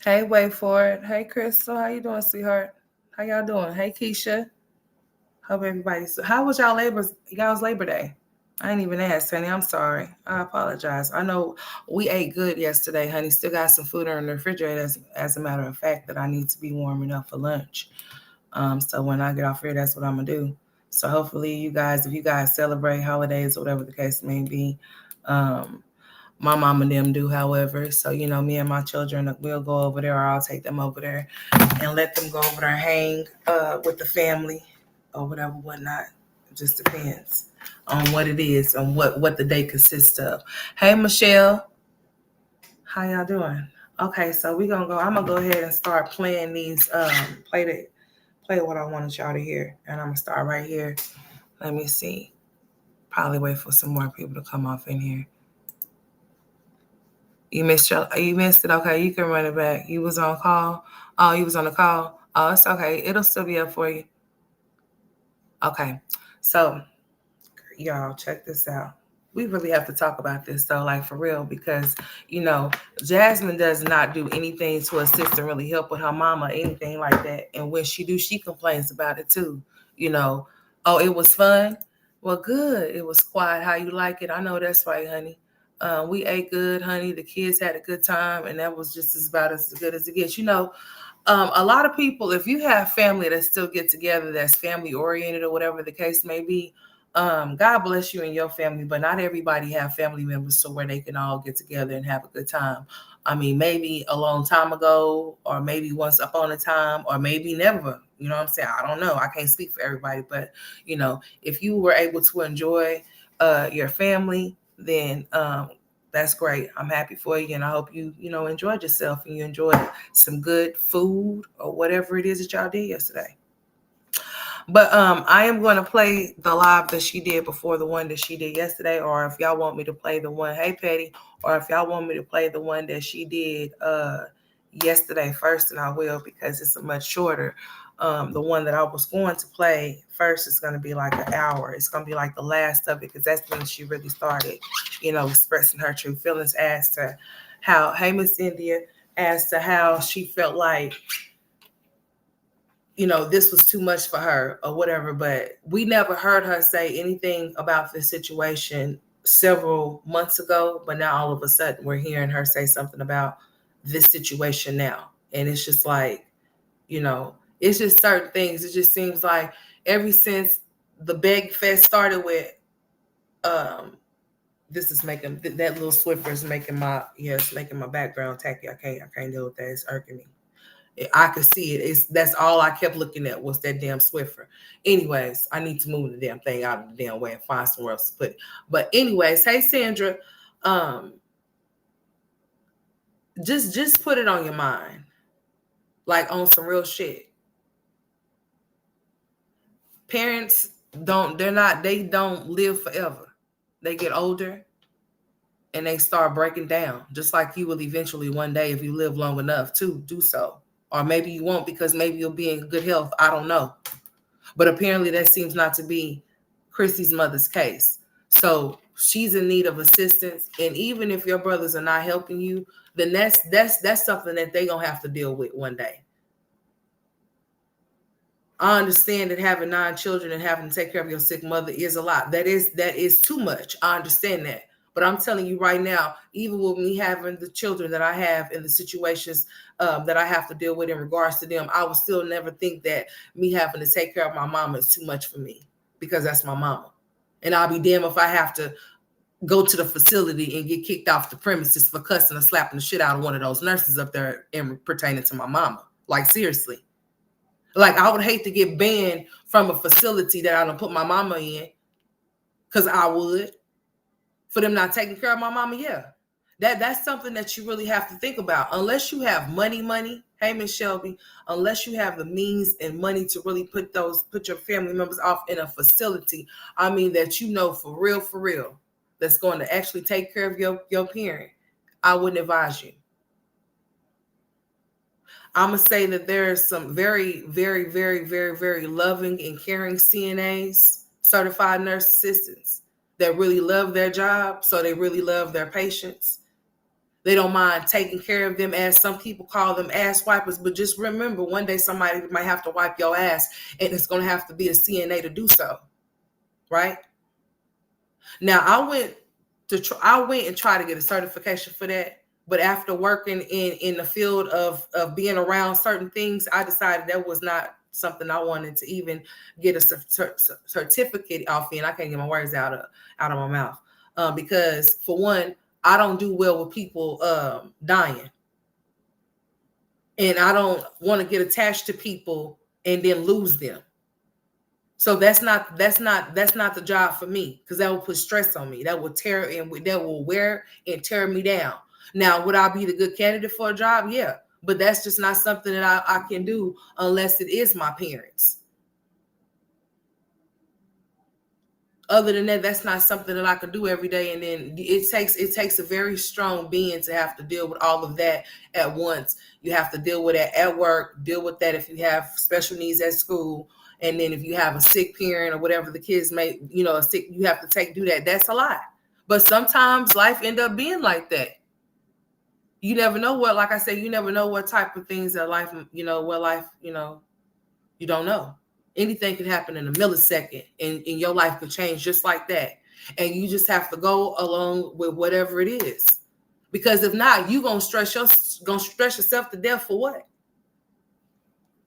Hey, wait for it. Hey, Crystal, how you doing, sweetheart? How y'all doing? Hey, Keisha. Hope everybody's. How was y'all's Labor Day? I ain't even asked, honey. I'm sorry. I apologize. I know we ate good yesterday, honey. Still got some food in the refrigerator. As a matter of fact, that I need to be warming up for lunch. So when I get off here, that's what I'm gonna do. So hopefully, you guys, if you guys celebrate holidays or whatever the case may be, um, my mom and them do, however. So, me and my children, we'll go over there, or I'll take them over there and let them go over there and hang with the family or whatever, whatnot. It just depends on what it is and what the day consists of. Hey, Michelle, how y'all doing? Okay, so I'm gonna go ahead and start playing these, play what I wanted y'all to hear. And I'm gonna start right here. Let me see. Probably wait for some more people to come off in here. You missed it. Okay, you can run it back. You was on call. Oh, you was on the call. Oh, it's okay. It'll still be up for you. Okay. So, y'all, check this out. We really have to talk about this though, like for real, because Jasmine does not do anything to assist and really help with her mama, anything like that. And when she do, she complains about it too. You know, oh, it was fun. Well, good. It was quiet. How you like it? I know that's right, honey. We ate good, honey. The kids had a good time, and that was just about as good as it gets. A lot of people, if you have family that still get together, that's family oriented or whatever the case may be, God bless you and your family, but not everybody have family members so where they can all get together and have a good time. I mean, maybe a long time ago, or maybe once upon a time, or maybe never. You know what I'm saying? I don't know. I can't speak for everybody, but if you were able to enjoy your family, then that's great. I'm happy for you, and I hope you enjoyed yourself and you enjoyed some good food or whatever it is that y'all did yesterday. But I am going to play the live that she did before the one that she did yesterday, or if y'all want me to play the one, hey Petty, or if y'all want me to play the one that she did yesterday first, and I will, because it's a much shorter. The one that I was going to play first is going to be like an hour. It's going to be like the last of it, because that's when she really started, expressing her true feelings as to how, hey Miss India, as to how she felt like this was too much for her or whatever. But we never heard her say anything about this situation several months ago. But now all of a sudden we're hearing her say something about this situation now. And it's just like, it's just certain things. It just seems like ever since the beg fest started with, this is making that little Swiffer is making it's making my background tacky. I can't deal with that. It's irking me. I could see it. That's all I kept looking at was that damn Swiffer. Anyways, I need to move the damn thing out of the damn way and find somewhere else to put it. But anyways, hey Sandra, just put it on your mind, like on some real shit. Parents they don't live forever. They get older and they start breaking down, just like you will eventually one day if you live long enough to do so. Or maybe you won't, because maybe you'll be in good health. I don't know. But apparently that seems not to be Chrissy's mother's case. So she's in need of assistance. And even if your brothers are not helping you, then that's something that they're gonna have to deal with one day. I understand that having 9 children and having to take care of your sick mother is a lot. That is too much. I understand that. But I'm telling you right now, even with me having the children that I have in the situations that I have to deal with in regards to them, I would still never think that me having to take care of my mama is too much for me, because that's my mama. And I'll be damned if I have to go to the facility and get kicked off the premises for cussing or slapping the shit out of one of those nurses up there and pertaining to my mama. Like, seriously. Like, I would hate to get banned from a facility that I don't put my mama in, because I would. For them not taking care of my mama, yeah. That's something that you really have to think about. Unless you have money, hey Miss Shelby, unless you have the means and money to really put your family members off in a facility, I mean, that for real, that's going to actually take care of your parent, I wouldn't advise you. I'm going to say that there are some very, very, very, very, very loving and caring CNAs, certified nurse assistants, that really love their job, so they really love their patients. They don't mind taking care of them, as some people call them ass wipers. But just remember, one day somebody might have to wipe your ass, and it's going to have to be a CNA to do so, right? Now, I went and tried to get a certification for that. But after working in the field of being around certain things, I decided that was not something I wanted to even get a certificate off in. I can't get my words out of my mouth because, for one, I don't do well with people dying, and I don't want to get attached to people and then lose them. So that's not the job for me, because that will put stress on me. That will wear and tear me down. Now, would I be the good candidate for a job? Yeah, but that's just not something that I can do unless it is my parents. Other than that, that's not something that I could do every day. And then it takes a very strong being to have to deal with all of that at once. You have to deal with that at work, deal with that if you have special needs at school. And then if you have a sick parent or whatever the kids may, you have to do that. That's a lot. But sometimes life end up being like that. You never know what, like I said, you never know what type of things that life, you don't know. Anything could happen in a millisecond, and your life could change just like that. And you just have to go along with whatever it is. Because if not, you're going to stress yourself to death for what?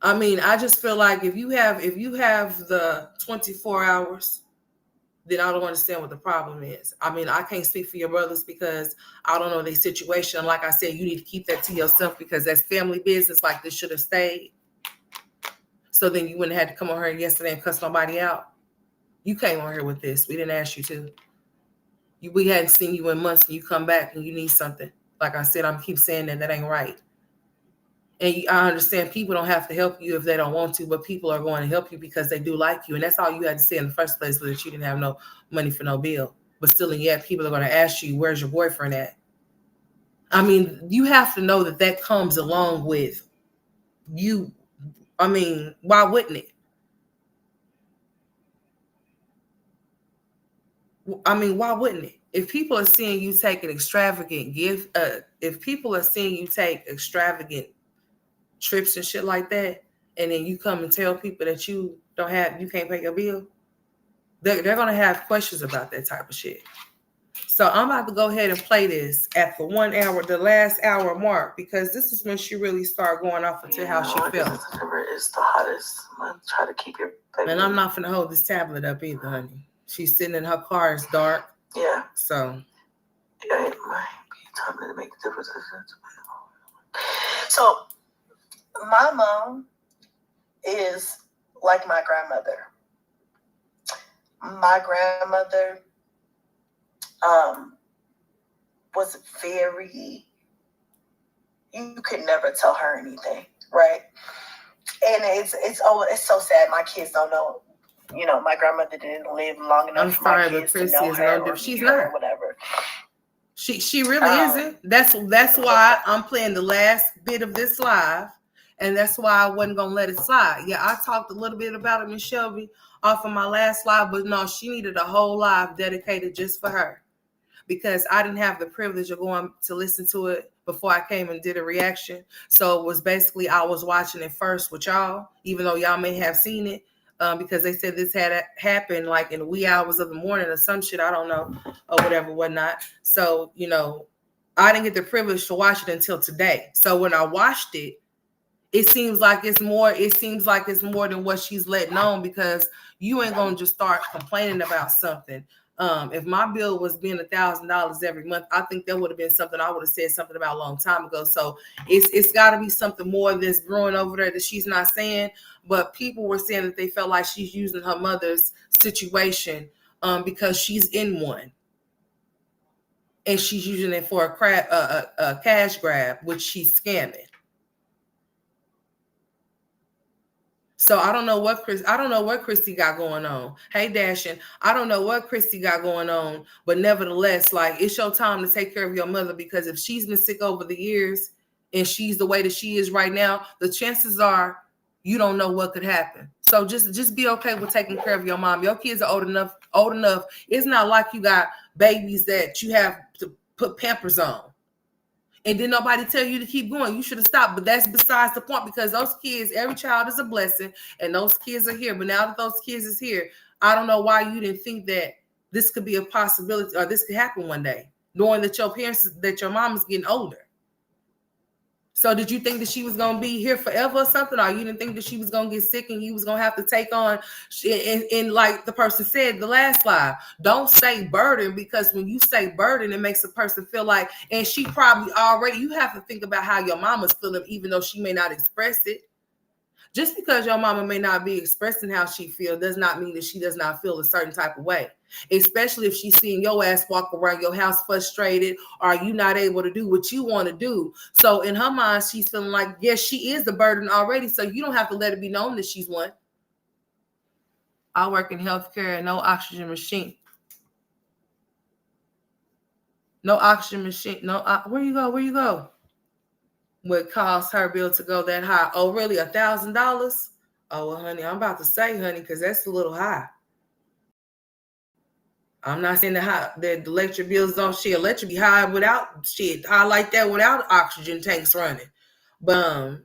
I mean, I just feel like if you have the 24 hours, then I don't understand what the problem is. I mean, I can't speak for your brothers because I don't know their situation. Like I said, you need to keep that to yourself, because that's family business. Like, this should have stayed. So then you wouldn't have had to come on here yesterday and cuss nobody out. You came on here with this. We didn't ask you to. We hadn't seen you in months, and you come back and you need something. Like I said, I'm keep saying that ain't right. And I understand people don't have to help you if they don't want to, but people are going to help you because they do like you. And that's all you had to say in the first place, was that you didn't have no money for no bill. But still, and yet people are going to ask you, where's your boyfriend at? I mean, you have to know that comes along with you. I mean, why wouldn't it? I mean, why wouldn't it? If people are seeing you take an extravagant gift, if people are seeing you take extravagant trips and shit like that, and then you come and tell people that you can't pay your bill, they're going to have questions about that type of shit. So I'm about to go ahead and play this at the last hour mark, because this is when she really started going off into how she felt. September is the hottest month. Try to keep your baby. And I'm not finna hold this tablet up either, honey. She's sitting in her car. It's dark. Yeah. So. Yeah, it might be time to make a difference. So, my mom is like my grandmother. My grandmother was very, you could never tell her anything, right? And it's so sad. My kids don't know. My grandmother didn't live long enough for my kids to know her or she's not, or whatever. She really isn't. That's why I'm playing the last bit of this live, and that's why I wasn't gonna let it slide. Yeah, I talked a little bit about it, Miss Shelby, off of my last live, but no, she needed a whole live dedicated just for her, because I didn't have the privilege of going to listen to it before I came and did a reaction. So it was basically, I was watching it first with y'all, even though y'all may have seen it, because they said this had happened like in the wee hours of the morning or some shit, I don't know, or whatever, whatnot. So, I didn't get the privilege to watch it until today. So when I watched it, it seems like it's more than what she's letting on, because you ain't gonna just start complaining about something. If my bill was being $1,000 every month, I think that would have been something I would have said something about a long time ago. So it's got to be something more that's brewing over there that she's not saying. But people were saying that they felt like she's using her mother's situation because she's in one, and she's using it for a cash grab, which she's scamming. So I don't know what Christy got going on. Hey, Dashin, I don't know what Christy got going on, but nevertheless, like, it's your time to take care of your mother, because if she's been sick over the years and she's the way that she is right now, the chances are you don't know what could happen. So just be okay with taking care of your mom. Your kids are old enough. It's not like you got babies that you have to put Pampers on. And then nobody tell you to keep going. You should have stopped. But that's besides the point, because those kids, every child is a blessing, and those kids are here. But now that those kids is here, I don't know why you didn't think that this could be a possibility or this could happen one day, knowing that your mom is getting older. So did you think that she was going to be here forever or something? Or you didn't think that she was going to get sick and you was going to have to take on, and like the person said, the last slide, don't say burden, because when you say burden, it makes a person feel like, and she probably already, you have to think about how your mama's feeling, even though she may not express it. Just because your mama may not be expressing how she feels does not mean that she does not feel a certain type of way. Especially if she's seeing your ass walk around your house frustrated, or you not able to do what you want to do. So in her mind, she's feeling like, yes, she is the burden already. So you don't have to let it be known that she's one. I work in healthcare and no oxygen machine. No oxygen machine. No, where you go? Would cause her bill to go that high? Oh, really? $1,000? Oh, well, honey, I'm about to say, honey, because that's a little high. I'm not saying that the electric bills don't shit. Electric be high without shit. I like that without oxygen tanks running. But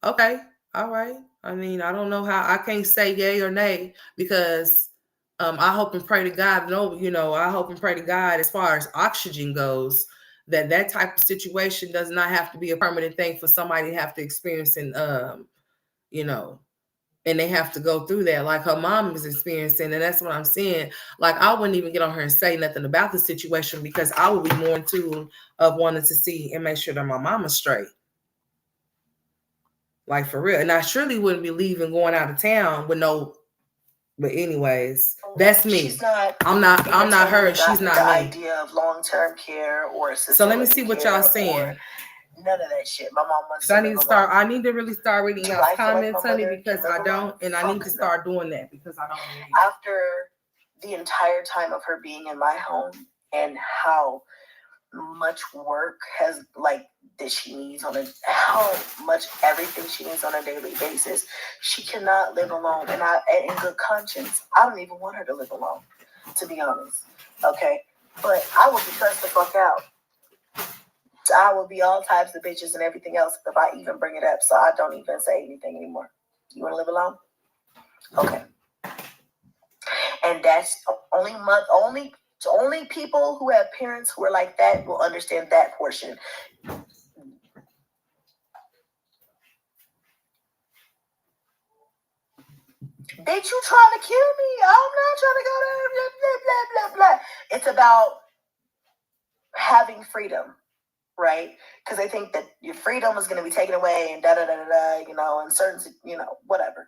okay, all right. I mean, I don't know how. I can't say yay or nay, because I hope and pray to God. No, I hope and pray to God, as far as oxygen goes, that type of situation does not have to be a permanent thing for somebody to have to experience, and and they have to go through that like her mom is experiencing. And that's what I'm saying. Like, I wouldn't even get on her and say nothing about the situation, because I would be more in tune of wanting to see and make sure that my mama's straight. Like, for real. And I surely wouldn't be leaving, going out of town with no. But anyways, that's me. I'm not her, and she's not the me. Idea of long-term care or so let me see what y'all saying. None of that shit. My mom wants to I need to really start reading y'all's comments, honey, because I don't, and I need to start doing that, because I don't read. After the entire time of her being in my home, and how much work that she needs how much everything she needs on a daily basis, she cannot live alone. And in good conscience, I don't even want her to live alone, to be honest. Okay, but I will be cussed the fuck out. I will be all types of bitches and everything else if I even bring it up. So I don't even say anything anymore. You want to live alone? Okay. And that's only people who have parents who are like that will understand that portion. Bitch, you trying to kill me? I'm not trying to go there. Blah, blah, blah, blah, blah. It's about having freedom, right? Because they think that your freedom is going to be taken away and da-da-da-da-da, and certain, whatever.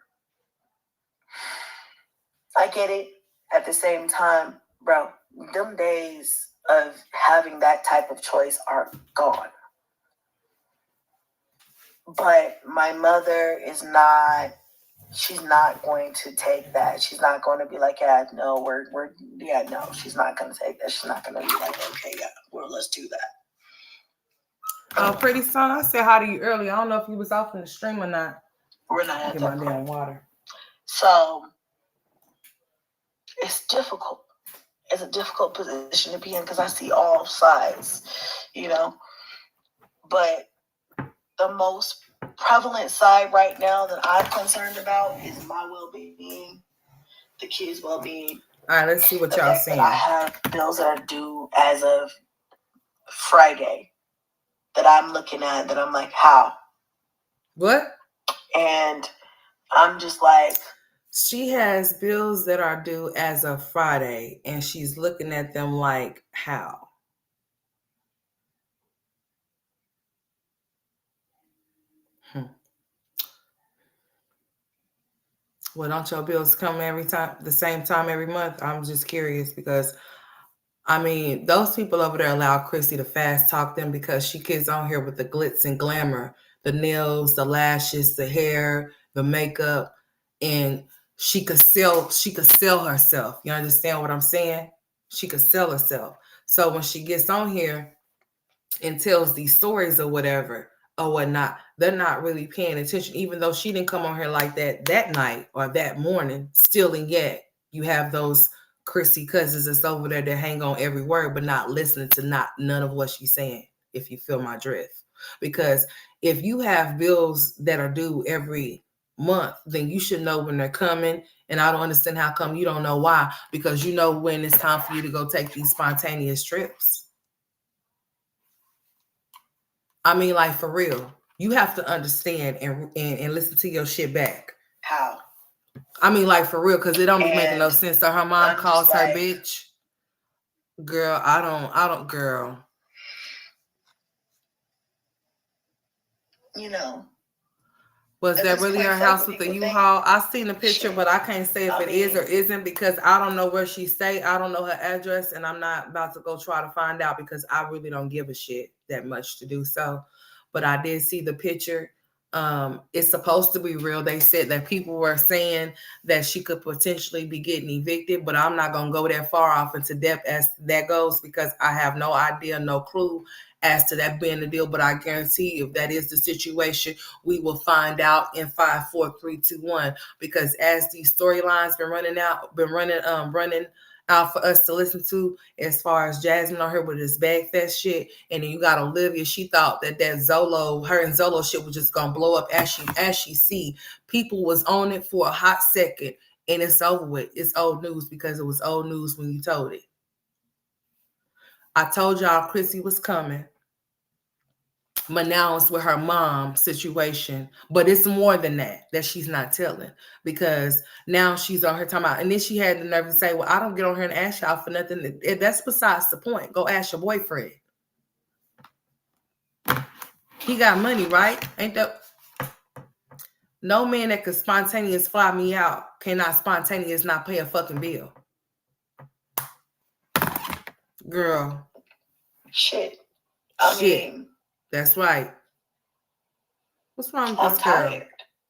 I get it. At the same time, bro, them days of having that type of choice are gone. But my mother is not, she's not going to take that. She's not going to be like, yeah, no, no, she's not going to take that. She's not going to be like, okay, yeah, well, let's do that. Oh, pretty son, I said hi to you earlier. I don't know if you was off in the stream or not. We're not at get my damn water. So it's difficult. It's a difficult position to be in, because I see all sides, But the most prevalent side right now that I'm concerned about is my well-being, the kids' well-being. All right, let's see what y'all saying. I have bills that are due as of Friday that I'm looking at, that I'm like, how? What? And I'm just like, she has bills that are due as of Friday, and she's looking at them like, how? Well, don't your bills come the same time every month? I'm just curious, because I mean, those people over there allow Chrissy to fast talk them, because she gets on here with the glitz and glamour, the nails, the lashes, the hair, the makeup, and she could sell herself. You understand what I'm saying? She could sell herself. So when she gets on here and tells these stories or whatever or whatnot, they're not really paying attention, even though she didn't come on here like that night or that morning. Still, and yet you have those Chrissy cousins that's over there that hang on every word, but not listening to none of what she's saying. if you feel my drift. Because if you have bills that are due every month, then you should know when they're coming. And I don't understand how come you don't know why, because you know when it's time for you to go take these spontaneous trips. I mean, like, for real. You have to understand and listen to your shit back. How? I mean, like, for real, because it don't be making no sense. So her mom calls her bitch. Girl, I don't, girl. You know. Was that really her house with the U-Haul? I seen the picture, but I can't say if it is or isn't, because I don't know where she stay. I don't know her address, and I'm not about to go try to find out because I really don't give a shit that much to do so. But I did see the picture. It's supposed to be real. They said that people were saying that she could potentially be getting evicted, but I'm not gonna go that far off into depth as that goes, because I have no idea, no clue as to that being the deal. But I guarantee you, if that is the situation, we will find out in 5, 4, 3, 2, 1. Because as these storylines running out for us to listen to, as far as Jasmine on her with this bag fest shit, and then you got Olivia. She thought that Zolo, her and Zolo shit was just gonna blow up as she see. People was on it for a hot second, and it's over with. It's old news, because it was old news when you told it. I told y'all Chrissy was coming. But now it's with her mom situation. But it's more than that she's not telling. Because now she's on her talking about, and then she had the nerve to say, well, I don't get on here and ask y'all for nothing. That's besides the point. Go ask your boyfriend. He got money, right? Ain't that? No man that could spontaneous fly me out cannot spontaneous not pay a fucking bill. Girl. Shit. I mean, that's right. What's wrong with I'm this girl? Tired.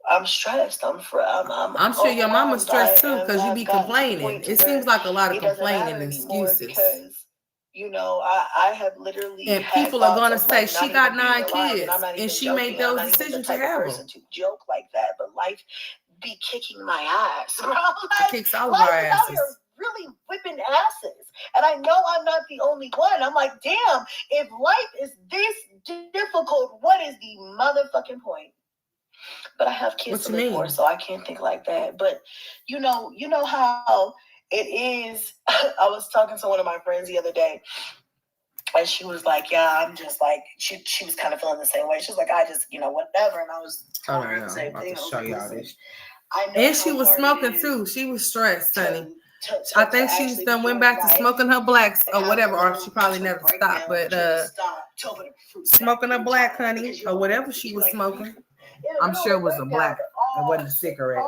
I'm stressed. I'm sure your mama's stressed too, because you be complaining. It seems like a lot of complaining and excuses. Because, you know, I have literally, and people are gonna say she got 9 kids and she made those decisions to have them. To joke like that, but life be kicking my ass, bro. It kicks all of our asses. Really whipping asses, and I know I'm not the only one. I'm like, damn, if life is this difficult, what is the motherfucking point? But I have kids to live for, so I can't think like that. But you know how it is. I was talking to one of my friends the other day, and she was like, yeah, I'm just like, she was kind of feeling the same way. She was like, I just, whatever. And I was telling her the same thing. Show y'all this. And she was smoking too. She was stressed, honey. I think she done went back to smoking her blacks or whatever, or she probably never stopped. But smoking her black, honey, or whatever she was smoking. I'm sure it was a black. It wasn't a cigarette.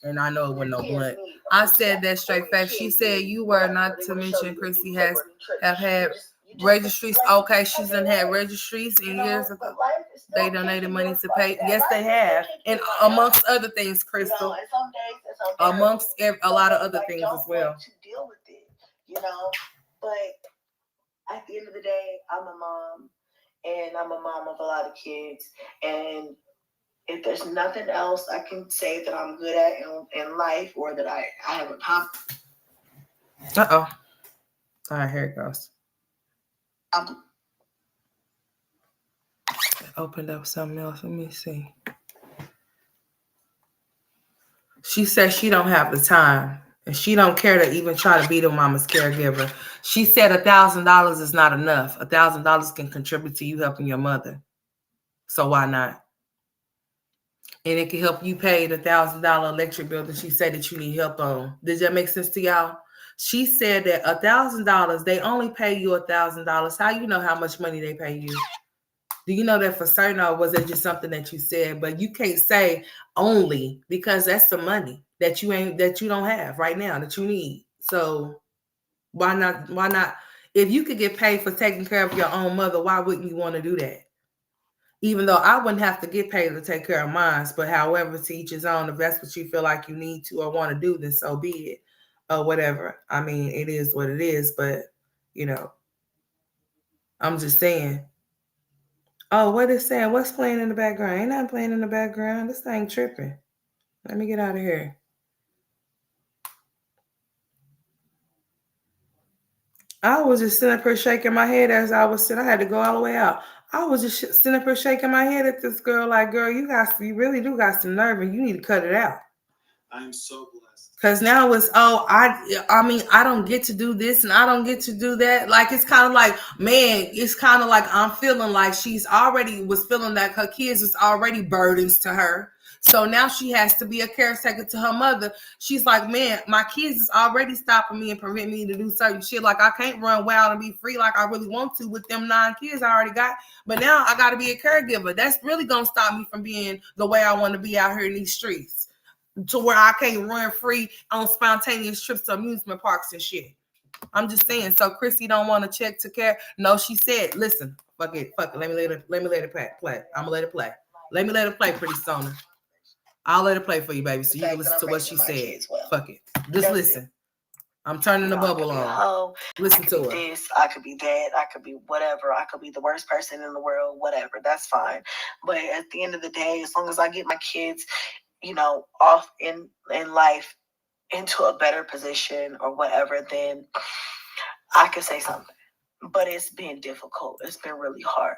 And I know it wasn't no blunt. I said that straight fact. She said you were, not to mention Chrissy have had registries. Okay, she's done had registries in years ago. They donated money to pay. Yes, they have. And amongst other things, Crystal. Amongst a lot of other things as well. To deal with it, but at the end of the day, I'm a mom, and I'm a mom of a lot of kids. And if there's nothing else I can say that I'm good at in life, or that I have accomplished. All right, here it goes. Opened up something else. Let me see. She says she don't have the time, and she don't care to even try to be the mama's caregiver. She said $1,000 is not enough. $1,000 can contribute to you helping your mother. So why not? And it can help you pay the $1,000 electric bill that she said that you need help on. Did that make sense to y'all? She said that $1,000, they only pay you $1,000. How you know how much money they pay you? Do you know that for certain, or was it just something that you said? But you can't say only, because that's the money that you don't have right now that you need. So why not? Why not? If you could get paid for taking care of your own mother, why wouldn't you want to do that? Even though I wouldn't have to get paid to take care of mine, but however, to each his own. If that's what you feel like you need to or want to do, then so be it, or whatever. I mean, it is what it is. But I'm just saying. Oh, what is saying? What's playing in the background? Ain't nothing playing in the background. This thing tripping. Let me get out of here. I was just sitting up here shaking my head as I was sitting. I had to go all the way out. I was just sitting up here shaking my head at this girl, like, girl, you really do got some nerve, and you need to cut it out. I'm so blessed. Cause now it's I mean I don't get to do this and I don't get to do that. Like it's kind of like man, it's kind of like I'm feeling like she's already was feeling that her kids was already burdens to her. So now she has to be a caretaker to her mother. She's like, man, my kids is already stopping me and preventing me to do certain shit. Like I can't run wild and be free like I really want to with them 9 kids I already got. But now I got to be a caregiver. That's really gonna stop me from being the way I want to be out here in these streets to where I can't run free on spontaneous trips to amusement parks and shit. I'm just saying. So Chrissy don't want to check to care. No, she said, listen, fuck it. Let me let it play. I'm gonna let it play. Let me let it play, pretty Sona. I'll let it play for you, baby, so you can listen to what she said. Fuck it. Just listen. I'm turning the bubble on. Listen to it. This, I could be that, I could be whatever, I could be the worst person in the world, whatever. That's fine. But at the end of the day, as long as I get my kids, off in life into a better position or whatever, then I could say something. But it's been difficult. It's been really hard.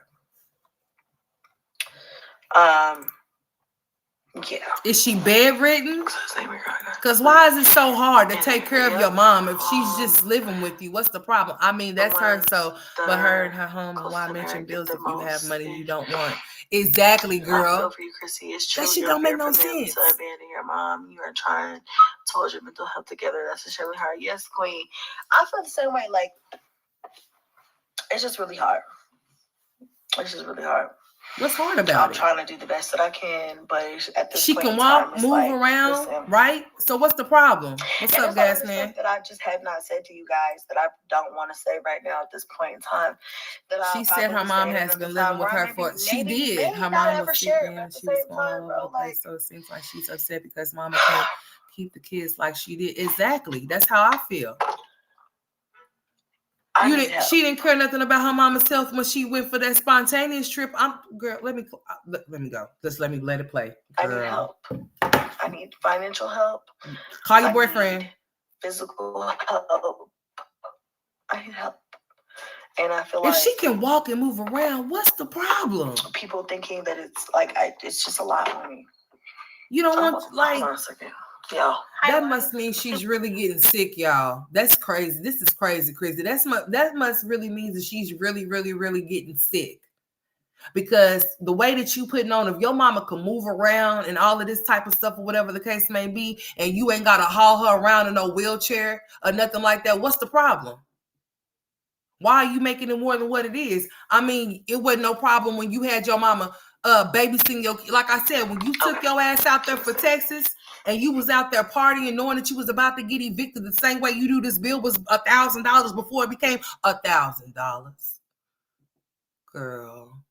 Yeah. Is she bedridden? Because why is it so hard to take care of your mom if she's just living with you? What's the problem? I mean, that's her. So, but her and her home. Why mention bills if you have money you don't want? Exactly, girl. I feel for you, Chrissy. It's true. That shit don't make no sense. To abandon your mom, you are trying to hold your mental health together. That's extremely hard. Yes, queen. I feel the same way. Like, it's just really hard. It's just really hard. What's hard about I'm trying to do the best that I can, but at this she point can walk, time, move like, around, listen, right? So what's the problem? What's up, Jasmine? That I just have not said to you guys that I don't want to say right now at this point in time. That she said her mom has been living with her for. She did. Her mom was sick and she was going all over the place. So it seems like she's upset because mama can't keep the kids like she did. Exactly. That's how I feel. She didn't care nothing about her mama's health when she went for that spontaneous trip. Girl, let me go. Just let me let it play. Girl. I need help. I need financial help. Call your boyfriend. Physical help. I need help. And I feel like if she can walk and move around, what's the problem? People thinking that it's like it's just a lot on me. You don't want like. Hold on a second. Yeah. That must mean she's really getting sick, y'all. That's crazy. This is crazy. That must really mean that she's really, really, really getting sick. Because the way that you putting on, if your mama can move around and all of this type of stuff or whatever the case may be, and you ain't got to haul her around in no wheelchair or nothing like that, what's the problem? Why are you making it more than what it is? I mean, it wasn't no problem when you had your mama babysitting your, like I said, when you took your ass out there for Texas and you was out there partying knowing that you was about to get evicted the same way you do this bill was $1,000 before it became $1,000. Girl.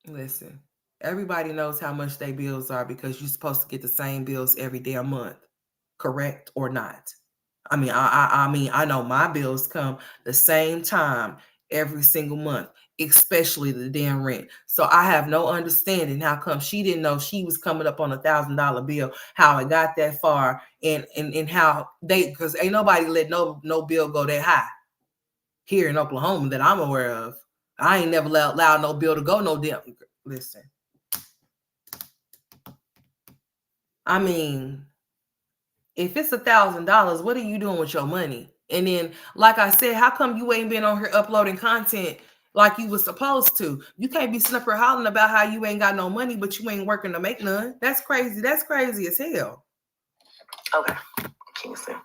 Listen, everybody knows how much their bills are because you're supposed to get the same bills every damn month. Correct or not? I mean, I know my bills come the same time every single month, especially the damn rent. So I have no understanding how come she didn't know she was coming up on $1,000 bill, how it got that far, and how they, because ain't nobody let no bill go that high here in Oklahoma that I'm aware of. I ain't never allowed no bill to go no damn. Listen, I mean, if it's $1,000, what are you doing with your money? And then, like I said, how come you ain't been on here uploading content like you was supposed to? You can't be sitting up here hollering about how you ain't got no money, but you ain't working to make none. That's crazy. That's crazy as hell. Okay, Kingston.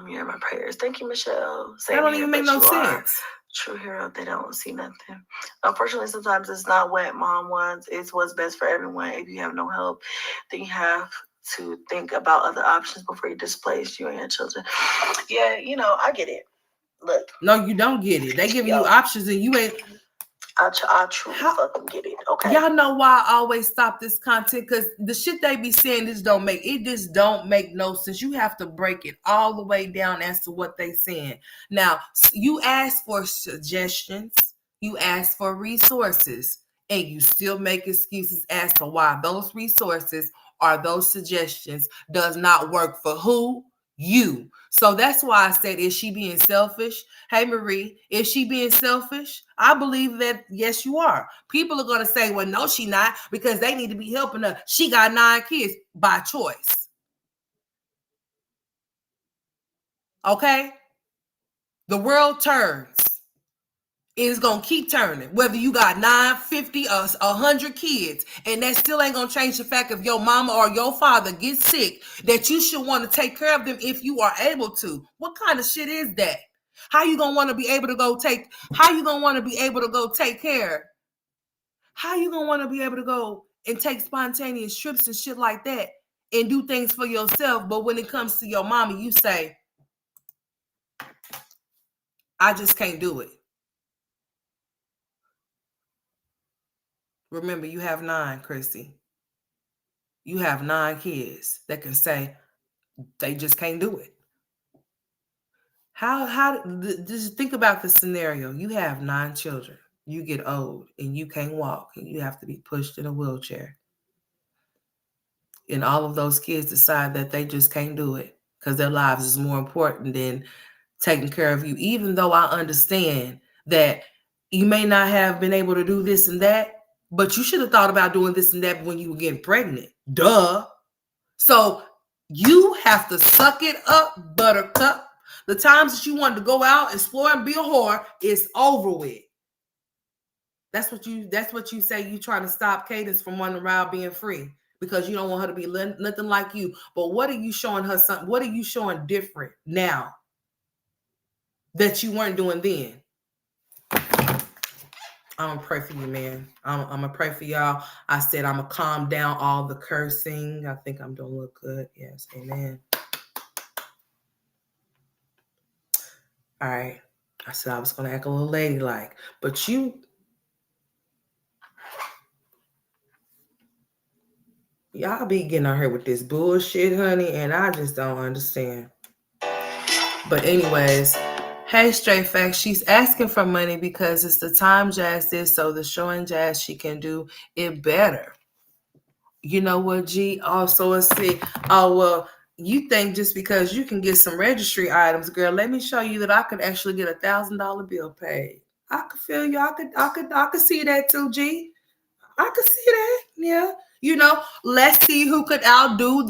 You're my prayers. Thank you, Michelle. That don't even make no sense. True hero, they don't see nothing. Unfortunately, sometimes it's not what mom wants. It's what's best for everyone. If you have no help, then you have to think about other options before you displace you and your children. Yeah, I get it. Look. No, you don't get it. They giving you options and you ain't. I truly fucking get it. Okay. Y'all know why I always stop this content? Because the shit they be saying just don't make no sense. You have to break it all the way down as to what they saying. Now, you ask for suggestions, you ask for resources, and you still make excuses as to why those resources or those suggestions does not work for who? You. So that's why I said, is she being selfish? Hey, Marie, is she being selfish? I believe that, yes, you are. People are going to say, well, no, she not, because they need to be helping her. She got 9 kids by choice. Okay? The world turns. It's going to keep turning. Whether you got 9, 50, or 100 kids, and that still ain't going to change the fact if your mama or your father gets sick, that you should want to take care of them if you are able to. What kind of shit is that? How you going to want to be able to go take, how you going to want to be able to go take care? How you going to want to be able to go and take spontaneous trips and shit like that and do things for yourself, but when it comes to your mama, you say, I just can't do it. Remember, you have 9, Chrissy. You have 9 kids that can say they just can't do it. Just think about the scenario. You have 9 children. You get old and you can't walk and you have to be pushed in a wheelchair. And all of those kids decide that they just can't do it because their lives is more important than taking care of you. Even though I understand that you may not have been able to do this and that, but you should have thought about doing this and that when you were getting pregnant. Duh. So you have to suck it up, buttercup. The times that you wanted to go out, explore, and be a whore, it's over with. That's what you say. You trying to stop Cadence from running around being free because you don't want her to be nothing like you. But what are you showing her something? What are you showing different now that you weren't doing then? I'm gonna pray for you, man. I'm gonna pray for y'all. I said I'm gonna calm down all the cursing. I think I'm doing look good. Yes, amen. All right. I said I was gonna act a little ladylike, but y'all be getting on here with this bullshit, honey, and I just don't understand. But anyways, hey, Straight Facts, she's asking for money because it's the time Jazz did, so the showing Jazz she can do it better. You know what, G? Also, let's see. Oh, well, you think just because you can get some registry items, girl, let me show you that I could actually get $1,000 bill paid. I could feel you. I could see that too, G. I could see that. Yeah. You know, let's see who could outdo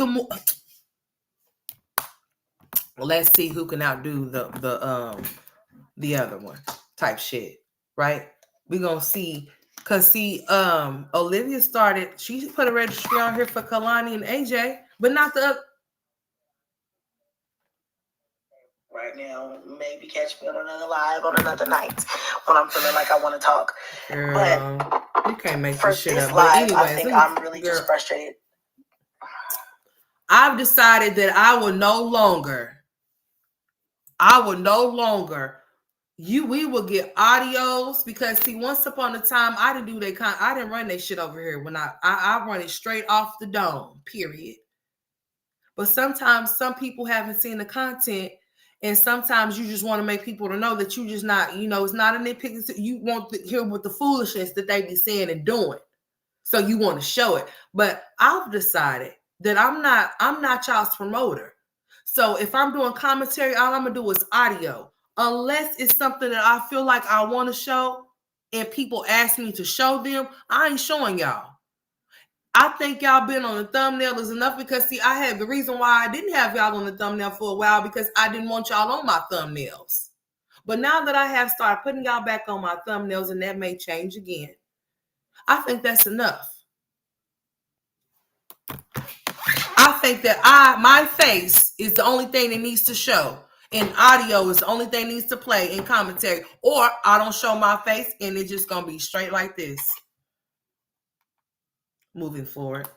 let's see who can outdo the other one type shit, right? We're gonna see, cause see, Olivia started, she put a registry on here for Kalani and AJ, but not the right now. Maybe catch me on another live on another night when I'm feeling like I want to talk. Girl, but you can't make this shit up. Live, but anyways, I think I'm really just frustrated. I've decided that I will no longer we will get audios, because see, once upon a time I didn't do I didn't run that shit over here. When I run it straight off the dome, period. But sometimes some people haven't seen the content, and sometimes you just want to make people to know that you just not, it's not an nitpicking. You want to hear what the foolishness that they be saying and doing, so you want to show it. But I've decided that I'm not y'all's promoter. So if I'm doing commentary, all I'm gonna do is audio, unless it's something that I feel like I want to show and people ask me to show them. I ain't showing y'all. I think y'all been on the thumbnail is enough, because see, I had the reason why I didn't have y'all on the thumbnail for a while, because I didn't want y'all on my thumbnails. But now that I have started putting y'all back on my thumbnails, and that may change again, I think that's enough. I think that my face is the only thing that needs to show, and audio is the only thing that needs to play in commentary, or I don't show my face and it's just gonna be straight like this moving forward.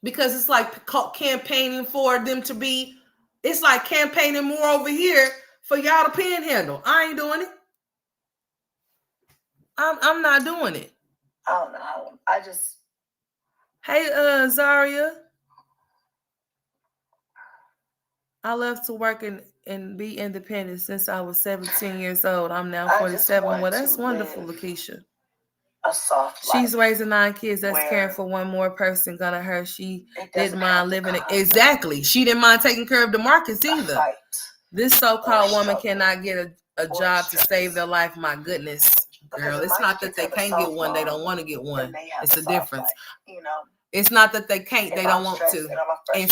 Because it's like campaigning for them to be, it's like campaigning more over here for y'all to panhandle. I ain't doing it. I'm not doing it. I don't know. I just. Hey, Zaria. I love to work and be independent since I was 17 years old. I'm now 47. Well, that's wonderful, Lakeisha. a soft life. She's raising 9 kids. That's caring for one more person. Gonna her. She didn't mind living it. Exactly. She didn't mind taking care of DeMarcus either. This so-called woman cannot get a job to save their life. My goodness, girl. It's not that they can't get one. They don't want to get one. It's a difference. It's not that they can't. They don't want to. In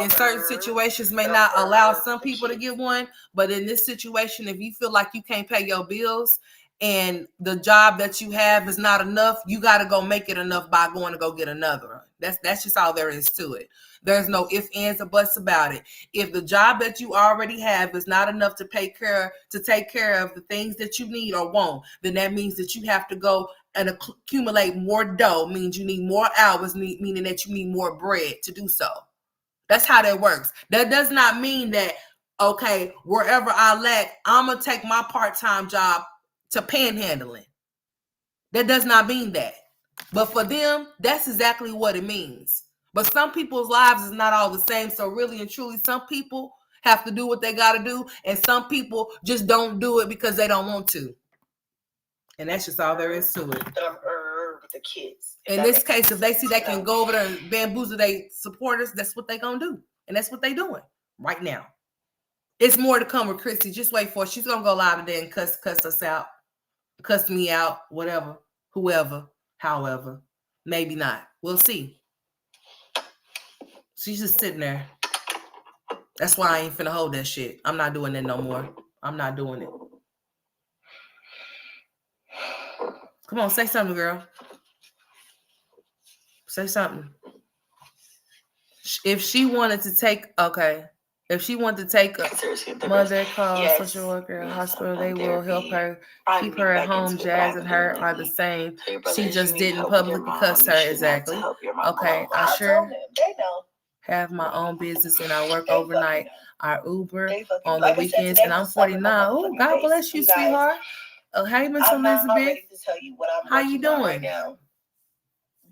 certain situations may not allow some people to get one. But in this situation, if you feel like you can't pay your bills and the job that you have is not enough, you got to go make it enough by going to go get another one. That's just all there is to it. There's no ifs, ands, or buts about it. If the job that you already have is not enough to take care of the things that you need or want, then that means that you have to go and accumulate more dough. Means you need more hours, meaning that you need more bread to do so. That's how that works. That does not mean that, okay, wherever I lack, I'm going to take my part-time job to panhandling. That does not mean that. But for them, that's exactly what it means. But some people's lives is not all the same. So really and truly, some people have to do what they got to do. And some people just don't do it because they don't want to. And that's just all there is to it. The kids. In this case, if they see they can go over there and bamboozle their supporters, that's what they're going to do. And that's what they're doing right now. It's more to come with Christy. Just wait for it. She's going to go live today and cuss us out. Cuss me out, whatever, whoever, however. Maybe not. We'll see. She's just sitting there. That's why I ain't finna hold that shit. I'm not doing that no more. I'm not doing it. Come on, say something, girl. Say something. If she wanted to take, if she wanted to take a mother call, social worker, hospital, they will help her keep her at home. Jazz and her are the same. She just didn't publicly cuss her. Exactly. Okay, I sure have my own business and I work overnight. I Uber on the weekends and I'm 49. Oh, God bless you, sweetheart. Hey, Miss Elizabeth. How you doing?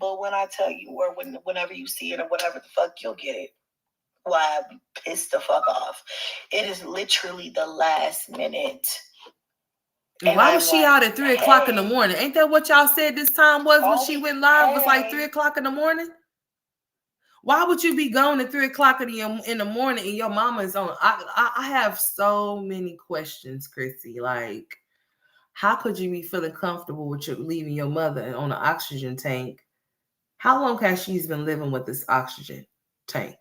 But when I tell you, or whenever you see it, or whatever the fuck, you'll get it. Why I'm pissed the fuck off. It is literally the last minute. Why was she out at 3 o'clock in the morning? Ain't that what y'all said this time was when she went live? Was like 3 o'clock in the morning? Why would you be gone at 3 o'clock in the morning and your mama is on? I have so many questions, Chrissy. Like, how could you be feeling comfortable with leaving your mother on an oxygen tank? How long has she been living with this oxygen tank?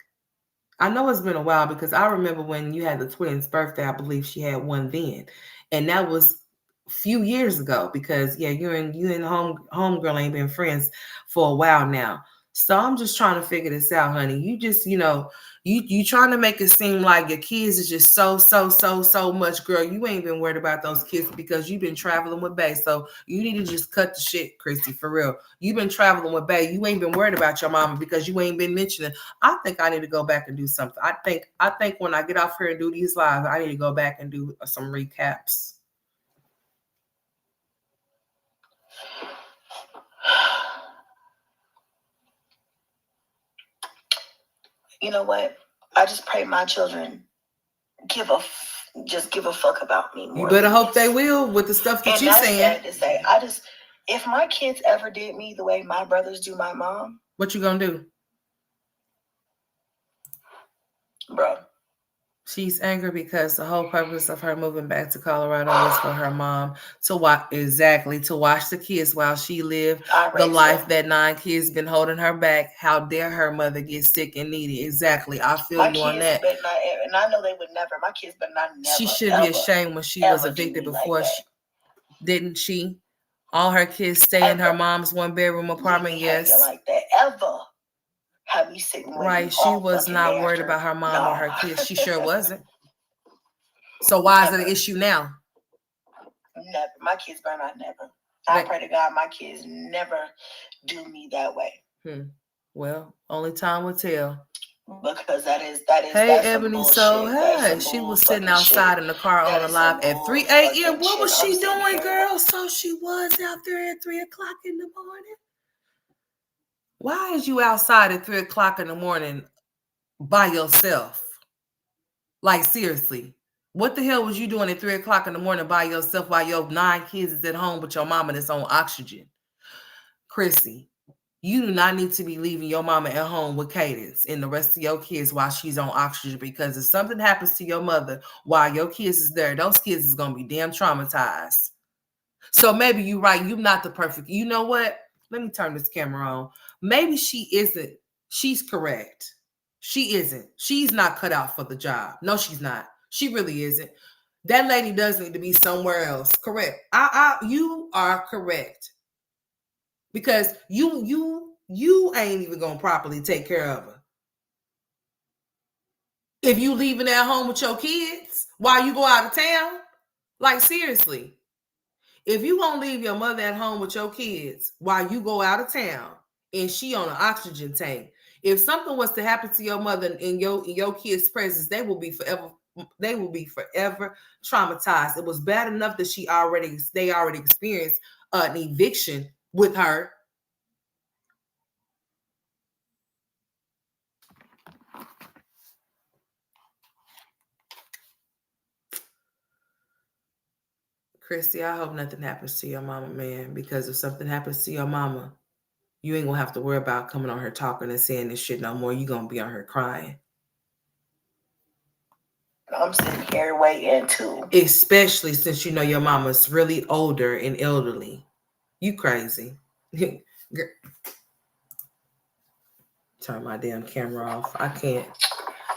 I know it's been a while because I remember when you had the twins' birthday, I believe she had one then. And that was a few years ago because, yeah, you and homegirl ain't been friends for a while now. So I'm just trying to figure this out, honey. You just, you trying to make it seem like your kids is just so much, girl. You ain't been worried about those kids because you've been traveling with Bae. So you need to just cut the shit, Christy, for real. You've been traveling with Bae. You ain't been worried about your mama because you ain't been mentioning. I think I need to go back and do something. I think when I get off here and do these lives, I need to go back and do some recaps. You know what? I just pray my children give a fuck about me more. You better hope they will with the stuff that you're saying. To say, if my kids ever did me the way my brothers do my mom, what you gonna do, bro? She's angry because the whole purpose of her moving back to Colorado was for her mom to watch the kids while she lived the life that 9 kids been holding her back. How dare her mother get sick and needy? Exactly. I feel you on that. And I know they would never. My kids better not never. She should be ashamed when she was evicted before. Didn't she? All her kids stay in her mom's 1-bedroom apartment. Yes. Like that ever. Have me sitting right. She was not worried about her mom or her kids. She sure wasn't. So why is it an issue now? Never. My kids better not never. I pray to God my kids never do me that way. Well, only time will tell. Because that is. Hey, Ebony. So hey, she was sitting outside in the car on the live at 3 a.m. What was she doing, girl? So she was out there at 3 o'clock in the morning. Why is you outside at 3 o'clock in the morning by yourself? Like, seriously. What the hell was you doing at 3 o'clock in the morning by yourself while your 9 kids is at home with your mama that's on oxygen? Chrissy, you do not need to be leaving your mama at home with Cadence and the rest of your kids while she's on oxygen, because if something happens to your mother while your kids is there, those kids is going to be damn traumatized. So maybe you're right. You're not the perfect. You know what? Let me turn this camera on. Maybe she isn't. She's correct. She isn't. She's not cut out for the job. No, she's not. She really isn't. That lady does need to be somewhere else. Correct. You are correct. Because you ain't even gonna properly take care of her. If you leaving at home with your kids while you go out of town, like seriously. If you gonna leave your mother at home with your kids while you go out of town and she on an oxygen tank, if something was to happen to your mother in your kids' presence, they will be forever traumatized. It was bad enough that they already experienced an eviction with her. Christy, I hope nothing happens to your mama, man, because if something happens to your mama, you ain't gonna have to worry about coming on her talking and saying this shit no more. You gonna be on her crying. I'm sitting here waiting too. Especially since you know your mama's really older and elderly. You crazy. Turn my damn camera off. I can't.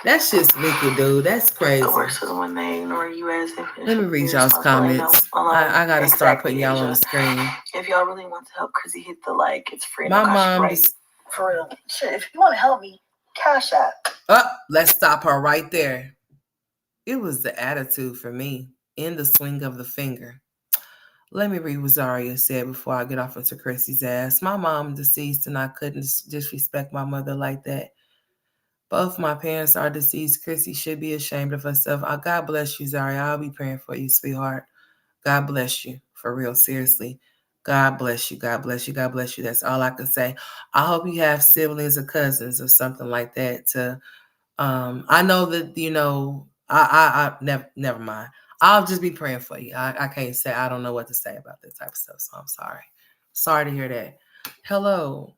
That's just wicked, dude. That's crazy. The worst is when they ignore you as if let me read y'all's comments. I gotta start putting y'all on the screen. If y'all really want to help Chrissy, hit the like. It's free. My mom right. For real. Shit, if you want to help me, cash app. Let's stop her right there. It was the attitude for me in the swing of the finger. Let me read what Zaria said before I get off into Chrissy's ass. My mom deceased and I couldn't disrespect my mother like that. Both my parents are deceased. Chrissy should be ashamed of herself. God bless you, Zaria. I'll be praying for you, sweetheart. God bless you. For real, seriously. God bless you. God bless you. God bless you. That's all I can say. I hope you have siblings or cousins or something like that to I know that, you know, I never mind. I'll just be praying for you. I can't say, I don't know what to say about this type of stuff. So I'm sorry. Sorry to hear that. Hello.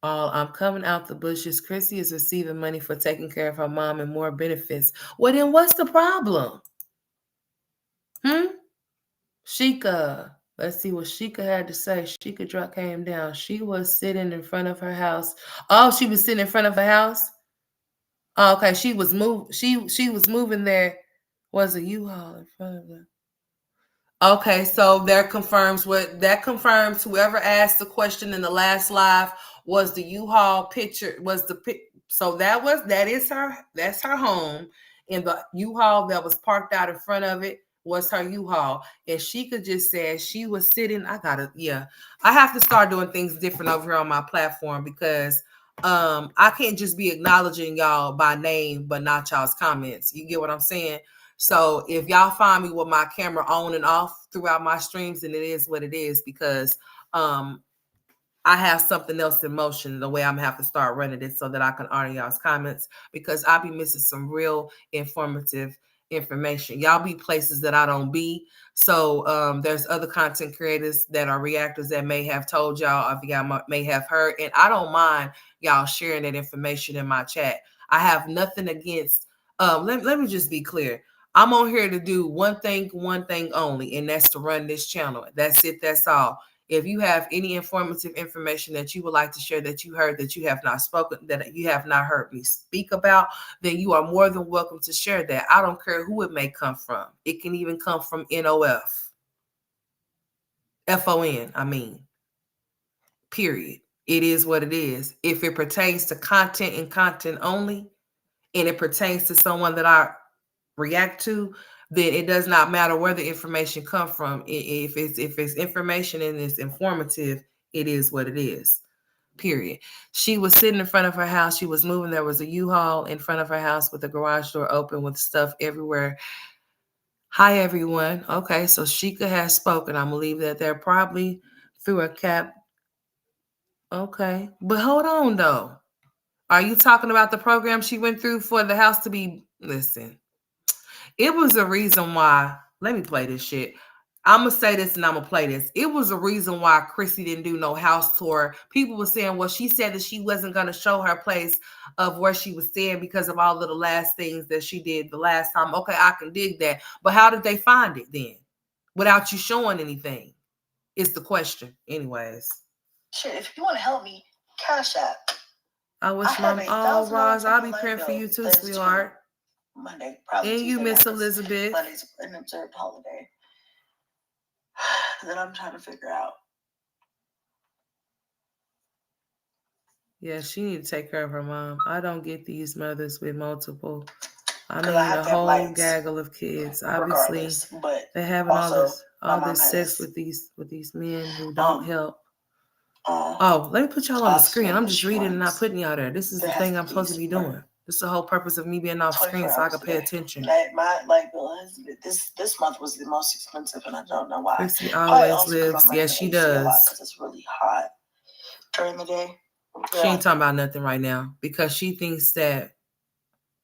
I'm coming out the bushes. Chrissy is receiving money for taking care of her mom and more benefits. Well, then what's the problem? Sheikah. Let's see what Sheikah had to say. Sheikah came down. She was sitting in front of her house. Oh, she was sitting in front of her house? Oh, okay, she was was moving there. Was a U-Haul in front of her. Okay, so that confirms whoever asked the question in the last live was the U-Haul picture, so that's her home, and the U-Haul that was parked out in front of it was her U-Haul. And she could just say she was sitting. I have to start doing things different over here on my platform because I can't just be acknowledging y'all by name but not y'all's comments. You get what I'm saying? So if y'all find me with my camera on and off throughout my streams, then it is what it is, because I have something else in motion, the way I'm gonna have to start running it so that I can honor y'all's comments, because I'll be missing some real informative information. Y'all be places that I don't be. So there's other content creators that are reactors that may have told y'all, if y'all may have heard, and I don't mind y'all sharing that information in my chat. I have nothing against, let me just be clear. I'm on here to do one thing only, and that's to run this channel. That's it. That's all. If you have any informative information that you would like to share, that you heard, that you have not spoken, that you have not heard me speak about, then you are more than welcome to share that. I don't care who it may come from. It can even come from NOF. FON, I mean. Period. It is what it is. If it pertains to content and content only, and it pertains to someone that I react to, then it does not matter where the information come from. If it's information and it's informative, it is what it is. Period. She was sitting in front of her house. She was moving. There was a U-Haul in front of her house with the garage door open with stuff everywhere. Hi, everyone. Okay, so Sheikah has spoken. I'm gonna leave that there. Probably through a cap. Okay, but hold on though. Are you talking about the program she went through for the house to be? Listen. It was a reason why. Let me play this shit. I'm going to say this and I'm going to play this. It was a reason why Chrissy didn't do no house tour. People were saying, well, she said that she wasn't going to show her place of where she was staying because of all of the last things that she did the last time. Okay, I can dig that. But how did they find it then? Without you showing anything? Is the question. Anyways. Shit, if you want to help me, Cash App. I wish Mom. Oh, Roz, I'll be praying for you too, sweetheart. Monday, probably. And you, Miss Elizabeth. Monday's an observed holiday. That I'm trying to figure out. Yeah, she need to take care of her mom. I don't get these mothers with multiple. I mean, a whole gaggle of kids. Obviously, they're having all this sex with these men who don't help. Oh, let me put y'all on the screen. I'm just reading and not putting y'all there. This is the thing I'm supposed to be doing. This is the whole purpose of me being off screen so I can pay attention. My light bill this month was the most expensive, and I don't know why. Chrissy always lives. Yes, she does. Because it's really hot during the day. Yeah. She ain't talking about nothing right now because she thinks that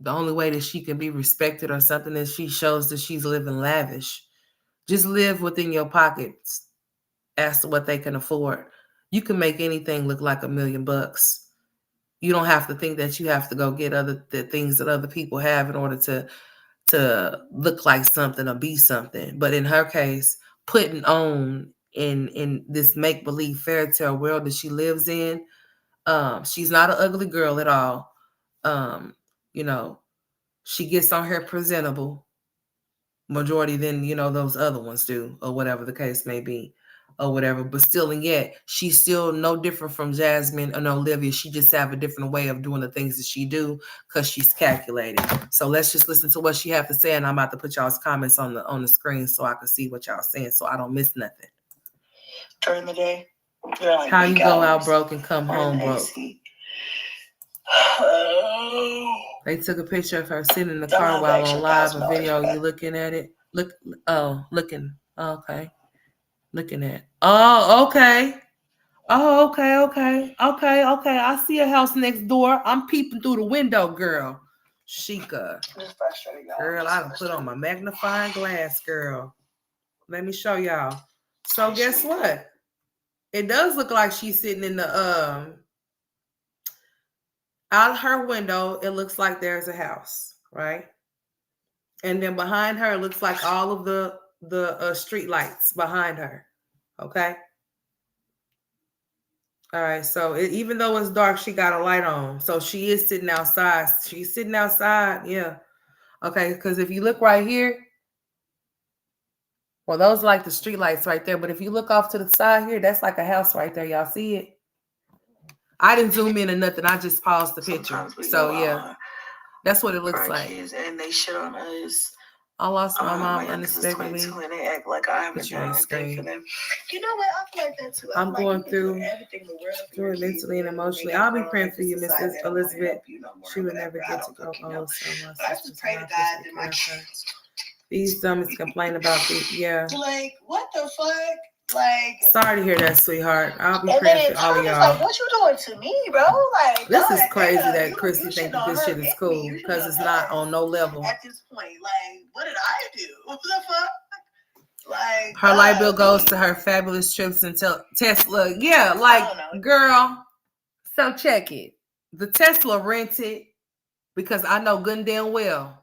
the only way that she can be respected or something is she shows that she's living lavish. Just live within your pockets as to what they can afford. You can make anything look like $1 million. You don't have to think that you have to go get the things that other people have in order to look like something or be something. But in her case, putting on in this make-believe fairy tale world that she lives in, she's not an ugly girl at all. She gets on her presentable majority than, those other ones do, or whatever the case may be. Or whatever, but still, and yet she's still no different from Jasmine and Olivia. She just have a different way of doing the things that she do because she's calculated. So let's just listen to what she have to say, and I'm about to put y'all's comments on the screen so I can see what y'all saying, so I don't miss nothing. During the day, how you go out broke and come home broke? They took a picture of her sitting in the car while on live a video. You looking at it? Looking. Okay. Looking at. Oh, okay. Oh, okay. I see a house next door. I'm peeping through the window, girl. Sheikah. Girl, I done put on my magnifying glass, girl. Let me show y'all. So guess what? It does look like she's sitting in the out her window. It looks like there's a house, right? And then behind her, it looks like all of the street lights behind her. Okay. All right. So even though it's dark, she got a light on. So she is sitting outside. She's sitting outside. Yeah. Okay. Because if you look right here, well, those are like the street lights right there. But if you look off to the side here, that's like a house right there. Y'all see it? I didn't zoom in or nothing. I just paused the picture. So yeah, that's what it looks like. And they shit on us. I lost my mom unexpectedly. And they act like I haven't done anything for them. You know what? I feel like that too. I'm going through it mentally and emotionally. I'll be praying for you, Mrs. Elizabeth. She would never get to go home. So my sister's pray to God that my kids. These dummies complain about the Like, what the fuck? Like, sorry to hear that, sweetheart. I'll be praying for all of y'all. Like, what you doing to me, bro? Like, this is crazy that Chrissy thinks that this shit is cool because it's not on no level. At this point, like, what did I do? What the fuck? Like, her light bill goes to her fabulous trips until Tesla. Yeah, like, girl. So check it. The Tesla rented because I know good and damn well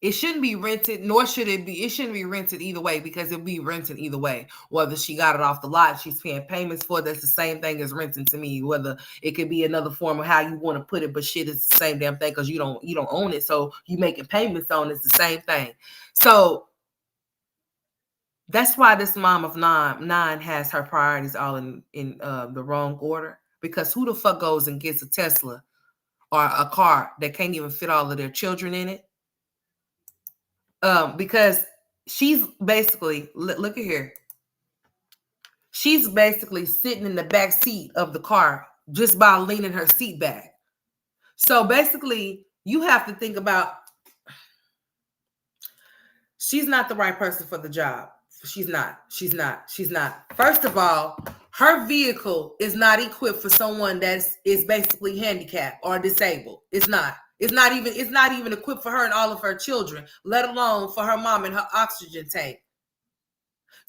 it shouldn't be rented, nor should it be. It shouldn't be rented either way because it'll be rented either way. Whether she got it off the lot, she's paying payments for it, that's the same thing as renting to me. Whether it could be another form of how you want to put it, but shit, it's the same damn thing because you don't own it, so you making payments on it's the same thing. So that's why this mom of nine has her priorities all in the wrong order. Because who the fuck goes and gets a Tesla or a car that can't even fit all of their children in it? Because she's basically, look at here. She's basically sitting in the back seat of the car just by leaning her seat back. So basically, you have to think about, she's not the right person for the job. She's not. First of all, her vehicle is not equipped for someone that is basically handicapped or disabled. It's not. It's not even equipped for her and all of her children, let alone for her mom and her oxygen tank.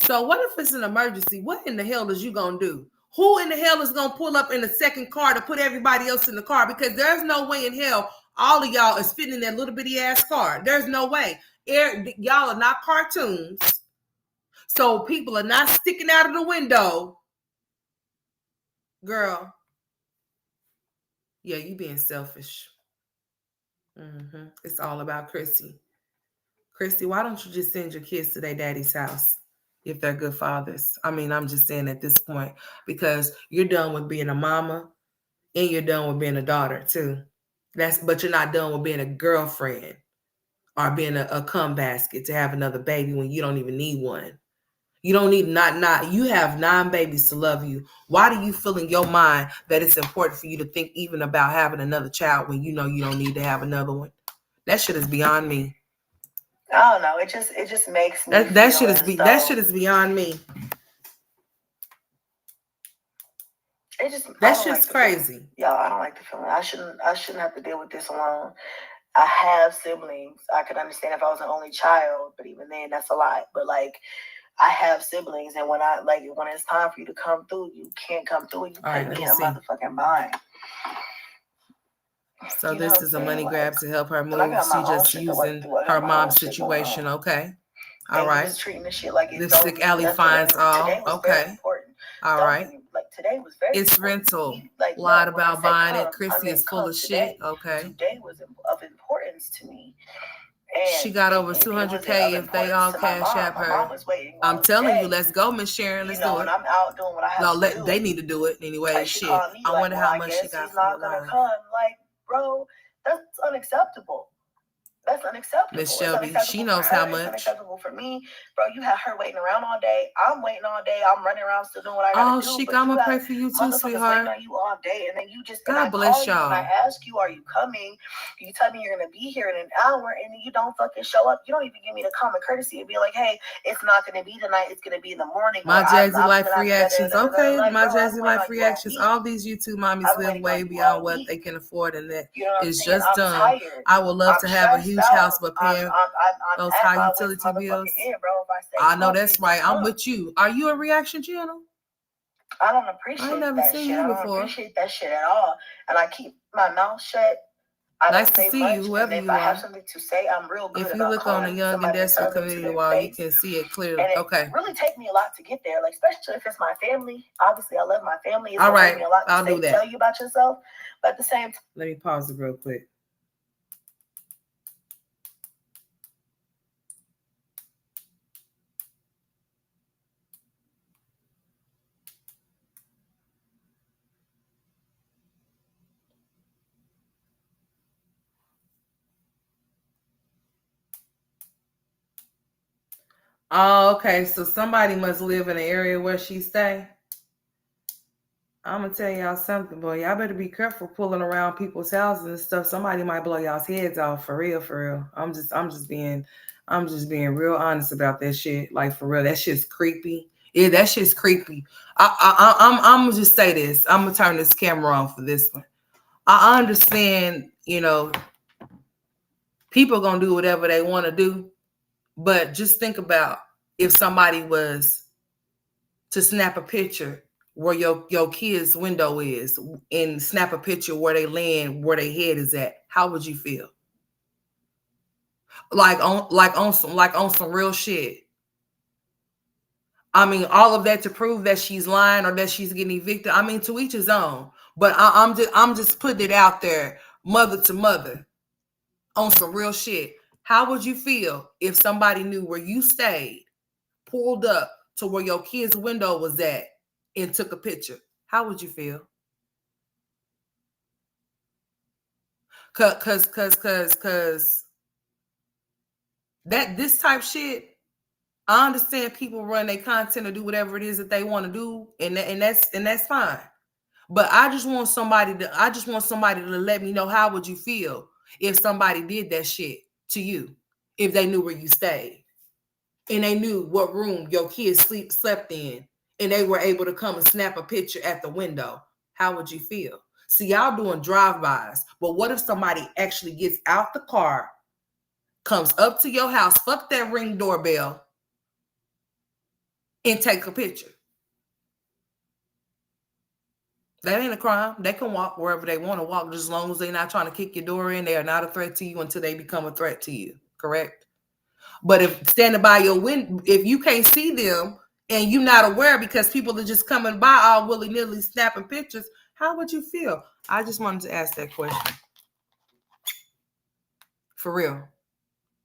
So what if it's an emergency? What in the hell is you gonna do? Who in the hell is gonna pull up in the second car to put everybody else in the car? Because there's no way in hell all of y'all is fitting in that little bitty ass car. There's no way. Y'all are not cartoons. So people are not sticking out of the window. Girl. Yeah, you being selfish. It's all about Chrissy. Christy, why don't you just send your kids to their daddy's house if they're good fathers? I mean, I'm just saying at this point, because you're done with being a mama and you're done with being a daughter too. But you're not done with being a girlfriend or being a cum basket to have another baby when you don't even need one. You don't need you have 9 babies to love you. Why do you feel in your mind that it's important for you to think even about having another child when you know you don't need to have another one? That shit is beyond me. I don't know. It just makes me that shit is beyond me. That shit's crazy. Y'all, I don't like the feeling. I shouldn't have to deal with this alone. I have siblings. I could understand if I was an only child, but even then, that's a lot. But like, I have siblings, and when it's time for you to come through, you can't come through. You put me in a motherfucking bind. So this is a money grab to help her move. She just using her mom's situation. Okay. All right. Treating this shit like it's Lipstick Alley finds all. Okay. All right. Like today was very. It's rental. Lied about buying it. Chrissy is full of shit. Okay. Today was of importance to me. And she got over 200K if they all cash app her. I'm telling you, let's go, Miss Sharon. Let's do it. And I'm out doing what I have to do. They need to do it anyway. Shit. I wonder how much she got for the line. Like, bro, that's unacceptable. That's unacceptable. Miss Shelby, she knows how much. It's unacceptable for me, bro. You have her waiting around all day. I'm waiting all day. I'm running around still doing what I gotta do. Oh, Sheik, I'm gonna pray for you too, sweetheart. Waiting on you all day, and then you just God bless y'all. I ask you, are you coming? You tell me you're gonna be here in an hour, and then you don't fucking show up. You don't even give me the common courtesy to be like, hey, it's not gonna be tonight. It's gonna be in the morning. My Jazzy Life reactions, okay. My Jazzy Life reactions. All these YouTube mommies live way beyond what they can afford, and that is just dumb. I would love to have a huge house, but paying those high utility bills. I know that's right. I'm with you. Are you a reaction channel? I don't appreciate that shit. I don't appreciate that shit at all. And I keep my mouth shut. Nice to see you, whoever you are. If I have something to say, I'm real good. If you look on the Young and Desperate community wall, you can see it clearly. Okay. It really take me a lot to get there, like especially if it's my family. Obviously, I love my family. It's all right. Take me a lot to I'll do that. Tell you about yourself, but at the same time, let me pause it real quick. Oh, okay. So somebody must live in the area where she stay. I'm gonna tell y'all something, boy. Y'all better be careful pulling around people's houses and stuff. Somebody might blow y'all's heads off for real, for real. I'm just being real honest about that shit. Like for real, that shit's creepy. Yeah, that shit's creepy. I'm gonna just say this. I'm gonna turn this camera on for this one. I understand, people gonna do whatever they want to do. But just think about if somebody was to snap a picture where your kid's window is and snap a picture where they land, where their head is at. How would you feel? Like on some real shit. I mean, all of that to prove that she's lying or that she's getting evicted. I mean, to each his own. But I'm just putting it out there, mother to mother, on some real shit. How would you feel if somebody knew where you stayed, pulled up to where your kid's window was at, and took a picture? How would you feel? Cause that this type shit, I understand people run their content or do whatever it is that they want to do, and that's fine. But I just want somebody to let me know, how would you feel if somebody did that shit to you, if they knew where you stayed and they knew what room your kids slept in and they were able to come and snap a picture at the window? How would you feel? See, y'all doing drive-bys, but what if somebody actually gets out the car, comes up to your house, fuck that Ring doorbell, and take a picture. That ain't a crime. They can walk wherever they want to walk, just as long as they're not trying to kick your door in. They are not a threat to you until they become a threat to you. Correct? But if standing by your window, if you can't see them and you're not aware because people are just coming by all willy-nilly snapping pictures, how would you feel? I just wanted to ask that question. For real.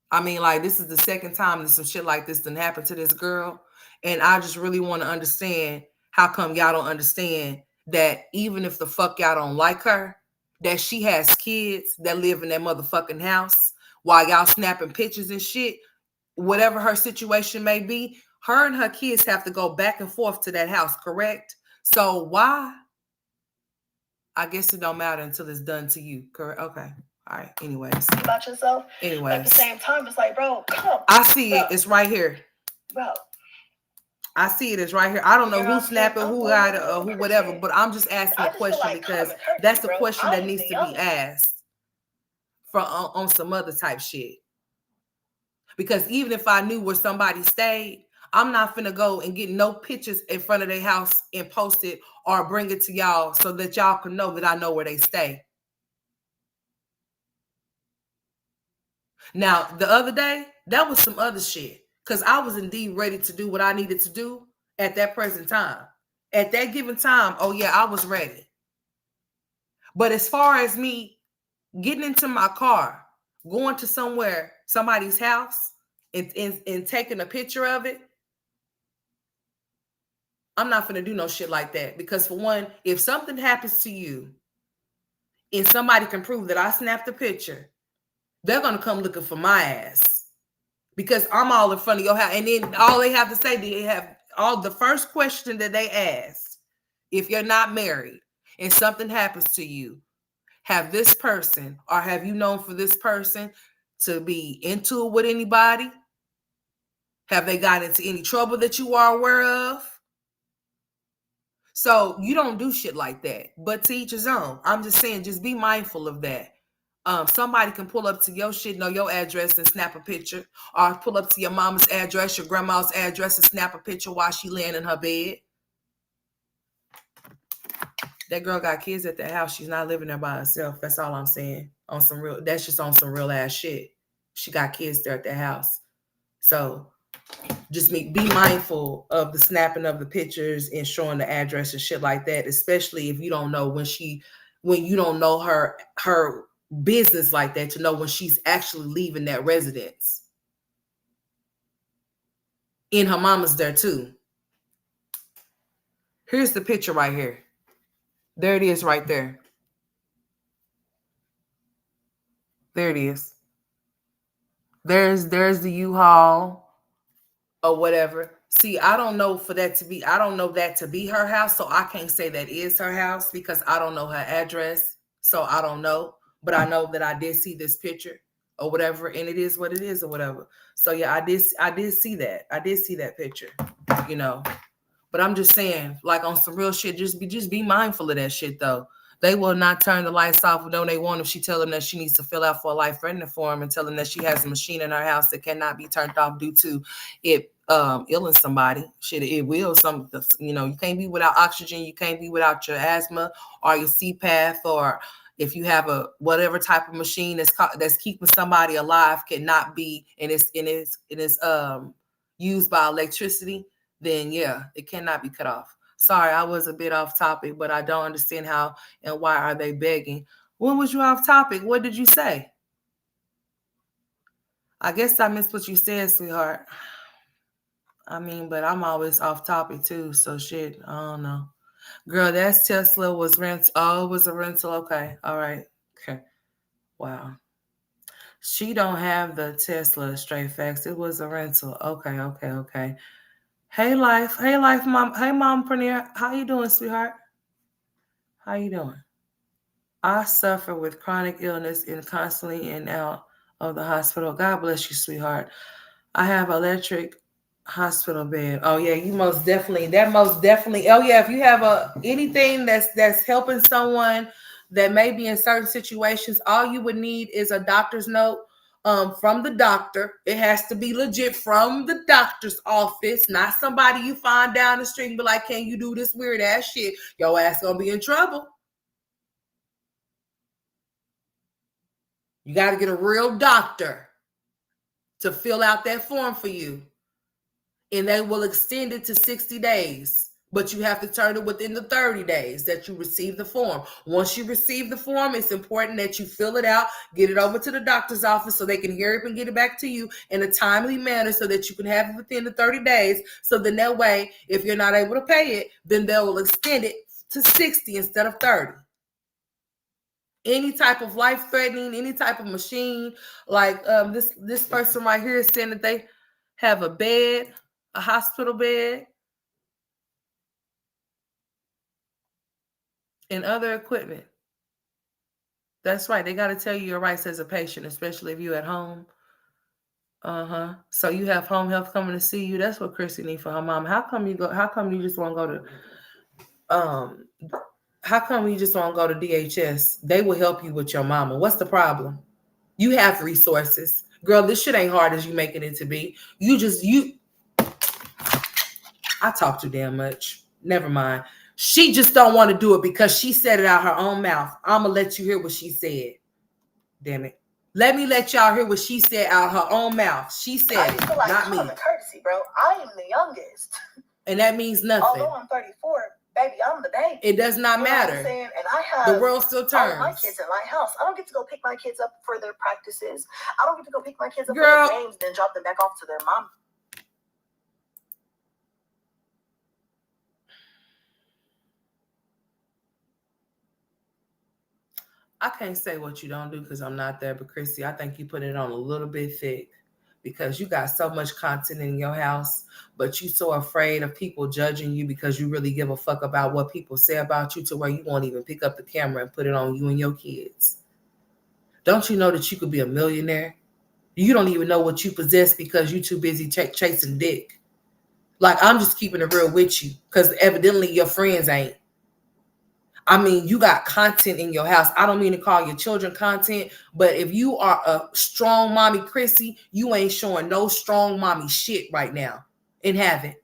I mean, like, this is the second time that some shit like this done happened to this girl. And I just really want to understand how come y'all don't understand that even if the fuck y'all don't like her, that she has kids that live in that motherfucking house while y'all snapping pictures and shit, whatever her situation may be, her and her kids have to go back and forth to that house, correct? So why? I guess it don't matter until it's done to you, correct? Okay. All right. Anyways. About yourself. Anyways. At the same time, it's like, bro, come. I see it. It's right here. Bro. I see it. It's right here. I don't know who's snapping, who got it, or who whatever, but I'm just asking a question because that's a question that needs to be asked for on some other type shit. Because even if I knew where somebody stayed, I'm not finna go and get no pictures in front of their house and post it or bring it to y'all so that y'all can know that I know where they stay. Now, the other day, that was some other shit. Because I was indeed ready to do what I needed to do at that present time. At that given time, oh yeah, I was ready. But as far as me getting into my car, going to somewhere, somebody's house, and taking a picture of it, I'm not going to do no shit like that. Because for one, if something happens to you and somebody can prove that I snapped a picture, they're going to come looking for my ass. Because I'm all in front of your house. And then all they have to say, they have all the first question that they ask, if you're not married and something happens to you, have this person or have you known for this person to be into it with anybody? Have they got into any trouble that you are aware of? So you don't do shit like that. But to each his own. I'm just saying, just be mindful of that. Somebody can pull up to your shit, know your address and snap a picture, or pull up to your mama's address, your grandma's address and snap a picture while she laying in her bed. That girl got kids at that house. She's not living there by herself. That's all I'm saying. That's just on some real ass shit. She got kids there at that house. So just be mindful of the snapping of the pictures and showing the address and shit like that, especially if you don't know when you don't know her business like that, to know when she's actually leaving that residence. And her mama's there too. Here's the picture right here. There it is right there. There it is. There's the U-Haul or whatever. See, I don't know that to be her house, so I can't say that is her house because I don't know her address. So I don't know. But I know that I did see this picture or whatever, and it is what it is or whatever. So yeah, I did see that. I did see that picture, you know. But I'm just saying, like on some real shit, just be mindful of that shit though. They will not turn the lights off when they want if she tell them that she needs to fill out for a life threatening form and tell them that she has a machine in her house that cannot be turned off due to it illing somebody. Shit, it will. You can't be without oxygen. You can't be without your asthma or your CPAP, or if you have a whatever type of machine that's keeping somebody alive cannot be, and it's used by electricity, then yeah, it cannot be cut off. Sorry, I was a bit off topic, but I don't understand how and why are they begging. When was you off topic? What did you say? I guess I missed what you said, sweetheart. I mean, but I'm always off topic too, so shit, I don't know. Girl, that's Tesla was rent. Oh, it was a rental. Okay, all right. Okay, wow. She don't have the Tesla, straight facts. It was a rental. Okay. Hey, life, mom. Hey, mom, Premier. How you doing, sweetheart? How you doing? I suffer with chronic illness and constantly in and out of the hospital. God bless you, sweetheart. I have electric hospital bed. Oh yeah, you most definitely. Oh yeah, if you have anything that's helping someone that may be in certain situations, all you would need is a doctor's note from the doctor. It has to be legit from the doctor's office, not somebody you find down the street and be like, can you do this weird ass shit? Your ass gonna be in trouble. You got to get a real doctor to fill out that form for you. And they will extend it to 60 days. But you have to turn it within the 30 days that you receive the form. Once you receive the form, it's important that you fill it out, get it over to the doctor's office so they can hear it and get it back to you in a timely manner so that you can have it within the 30 days. So then that way, if you're not able to pay it, then they will extend it to 60 instead of 30. Any type of life-threatening, any type of machine, like this person right here is saying that they have a bed, a hospital bed, and other equipment. That's right. They got to tell you your rights as a patient, especially if you're at home. So you have home health coming to see you. That's what Chrissy needs for her mom. How come you just want to go to how come you just want to go to DHS? They will help you with your mama. What's the problem? You have resources. Girl, this shit ain't hard as you making it to be. I talk too damn much. Never mind. She just don't want to do it because she said it out her own mouth. I'm going to let you hear what she said. Damn it. Let me let y'all hear what she said out her own mouth. She said it, like not me. Courtesy, bro. I am the youngest. And that means nothing. Although I'm 34, baby, I'm the baby. It does not matter. What I'm saying? And I have the world still turns. All my kids in my house. I don't get to go pick my kids up for their practices. I don't get to go pick my kids up for their games and then drop them back off to their mom. I can't say what you don't do because I'm not there, but Chrissy, I think you put it on a little bit thick because you got so much content in your house, but you so afraid of people judging you because you really give a fuck about what people say about you to where you won't even pick up the camera and put it on you and your kids. Don't you know that you could be a millionaire? You don't even know what you possess because you're too busy chasing dick. Like, I'm just keeping it real with you because evidently your friends ain't. I mean, you got content in your house. I don't mean to call your children content, but if you are a strong mommy, Chrissy, you ain't showing no strong mommy shit right now and haven't.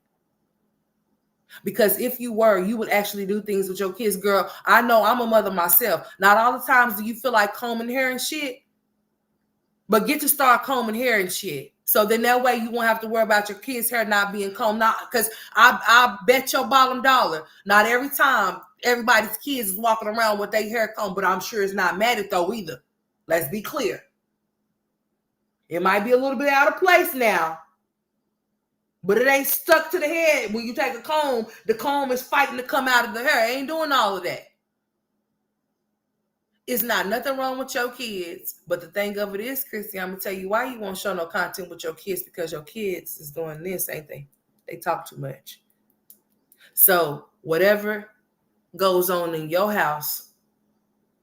Because if you were, you would actually do things with your kids. Girl, I know I'm a mother myself. Not all the times do you feel like combing hair and shit, but get to start combing hair and shit. So then that way you won't have to worry about your kids' hair not being combed. Because I bet your bottom dollar, not every time everybody's kids is walking around with their hair combed, but I'm sure it's not matted though either. Let's be clear. It might be a little bit out of place now, but it ain't stuck to the head. When you take a comb, the comb is fighting to come out of the hair. It ain't doing all of that. It's not nothing wrong with your kids. But the thing of it is, Chrissy, I'm going to tell you why you won't show no content with your kids, because your kids is doing this, ain't they? They talk too much. So whatever goes on in your house,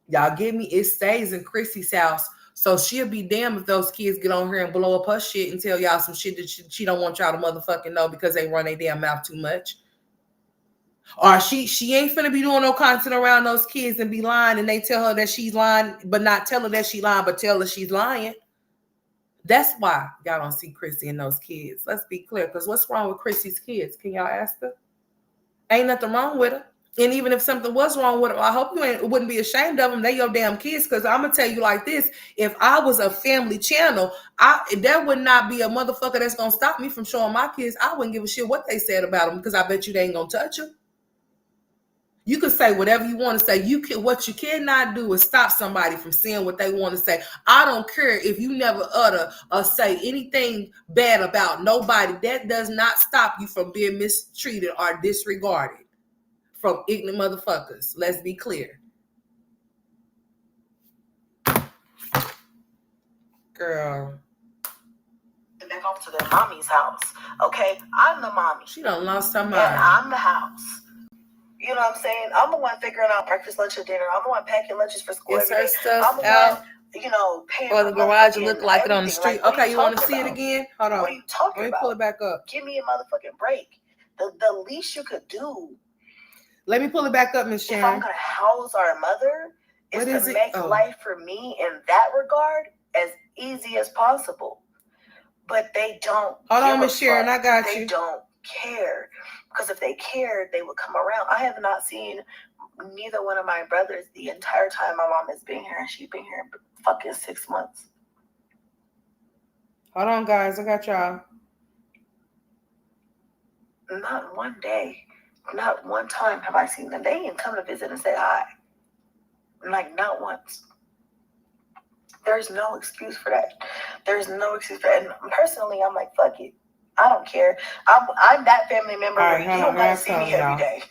y'all give me, it stays in Chrissy's house. So she'll be damned if those kids get on here and blow up her shit and tell y'all some shit that she don't want y'all to motherfucking know because they run their damn mouth too much. Or she ain't finna be doing no content around those kids and be lying, and they tell her that she's lying, but not tell her that she's lying, but tell her she's lying. That's why y'all don't see Chrissy and those kids. Let's be clear, because what's wrong with Chrissy's kids? Can y'all ask her? Ain't nothing wrong with her. And even if something was wrong with them, I hope you wouldn't be ashamed of them. They your damn kids. Because I'm going to tell you like this. If I was a family channel, there would not be a motherfucker that's going to stop me from showing my kids. I wouldn't give a shit what they said about them, because I bet you they ain't going to touch them. You can say whatever you want to say. What you cannot do is stop somebody from saying what they want to say. I don't care if you never utter or say anything bad about nobody. That does not stop you from being mistreated or disregarded from ignorant motherfuckers. Let's be clear. Girl. Back off to their mommy's house. Okay? I'm the mommy. She done lost her mind. And I'm the house. You know what I'm saying? I'm the one figuring out breakfast, lunch, and dinner. I'm the one packing lunches for school. Is her stuff I'm the out? One, paying or the garage and look like it on the street. Like, okay, you want to see it again? Hold on. What are you talking Let me about? pull it back up. Give me a motherfucking break. The least you could do. Let me pull it back up, Miss Sharon. If I'm going to house our mother, is to make life for me in that regard as easy as possible. But they don't. Hold on, Miss Sharon, I got you. They don't care. Because if they cared, they would come around. I have not seen neither one of my brothers the entire time my mom has been here, and she's been here fucking 6 months. Hold on, guys, I got y'all. Not one day, not one time have I seen them. They didn't come to visit and say hi. Like, not once. There's no excuse for that. There's no excuse for that. And personally, I'm like, fuck it. I don't care. I'm that family member where you don't have to see me every day.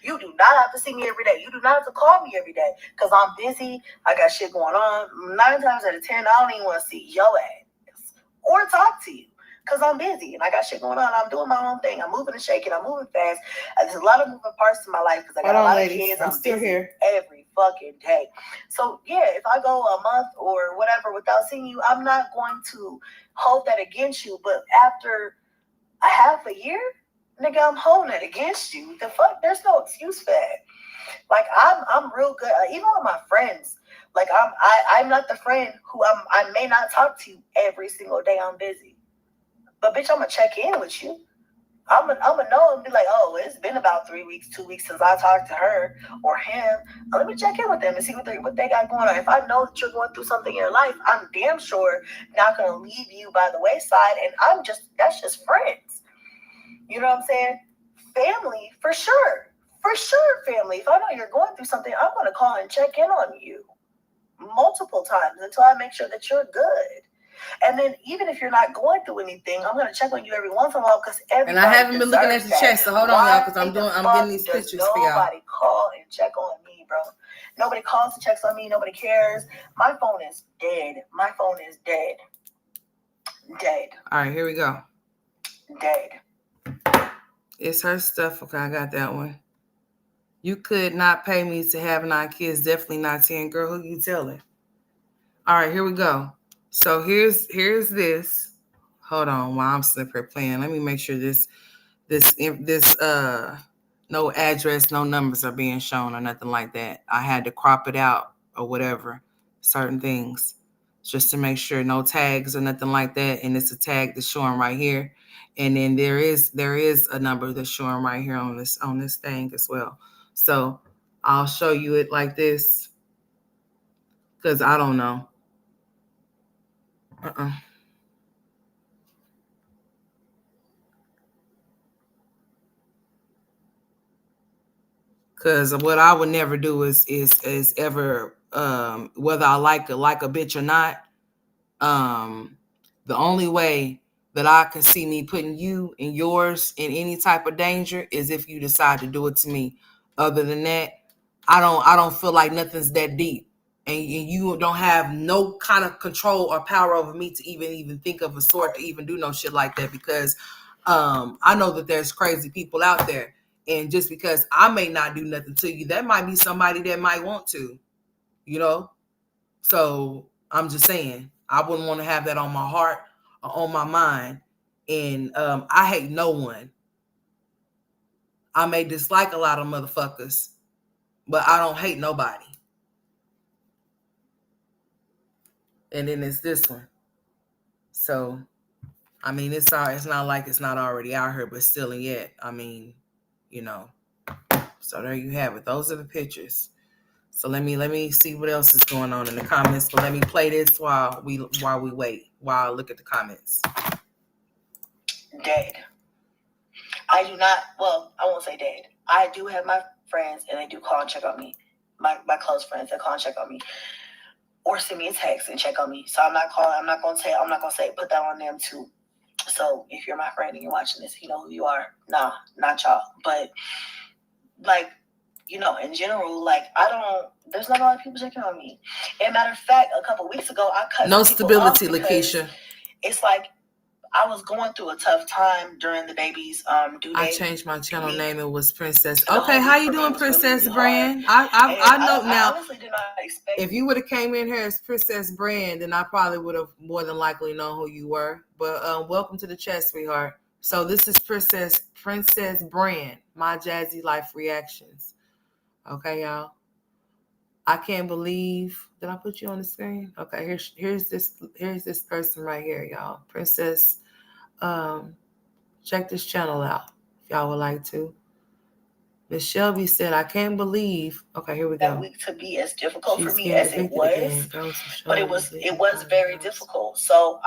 You do not have to see me every day. You do not have to call me every day because I'm busy. I got shit going on. 9 times out of 10, I don't even want to see your ass or talk to you because I'm busy and I got shit going on. I'm doing my own thing. I'm moving and shaking. I'm moving fast. There's a lot of moving parts to my life because I got a lot of kids. I'm still here every fucking day. So yeah, if I go a month or whatever without seeing you, I'm not going to hold that against you. But after a half a year, nigga, I'm holding it against you. The fuck? There's no excuse for that. Like I'm real good. Even with my friends, like I'm not the friend who I may not talk to you every single day. I'm busy, but bitch, I'm gonna check in with you. I'm gonna know and be like, oh, it's been about 3 weeks, 2 weeks since I talked to her or him. Let me check in with them and see what they got going on. If I know that you're going through something in your life, I'm damn sure not gonna leave you by the wayside. And that's just friends. You know what I'm saying? Family, for sure. For sure, family. If I know you're going through something, I'm gonna call and check in on you multiple times until I make sure that you're good. And then even if you're not going through anything, I'm gonna check on you every once in a while because everybody. And I haven't been looking at the chest, so hold on, y'all, because I'm getting these pictures for y'all. Nobody call and check on me, bro. Nobody calls and checks on me. Nobody cares. My phone is dead. My phone is dead. Dead. All right, here we go. Dead. It's her stuff. Okay, I got that one. You could not pay me to have 9 kids. Definitely not 10. Girl, who you telling? All right, here we go. So here's this. Hold on, while I'm sitting here playing. Let me make sure this no address, no numbers are being shown or nothing like that. I had to crop it out or whatever, certain things, just to make sure no tags or nothing like that. And it's a tag that's showing right here. And then there is a number that's showing right here on this thing as well. So I'll show you it like this because I don't know. Because what I would never do is ever whether I like a bitch or not. The only way that I can see me putting you and yours in any type of danger is if you decide to do it to me. Other than that, I don't feel like nothing's that deep. And you don't have no kind of control or power over me to even think of a sort to even do no shit like that because I know that there's crazy people out there. And just because I may not do nothing to you, that might be somebody that might want to, you know? So I'm just saying, I wouldn't want to have that on my heart or on my mind. And I hate no one. I may dislike a lot of motherfuckers, but I don't hate nobody. And then it's this one. So, I mean, it's not like it's not already out here, but still and yet, I mean, you know. So there you have it. Those are the pictures. So let me see what else is going on in the comments. But let me play this while we wait, while I look at the comments. Dead. I do not, well, I won't say dead. I do have my friends and they do call and check on me. My close friends that call and check on me. Or send me a text and check on me. So I'm not gonna say put that on them too. So if you're my friend and you're watching this, you know who you are. Nah, not y'all. But like, you know, in general, like there's not a lot of people checking on me. And matter of fact, a couple weeks ago I cut no stability, Lakeisha. It's like I was going through a tough time during the baby's due date. I changed my channel name. It was Princess. Okay, how you doing, Princess Brand? I know now. Honestly did not expect. If you would have came in here as Princess Brand, then I probably would have more than likely known who you were. But welcome to the chat, sweetheart. So this is Princess Brand, my Jazzy Life Reactions. Okay, y'all. I can't believe. Did I put you on the screen? Okay, here's this person right here, y'all. Princess, um, check this channel out if y'all would like to. Miss Shelby said, I can't believe. Okay, here we go. That week to be as difficult She's for me getting as it evicted was, again. but it was very difficult. So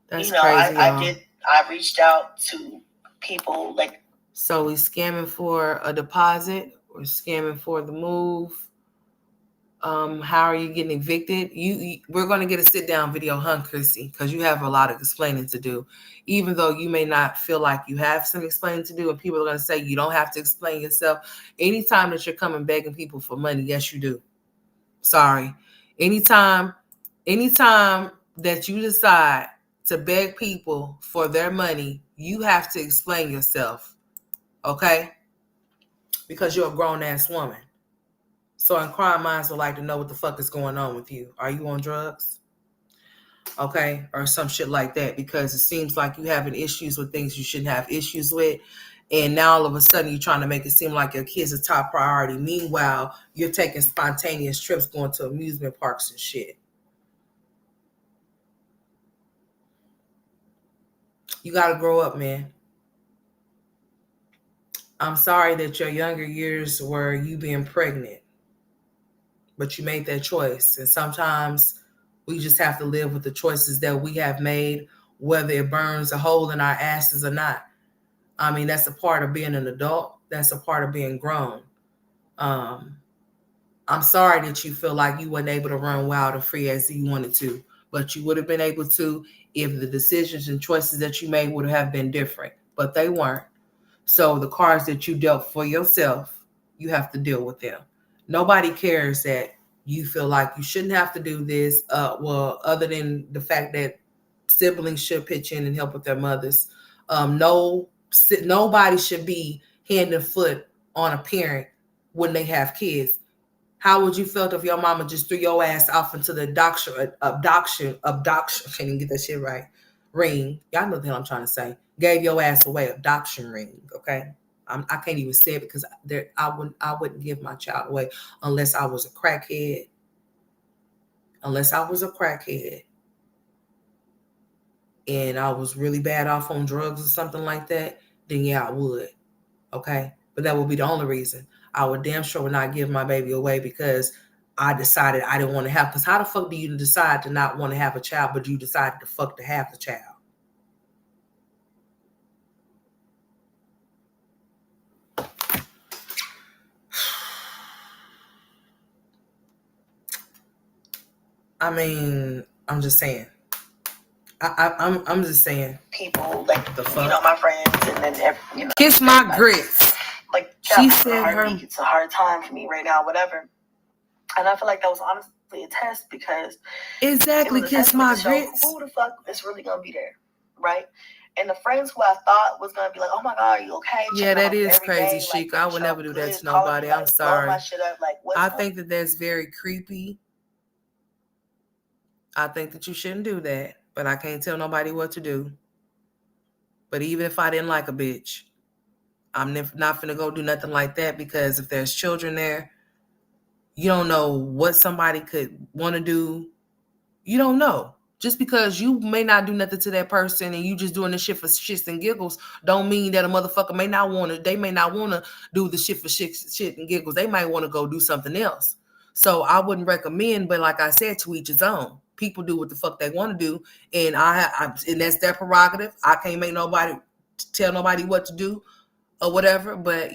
That's crazy, y'all. I reached out to people like. So we scamming for a deposit. We're scamming for the move. How are you getting evicted? We're going to get a sit down video, huh, Chrissy? Because you have a lot of explaining to do. Even though you may not feel like you have some explaining to do, and people are going to say you don't have to explain yourself. Anytime that you're coming begging people for money, yes, you do. Sorry. Anytime that you decide to beg people for their money, you have to explain yourself. Okay? Because you're a grown ass woman. So inquiring minds would like to know what the fuck is going on with you. Are you on drugs? Okay, or some shit like that, because it seems like you having issues with things you shouldn't have issues with. And now all of a sudden you're trying to make it seem like your kid's a top priority. Meanwhile, you're taking spontaneous trips going to amusement parks and shit. You got to grow up, man. I'm sorry that your younger years were you being pregnant, but you made that choice. And sometimes we just have to live with the choices that we have made, whether it burns a hole in our asses or not. I mean, that's a part of being an adult. That's a part of being grown. I'm sorry that you feel like you weren't able to run wild and free as you wanted to, but you would have been able to if the decisions and choices that you made would have been different, but they weren't. So the cards that you dealt for yourself, you have to deal with them. Nobody cares that you feel like you shouldn't have to do this. Well, other than the fact that siblings should pitch in and help with their mothers. Nobody should be hand and foot on a parent when they have kids. How would you felt if your mama just threw your ass off into the abduction, can't even get that shit right, ring. Y'all know the hell I'm trying to say. Gave your ass away, adoption ring, okay? I can't even say it because I wouldn't give my child away unless I was a crackhead. Unless I was a crackhead and I was really bad off on drugs or something like that, then yeah, I would, okay? But that would be the only reason. I would damn sure would not give my baby away because I decided I didn't want to have, because how the fuck do you decide to not want to have a child, but you decided to fuck to have the child? I mean, I'm just saying. I'm just saying. People like the fuck? You know, my friends, and then kiss my grits. Like she said, it's a hard time for me right now, whatever. And I feel like that was honestly a test because exactly kiss my grits. Who the fuck is really gonna be there, right? And the friends who I thought was gonna be like, oh my god, are you okay? Yeah, that is crazy, Sheik. I would never do that to nobody. I'm sorry. I think that that's very creepy. I think that you shouldn't do that, but I can't tell nobody what to do. But even if I didn't like a bitch, I'm not finna go do nothing like that, because if there's children there, you don't know what somebody could want to do. You don't know. Just because you may not do nothing to that person and you just doing the shit for shits and giggles, don't mean that a motherfucker may not want to. They may not want to do the shit for shit and giggles. They might want to go do something else. So I wouldn't recommend, but like I said, to each his own. People do what the fuck they want to do, and and that's their prerogative. I can't make nobody tell nobody what to do or whatever. But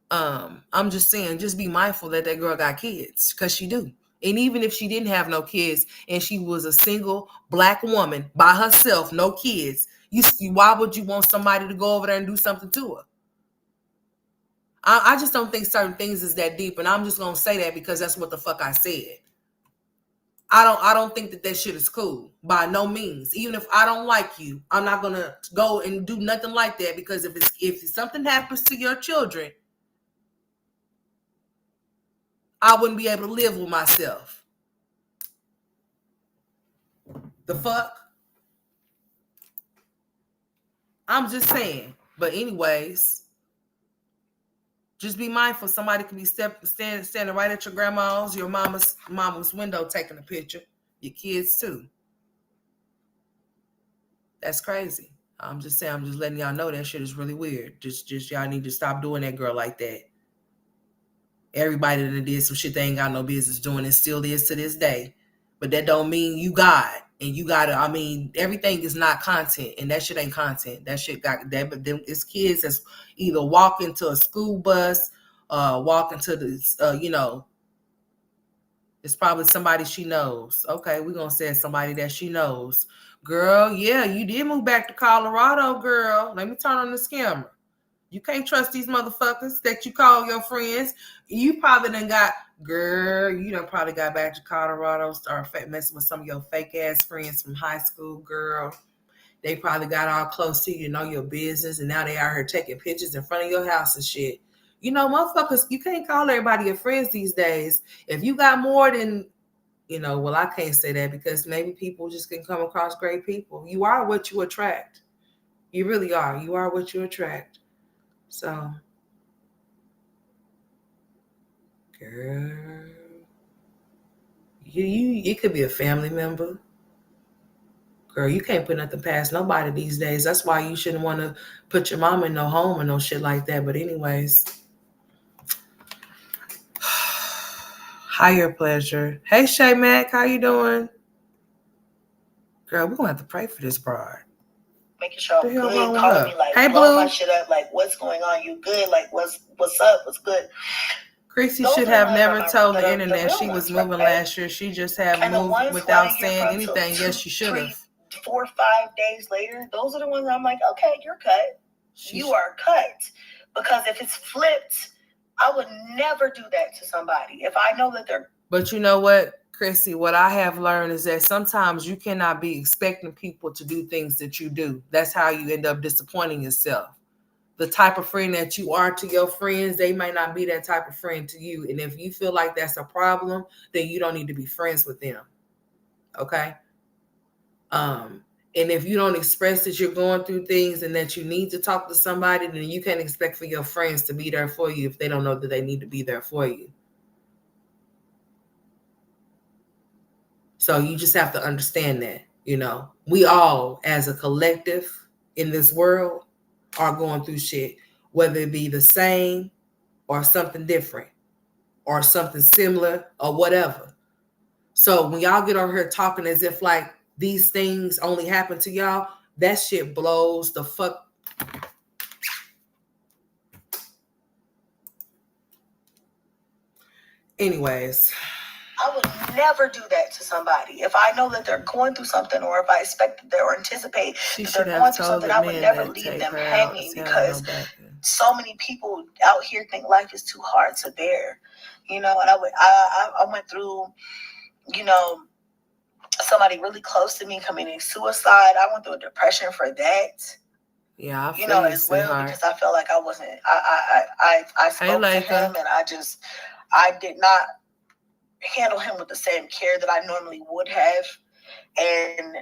I'm just saying, just be mindful that girl got kids, because she do. And even if she didn't have no kids and she was a single black woman by herself, no kids, why would you want somebody to go over there and do something to her? I just don't think certain things is that deep, and I'm just gonna say that because that's what the fuck I said. I don't think that shit is cool by no means. Even if I don't like you, I'm not gonna go and do nothing like that, because if something happens to your children, I wouldn't be able to live with myself. The fuck? I'm just saying. But anyways, Just be mindful. Somebody could be standing right at your grandma's, your mama's window taking a picture. Your kids too. That's crazy. I'm just saying. I'm just letting y'all know that shit is really weird. Just y'all need to stop doing that girl like that. Everybody that did some shit they ain't got no business doing and still is to this day. But that don't mean you God. And you gotta, I mean, everything is not content, and that shit ain't content. That shit got that, but them it's kids that's either walking to a school bus, walking to the, it's probably somebody she knows. Okay, we're gonna say it's somebody that she knows. Girl, yeah, you did move back to Colorado, girl. Let me turn on this camera. You can't trust these motherfuckers that you call your friends. You probably done got, girl, you done probably got back to Colorado, start messing with some of your fake ass friends from high school, girl. They probably got all close to you, know your business, and now they out here taking pictures in front of your house and shit. Motherfuckers, you can't call everybody your friends these days. If you got more than, well, I can't say that because maybe people just can come across great people. You are what you attract. You really are. You are what you attract. So, girl, it could be a family member. Girl, you can't put nothing past nobody these days. That's why you shouldn't want to put your mama in no home or no shit like that. But anyways, higher pleasure. Hey, Shay Mac, how you doing? Girl, we're going to have to pray for this broad. Making sure I'm good, calling me like, hey, blowing my shit up, like, what's going on? You good? Like, what's up? What's good? Chrissy should have never told the internet she was moving last year. She just had moved without saying anything. Yes, she should have. 4 or 5 days later, those are the ones I'm like, okay, you're cut. You are cut. Because if it's flipped, I would never do that to somebody. If I know that they're... But you know what, Chrissy, what I have learned is that sometimes you cannot be expecting people to do things that you do. That's how you end up disappointing yourself. The type of friend that you are to your friends, they might not be that type of friend to you. And if you feel like that's a problem, then you don't need to be friends with them. Okay? And if you don't express that you're going through things and that you need to talk to somebody, then you can't expect for your friends to be there for you if they don't know that they need to be there for you. So you just have to understand that, we all as a collective in this world are going through shit, whether it be the same or something different or something similar or whatever. So when y'all get over here talking as if like these things only happen to y'all, that shit blows the fuck. Anyways, I would never do that to somebody. If I know that they're going through something, or if I expect that or anticipate that they're going through something, I would never leave them hanging because so many people out here think life is too hard to bear. And I went through, somebody really close to me committing suicide. I went through a depression for that. Yeah, I feel as well, because I felt like I wasn't. I spoke to him, and I did not handle him with the same care that I normally would have. And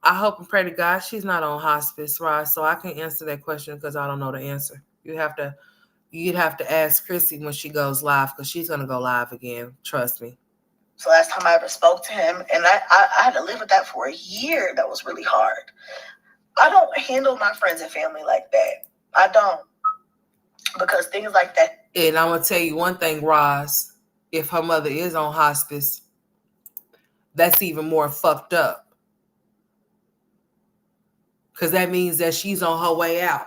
I hope and pray to God she's not on hospice, right? So I can't answer that question because I don't know the answer. You'd have to ask Chrissy when she goes live, because she's gonna go live again. Trust me. So last time I ever spoke to him, and I had to live with that for a year. That was really hard. I don't handle my friends and family like that. I don't. Because things like that. And I'm gonna tell you one thing, Roz. If her mother is on hospice, that's even more fucked up. Because that means that she's on her way out.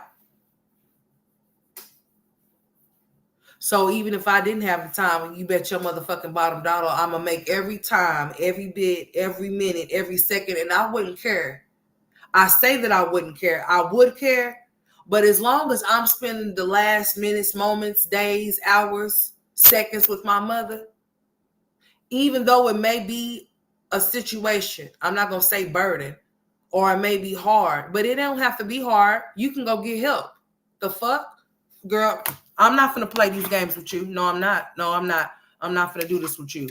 So even if I didn't have the time, you bet your motherfucking bottom dollar, I'm going to make every time, every bit, every minute, every second, and I wouldn't care. I say that I wouldn't care. I would care. But as long as I'm spending the last minutes, moments, days, hours, seconds with my mother, even though it may be a situation, I'm not going to say burden, or it may be hard, but it don't have to be hard. You can go get help. The fuck? Girl, I'm not going to play these games with you. No, I'm not. I'm not going to do this with you.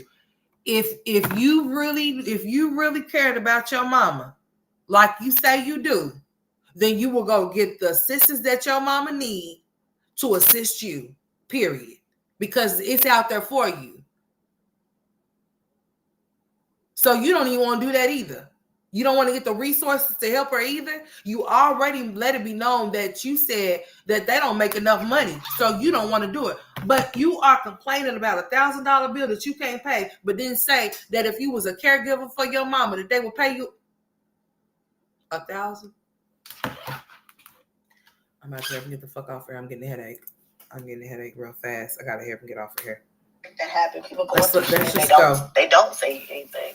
If you really cared about your mama, like you say you do, then you will go get the assistance that your mama need to assist you. period, because it's out there for you. So you don't even want to do that either. You don't want to get the resources to help her either. You already let it be known that you said that they don't make enough money, so you don't want to do it. But you are complaining about $1,000 bill that you can't pay, but then say that if you was a caregiver for your mama, that they would pay you $1,000. I'm about to have to get the fuck off here. I'm getting a headache. I'm getting a headache real fast. I gotta have to get off of here. That happen. People going through shit. They don't say anything.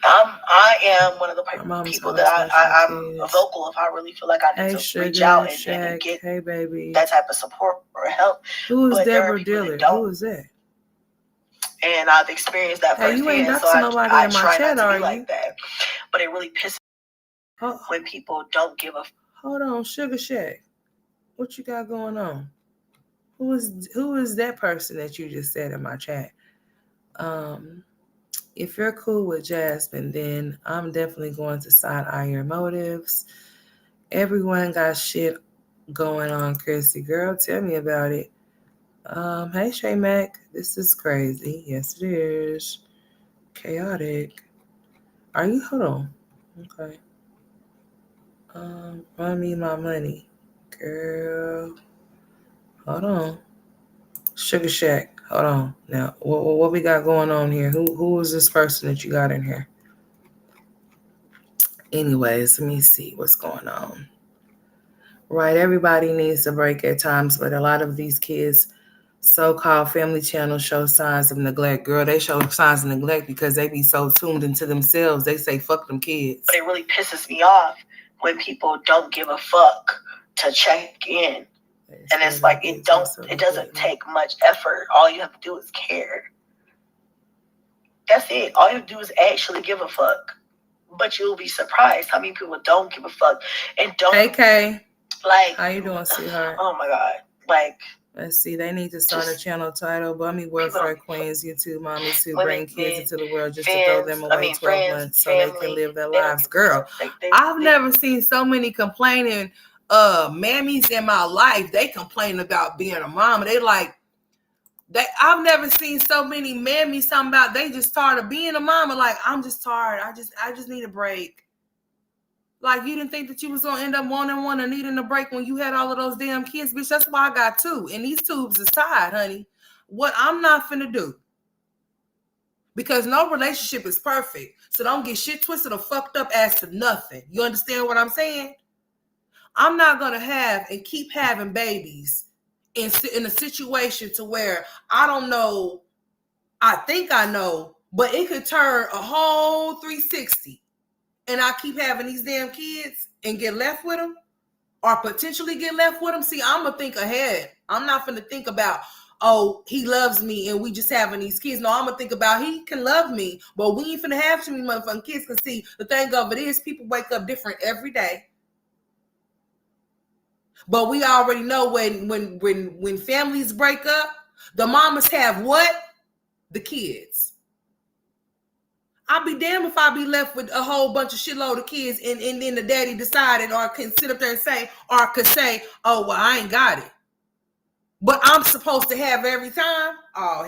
I am one of the people that I'm vocal if I really feel like I need to reach out and get that type of support or help. Who is Deborah Dillard? Who is that? And I've experienced that firsthand. You ain't so nobody I in my try chat, not to are be like that. But it really pisses me when people don't give a. Hold on, Sugar Shack. What you got going on? Who is that person that you just said in my chat? If you're cool with Jasmine, then I'm definitely going to side eye your motives. Everyone got shit going on, Chrissy. Girl, tell me about it. Hey, Shay Mac. This is crazy. Yes, it is. Chaotic. Are you? Hold on. Okay. Run me my money. Girl. Hold on. Sugar Shack. Hold on. Now, what we got going on here? Who is this person that you got in here? Anyways, let me see what's going on. Right, everybody needs a break at times, but a lot of these kids, so-called family channels, show signs of neglect. Girl, they show signs of neglect because they be so tuned into themselves. They say, fuck them kids. But it really pisses me off when people don't give a fuck to check in. And it's like it doesn't take much effort. All you have to do is care. That's it. All you have to do is actually give a fuck. But you'll be surprised how many people don't give a fuck and don't. Hey Kay. Like, how you doing, sweetheart? Oh my God. Like, let's see, they need to start a channel titled Bummy Warfare Queens, YouTube Mommies who bring kids into the world just to throw them away 12 months so they can live their lives. Girl, I've never seen so many complaining mammies in my life. They complain about being a mom. I've never seen so many mammies talking about they just tired of being a mama. Like, I'm just tired. I just need a break. Like, you didn't think that you was gonna end up wanting one or needing a break when you had all of those damn kids, bitch. That's why I got two, and these tubes is tied, honey. What I'm not finna do, because no relationship is perfect, so don't get shit twisted or fucked up as to nothing. You understand what I'm saying? I'm not gonna have and keep having babies in a situation to where I don't know. I think I know, but it could turn a whole 360. And I keep having these damn kids and get left with them or potentially get left with them. See, I'm going to think ahead. I'm not going to think about, oh, he loves me and we just having these kids. No, I'm going to think about he can love me, but we ain't finna have too many motherfucking kids. Because see, the thing of it is people wake up different every day. But we already know when families break up, the mamas have what? The kids. I'll be damned if I be left with a whole bunch of shitload of kids and then the daddy decided or can sit up there and say, or could say, oh, well, I ain't got it. But I'm supposed to have every time? Oh,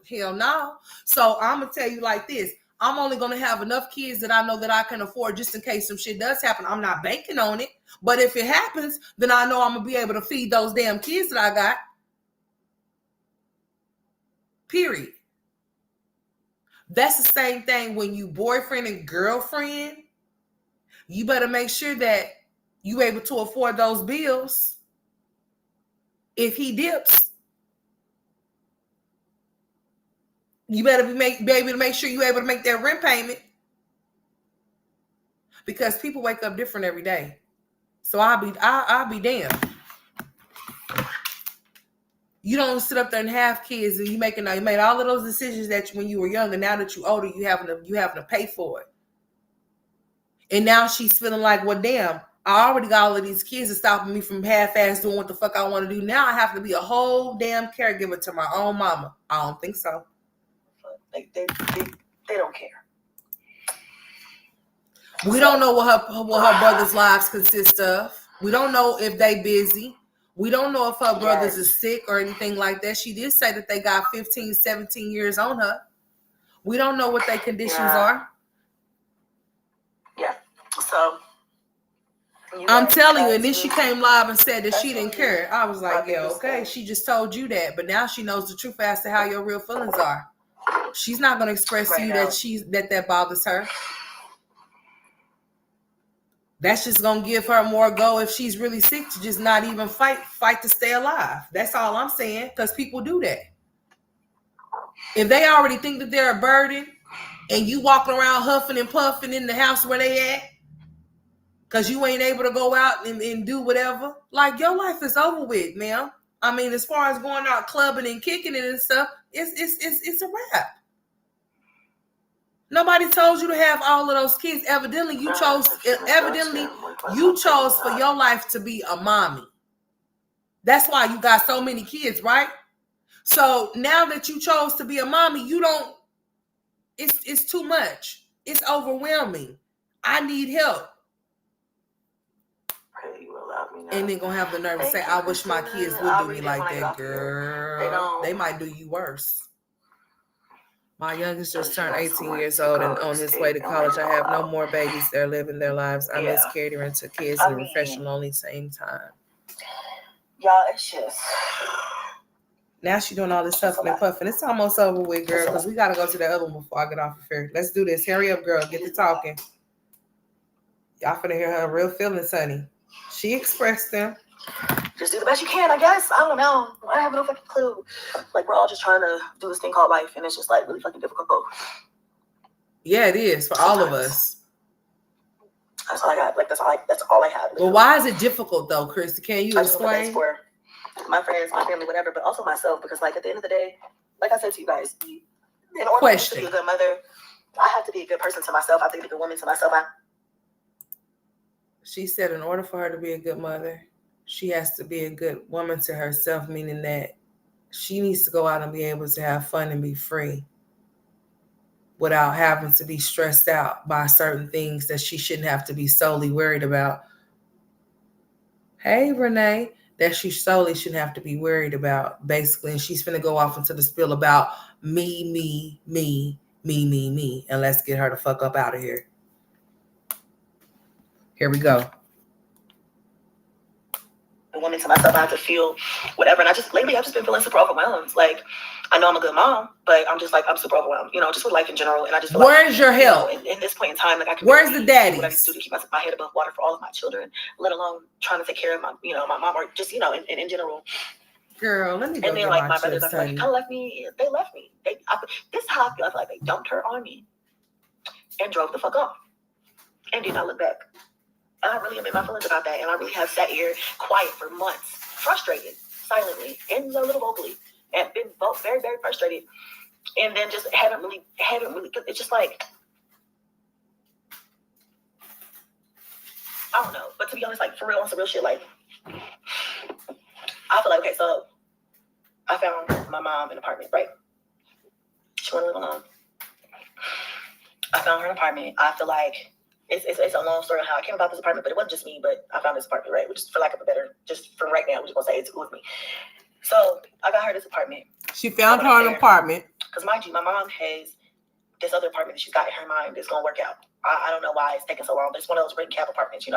hell no. So I'm going to tell you like this. I'm only going to have enough kids that I know that I can afford just in case some shit does happen. I'm not banking on it. But if it happens, then I know I'm going to be able to feed those damn kids that I got. Period. That's the same thing when you boyfriend and girlfriend. You better make sure that you able to afford those bills. If he dips, you better be able to make sure you're able to make that rent payment. Because people wake up different every day. So I'll be damned. You don't sit up there and have kids and you made all of those decisions that when you were younger. Now that you're older, you having to pay for it. And now she's feeling like, well, damn, I already got all of these kids that's stopping me from half-ass doing what the fuck I want to do. Now I have to be a whole damn caregiver to my own mama. I don't think so. They don't care. We don't know what her brother's lives consist of. We don't know if they busy. We don't know if her brothers Yes. is sick or anything like that. She did say that they got 15, 17 years on her. We don't know what their conditions are. Yeah. So I'm telling you, and then she came live and said that she didn't care. I was like, yeah, okay. She just told you that, but now she knows the truth as to how your real feelings are. She's not going to express to you that that bothers her. That's just going to give her more go if she's really sick to just not even fight to stay alive. That's all I'm saying, because people do that. If they already think that they're a burden and you walking around huffing and puffing in the house where they at, because you ain't able to go out and do whatever, like, your life is over with, man. I mean, as far as going out clubbing and kicking it and stuff, it's a wrap. Nobody told you to have all of those kids. Evidently, you chose for your life to be a mommy. That's why you got so many kids, right? So now that you chose to be a mommy, you don't, it's too much. It's overwhelming. I need help. And then gonna have the nerve to say, I wish my kids would do me like that, girl. They might do you worse. My youngest just turned 18 years old and on his way to college. I have no more babies. They're living their lives. I miss catering to kids and professional only same time. Y'all, it's just... Now she's doing all this huffing and puffing. It's almost over with, girl, because we got to go to the other one before I get off of here. Let's do this. Hurry up, girl. Get to talking. Y'all finna hear her real feelings, honey. She expressed them. Just do the best you can, I guess. I don't know. I have no fucking clue. Like, we're all just trying to do this thing called life, and it's just, like, really fucking difficult. Yeah, it is for all of us. That's all I got. Like, that's all I have. Well, why is it difficult, though, Christy? Can you explain? For my friends, my family, whatever, but also myself, because, like, at the end of the day, like I said to you guys, in order to be a good mother, I have to be a good person to myself. I have to be a good woman to myself. She said in order for her to be a good mother, she has to be a good woman to herself, meaning that she needs to go out and be able to have fun and be free without having to be stressed out by certain things that she shouldn't have to be solely worried about. Hey, Renee, that she solely shouldn't have to be worried about, basically. And she's going to go off into the spiel about me. And let's get her the fuck up out of here. Here we go. The woman to myself, I have to feel whatever. And lately, I've just been feeling super overwhelmed. Like, I know I'm a good mom, but I'm super overwhelmed, just with life in general. And I just feel where's your help? In this point in time, like, I can where's the daddy? What I need to do to keep my head above water for all of my children, let alone trying to take care of my mom, or just, in general. Girl, let me go. And then, like, my brothers, I feel like, kind of left me. They left me. This is how I feel. I feel like they dumped her on me and drove the fuck off and did not look back. I really am in my feelings about that, and I really have sat here quiet for months, frustrated, silently, and a little vocally, and been both very, very frustrated, and then just haven't really. It's just like, I don't know, but to be honest, like, for real, on some real shit, like, I feel like, okay, so I found my mom an apartment, right? She wanted to live alone. I found her an apartment. I feel like. It's a long story on how I came about this apartment, but it wasn't just me, but I found this apartment, right? Which is, for lack of a better, just for right now, we're just going to say it's with me. So I got her this apartment. She found her an apartment. Because mind you, my mom has this other apartment that she's got in her mind that's going to work out. I don't know why it's taking so long, but it's one of those rent cap apartments,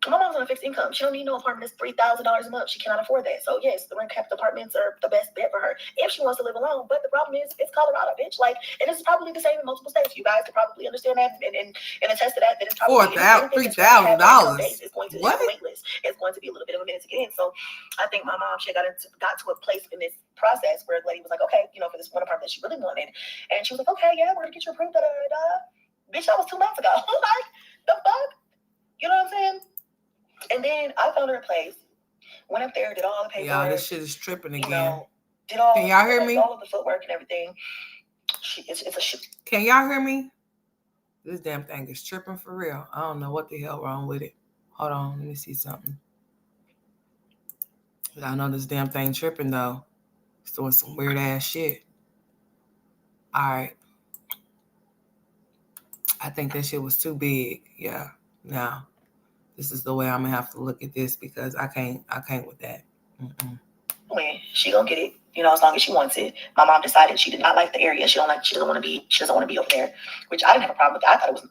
My mom's on a fixed income. She don't need no apartment that's $3,000 a month. She cannot afford that. So yes, the rent cap apartments are the best bet for her if she wants to live alone. But the problem is, it's Colorado, bitch. Like, and this is probably the same in multiple states. You guys could probably understand that and attest to that. That it's probably $3,000. It's going to have a wait list. It's going to be a little bit of a minute to get in. So I think my mom, she got to a place in this process where the lady was like, okay, for this one apartment that she really wanted, and she was like, okay, yeah, we're gonna get you approved. Bitch, that was 2 months ago. Like, the fuck, you know what I'm saying? And then I found her a place, went up there, did all the paperwork. Yeah, this shit is tripping again. Did all, can y'all hear me? All of the footwork and everything. It's a shit. Can y'all hear me? This damn thing is tripping for real. I don't know what the hell wrong with it. Hold on, let me see something. I know this damn thing tripping though. It's doing some weird ass shit. All right. I think that shit was too big. Yeah. No. this is the way I'm gonna have to look at this because I can't with that. When she gonna get it, as long as she wants it. My mom decided she did not like the area. She doesn't want to be over there, which I didn't have a problem with that. I thought it was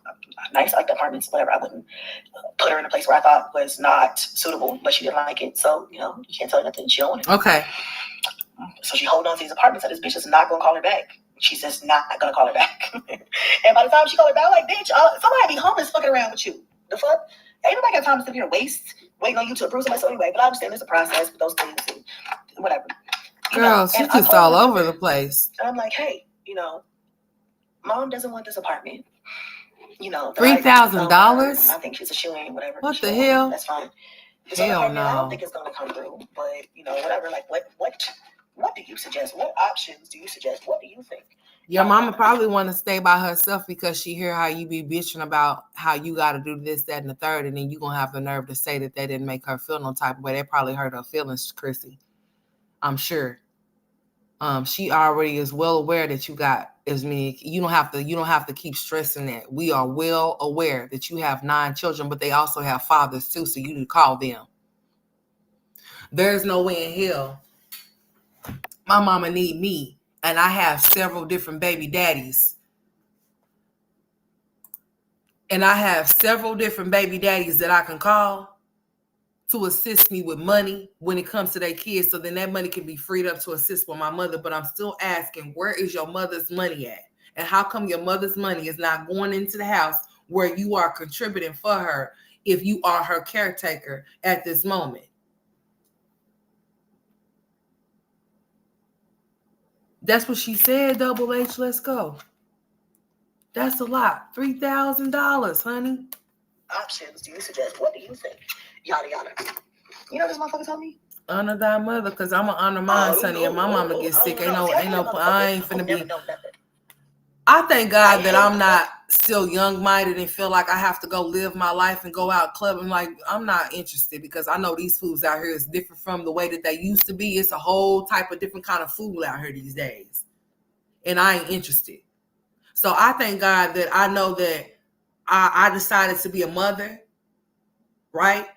nice. I like the apartments, whatever. I wouldn't put her in a place where I thought was not suitable, but she didn't like it. So, you can't tell her nothing. She don't want it. Okay. So she holding on to these apartments, and this bitch is not gonna call her back. She's just not gonna call her back. And by the time she called her back, I'm like, bitch, somebody be homeless fucking around with you. The fuck? Ain't nobody got time to sit here and waiting on you to approve somebody. So anyway, but I understand there's a process with those things and whatever. Girl, she's just all over the place. And I'm like, hey, mom doesn't want this apartment. $3,000? I think she's a shoe-in, whatever. What the hell? That's fine. Hell no. I don't think it's gonna come through, but whatever. Like, what do you suggest? What options do you suggest? What do you think? Your mama probably want to stay by herself because she hear how you be bitching about how you got to do this, that, and the third, and then you gonna have the nerve to say that didn't make her feel no type of way. That probably hurt her feelings, Chrissy. I'm sure. She already is well aware that you got as many. You don't have to keep stressing that. We are well aware that you have 9 children, but they also have fathers too, so you need to call them. There's no way in hell my mama need me, and I have several different baby daddies. And I have several different baby daddies that I can call to assist me with money when it comes to their kids. So then that money can be freed up to assist with my mother. But I'm still asking, where is your mother's money at? And how come your mother's money is not going into the house where you are contributing for her if you are her caretaker at this moment? That's what she said, Double H. Let's go. That's a lot. $3,000, honey. Options do you suggest? What do you think? Yada yada. This motherfucker told me? Honor thy mother, because I'm gonna honor mine, honey. If my mama gets sick, I ain't finna be. I thank God that I'm not still young-minded and feel like I have to go live my life and go out clubbing. Like, I'm not interested because I know these foods out here is different from the way that they used to be. It's a whole type of different kind of food out here these days. And I ain't interested. So I thank God that I know that I decided to be a mother, right?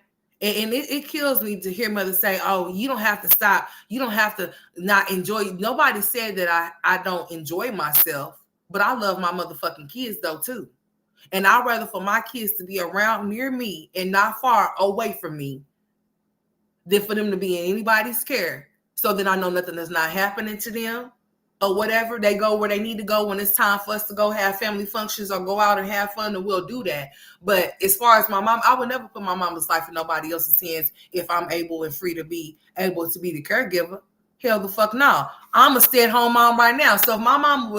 And it kills me to hear mothers say, oh, you don't have to stop. You don't have to not enjoy. Nobody said that I don't enjoy myself. But I love my motherfucking kids, though, too. And I'd rather for my kids to be around near me and not far away from me than for them to be in anybody's care. So then I know nothing is not happening to them or whatever. They go where they need to go when it's time for us to go have family functions or go out and have fun, and we'll do that. But as far as my mom, I would never put my mama's life in nobody else's hands if I'm able and free to be able to be the caregiver. Hell the fuck no. I'm a stay-at-home mom right now. So if my mama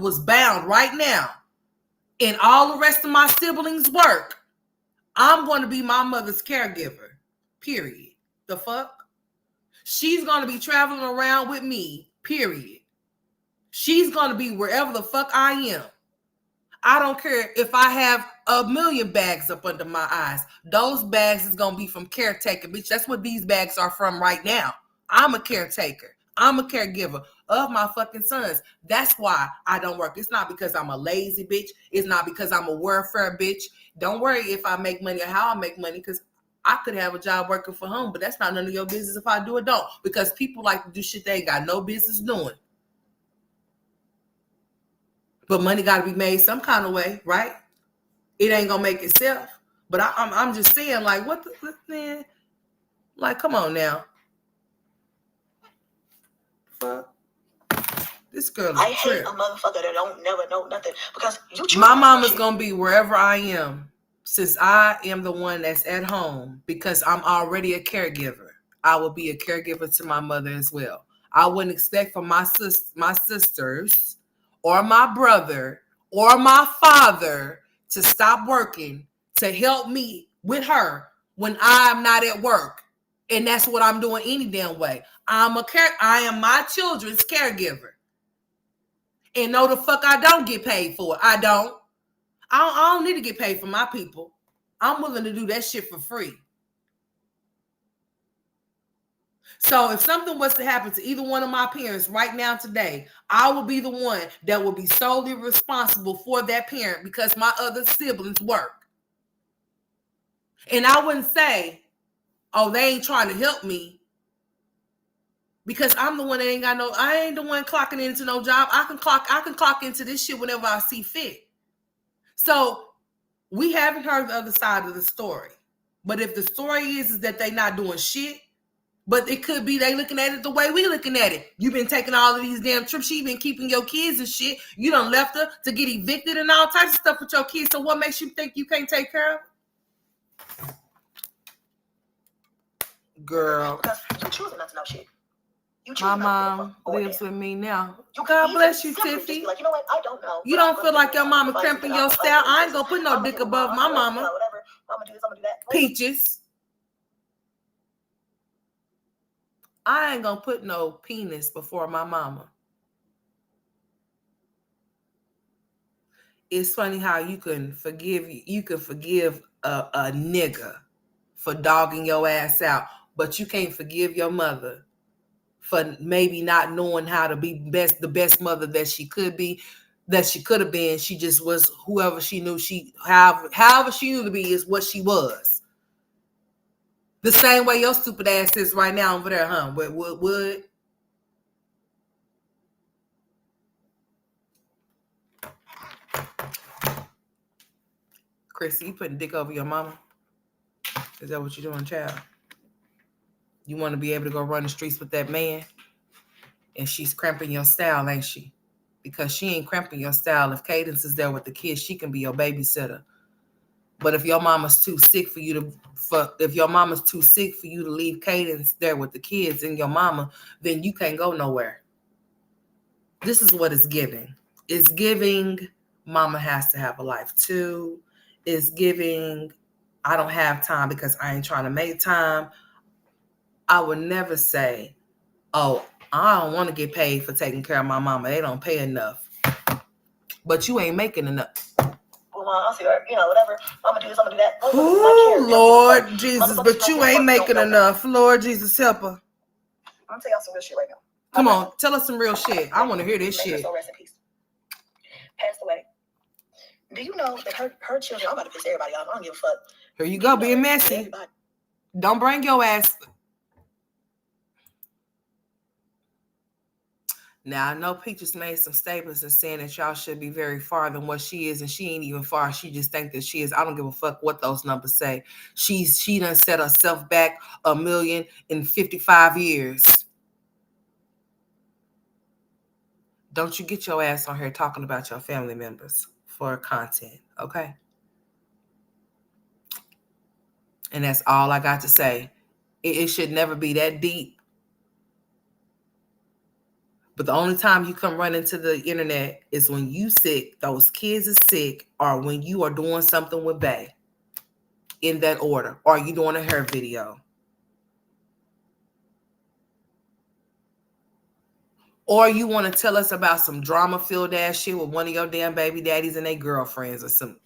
was bound right now and all the rest of my siblings work, I'm going to be my mother's caregiver. Period. The fuck? She's going to be traveling around with me. Period. She's going to be wherever the fuck I am. I don't care if I have 1,000,000 bags up under my eyes. Those bags is going to be from caretaker, bitch. That's what these bags are from right now. I'm a caretaker. I'm a caregiver of my fucking sons. That's why I don't work. It's not because I'm a lazy bitch. It's not because I'm a welfare bitch. Don't worry if I make money or how I make money, because I could have a job working for home, but that's not none of your business if I do or don't. Because people like to do shit they ain't got no business doing. But money got to be made some kind of way, right? It ain't gonna make itself. But I'm just saying, like, what the man? Like, come on now. Fuck. This girl is I hate a motherfucker that don't never know nothing, because my mama's gonna be wherever I am, since I am the one that's at home, because I'm already a caregiver. I will be a caregiver to my mother as well. I wouldn't expect from my sisters or my brother or my father to stop working to help me with her when I'm not at work. And that's what I'm doing any damn way. I am my children's caregiver. And no, the fuck I don't get paid for it. I don't need to get paid for my people. I'm willing to do that shit for free. So if something was to happen to either one of my parents right now today, I will be the one that will be solely responsible for that parent because my other siblings work. And I wouldn't say, oh, they ain't trying to help me, because I'm the one that ain't got no, I ain't the one clocking into no job. I can clock into this shit whenever I see fit. So we haven't heard the other side of the story. But if the story is that they not doing shit, but it could be they looking at it the way we looking at it. You've been taking all of these damn trips. She been keeping your kids and shit. You done left her to get evicted and all types of stuff with your kids. So what makes you think you can't take care of? Girl. Because you choosing not to know shit. My mom lives with me now. God bless you, Tiffy. Like, you know what? I don't know. You don't feel like your mama cramping your style? I ain't gonna put no dick above my mama. Whatever. I'm gonna do this, I'm gonna do that. Peaches. I ain't gonna put no penis before my mama. It's funny how you can forgive a nigga for dogging your ass out, but you can't forgive your mother for maybe not knowing how to be the best mother that she could be, that she could have been. She just was whoever she knew however she knew to be is what she was. The same way your stupid ass is right now over there, huh? Would. Chrissy, you putting dick over your mama? Is that what you're doing, child? You want to be able to go run the streets with that man? And she's cramping your style, ain't she? Because she ain't cramping your style. If Cadence is there with the kids, she can be your babysitter. But if your mama's too sick for you to leave Cadence there with the kids and your mama, then you can't go nowhere. This is what it's giving. It's giving mama has to have a life too. It's giving I don't have time because I ain't trying to make time. I would never say, oh, I don't want to get paid for taking care of my mama. They don't pay enough. But you ain't making enough. Well, I'll see her, whatever. I'm gonna do this, I'm gonna do that. Oh, Lord Jesus, but you ain't making enough. Lord Jesus, help her. I'm gonna tell y'all some real shit right now. Come on, tell us some real shit. I want to hear this shit. So rest in peace. Passed away. Do you know that her children, I'm about to piss everybody off. I don't give a fuck. Here you go, being messy. Don't bring your ass. Now, I know Peaches made some statements and saying that y'all should be very far than what she is, and she ain't even far. She just think that she is. I don't give a fuck what those numbers say. She done set herself back 1,055 years. Don't you get your ass on here talking about your family members for content, okay? And that's all I got to say. It should never be that deep. But the only time you come running to the internet is when you sick, those kids are sick, or when you are doing something with Bae. In that order. Or you doing a hair video. Or you want to tell us about some drama-filled ass shit with one of your damn baby daddies and their girlfriends or some.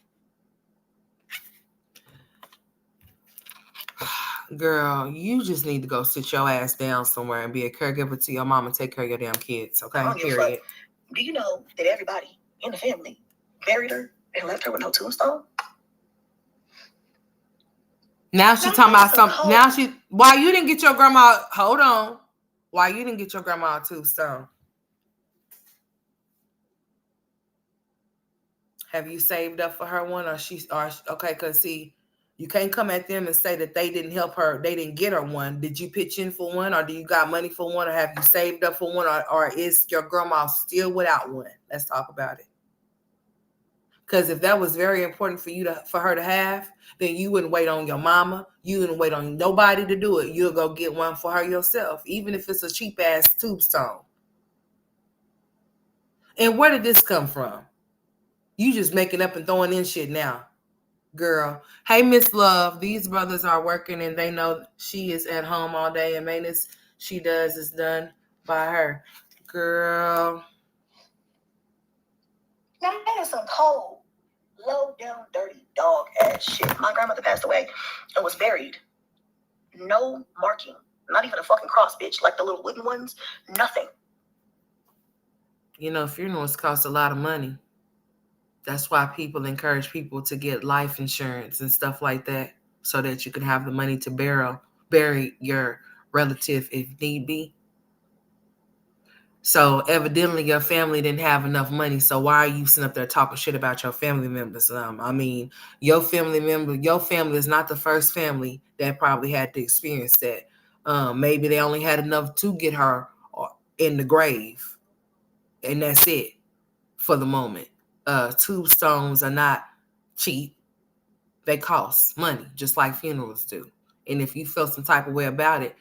Girl, you just need to go sit your ass down somewhere and be a caregiver to your mom and take care of your damn kids, okay? Period. Do you know that everybody in the family buried her and left her with no tombstone? Now she talking about something. Why you didn't get your grandma? Hold on. Why you didn't get your grandma a tombstone? Have you saved up for her one, okay? Because see, you can't come at them and say that they didn't help her. They didn't get her one. Did you pitch in for one, or do you got money for one, or have you saved up for one, or is your grandma still without one? Let's talk about it. Because if that was very important for her to have, then you wouldn't wait on your mama. You wouldn't wait on nobody to do it. You'll go get one for her yourself, even if it's a cheap ass tombstone. And where did this come from? You just making up and throwing in shit now. Girl, hey, Miss Love, these brothers are working and they know she is at home all day and maintenance she does is done by her. Girl. Now, that is some cold, low down, dirty dog ass shit. My grandmother passed away and was buried. No marking. Not even a fucking cross, bitch. Like the little wooden ones. Nothing. Funerals cost a lot of money. That's why people encourage people to get life insurance and stuff like that. so that you can have the money to bury your relative if need be. So evidently your family didn't have enough money. So why are you sitting up there talking shit about your family members? I mean, your family is not the first family that probably had to experience that. Maybe they only had enough to get her in the grave, and that's it for the moment. Tombstones are not cheap. They cost money, just like funerals do. And if you feel some type of way about it,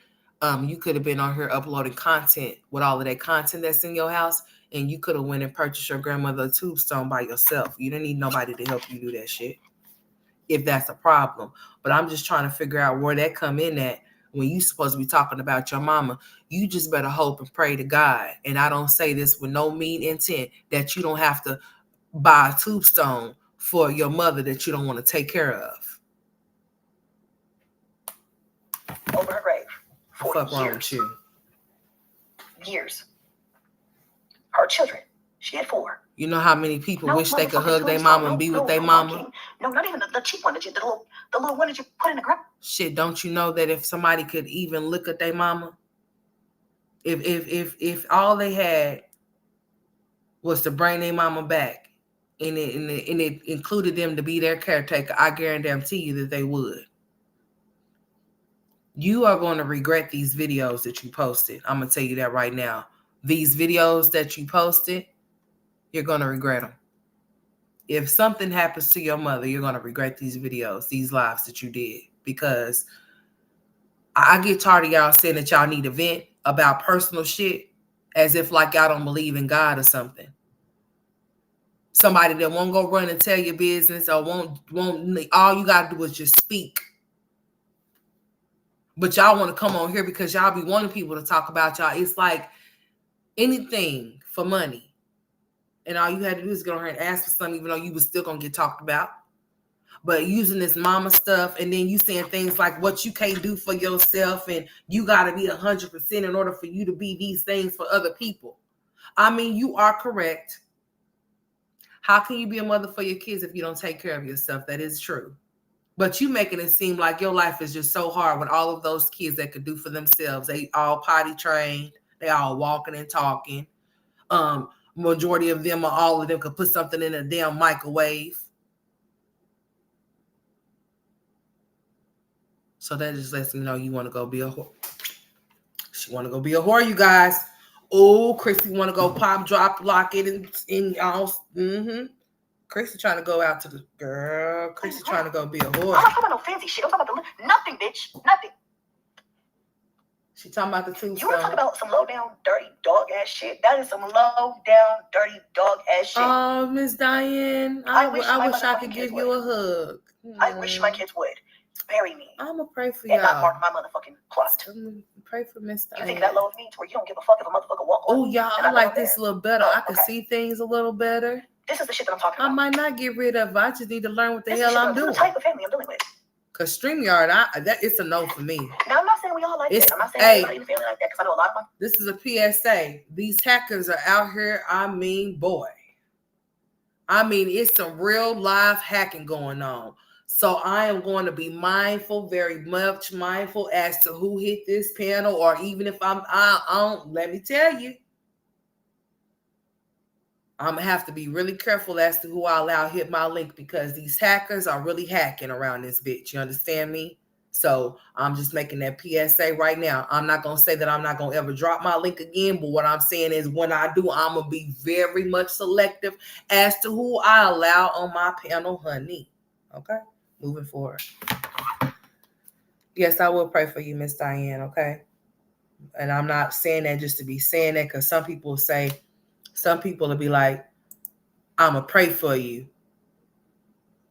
you could have been on here uploading content with all of that content that's in your house, and you could have went and purchased your grandmother a tombstone by yourself. You didn't need nobody to help you do that shit, if that's a problem. But I'm just trying to figure out where that come in at when you supposed to be talking about your mama. You just better hope and pray to God. And I don't say this with no mean intent that you don't have to buy a tombstone for your mother that you don't want to take care of. Over her grave. For fuck wrong with you? Years. Her children. She had 4. You know how many people wish they could hug their mama and be with their mama? No, not even the cheap one, the little one that you put in the ground. Shit, don't you know that if somebody could even look at their mama, if all they had was to bring their mama back, and it included them to be their caretaker, I guarantee you that they would. You are going to regret these videos that you posted. I'm going to tell you that right now. These videos that you posted, you're going to regret them. If something happens to your mother, you're going to regret these videos, these lives that you did. Because I get tired of y'all saying that y'all need to vent about personal shit as if like y'all don't believe in God or something. Somebody that won't go run and tell your business or won't all you got to do is just speak. But y'all want to come on here because y'all be wanting people to talk about y'all. It's like anything for money. And all you had to do is go on here and ask for something, even though you was still going to get talked about. But using this mama stuff, and then you saying things like what you can't do for yourself, and you got to be 100% in order for you to be these things for other people. I mean, you are correct. How can you be a mother for your kids if you don't take care of yourself? That is true. But you making it seem like your life is just so hard with all of those kids that could do for themselves. They all potty trained. They all walking and talking. Majority of them or all of them could put something in a damn microwave. So that just lets me know you want to go be a whore. She want to go be a whore, you guys. Oh, Chrissy want to go pop, drop, lock it in y'all. Chrissy trying to go out to the girl. Chrissy trying to go be a whore. I'm not talking about no fancy shit. I'm talking about nothing, bitch. Nothing. She talking about the tombstone. You want to talk about some low down, dirty dog ass shit? That is some low down, dirty dog ass shit. Oh, Miss Diane, I wish I could give you a hug. I wish my kids would bury me. I'm gonna pray for y'all. And not mark my motherfucking plot. Pray for Miss Diane. You think that low of me to where you don't give a fuck if a motherfucker walk on? Oh, y'all, I like this a little better. I can see things a little better. This is the shit that I'm talking about. I might not get rid of it. I just need to learn what the hell I'm doing. This is the type of family I'm dealing with. Because StreamYard, it's a no for me. Now, I'm not saying we all like that. I'm not saying everybody in the family like that because I know a lot of them. This is a PSA. These hackers are out here. I mean, boy. I mean, it's some real live hacking going on. So I am going to be mindful, very much mindful as to who hit this panel, or even if I don't, let me tell you. I'm going to have to be really careful as to who I allow hit my link, because these hackers are really hacking around this bitch. You understand me? So I'm just making that PSA right now. I'm not going to say that I'm not going to ever drop my link again, but what I'm saying is when I do, I'm going to be very much selective as to who I allow on my panel, honey. Okay? Moving forward. Yes, I will pray for you, Miss Diane, okay? And I'm not saying that just to be saying that, because some people will be like, I'm going to pray for you.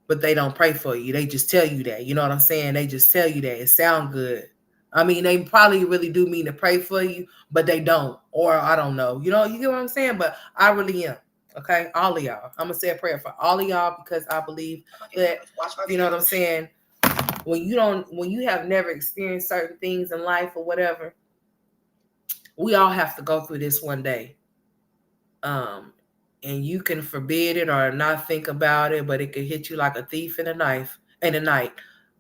But they don't pray for you. They just tell you that. You know what I'm saying? They just tell you that. It sounds good. I mean, they probably really do mean to pray for you, but they don't. Or I don't know. You know, you get what I'm saying? But I really am. Okay? All of y'all. I'm going to say a prayer for all of y'all, because I believe that, you know what I'm saying? When you have never experienced certain things in life or whatever, we all have to go through this one day. And you can forbid it or not think about it, but it could hit you like a thief in the night.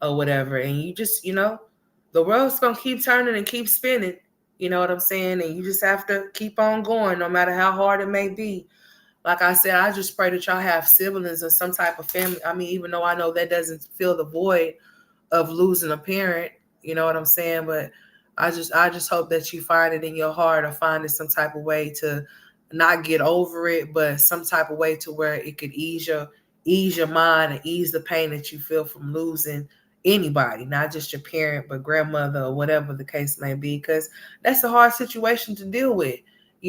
or whatever. And you just, the world's going to keep turning and keep spinning. You know what I'm saying? And you just have to keep on going no matter how hard it may be. Like I said, I just pray that y'all have siblings or some type of family. I mean, even though I know that doesn't fill the void of losing a parent, you know what I'm saying? But I just hope that you find it in your heart or find it some type of way to not get over it, but some type of way to where it could ease your mind and ease the pain that you feel from losing anybody, not just your parent, but grandmother or whatever the case may be, because that's a hard situation to deal with.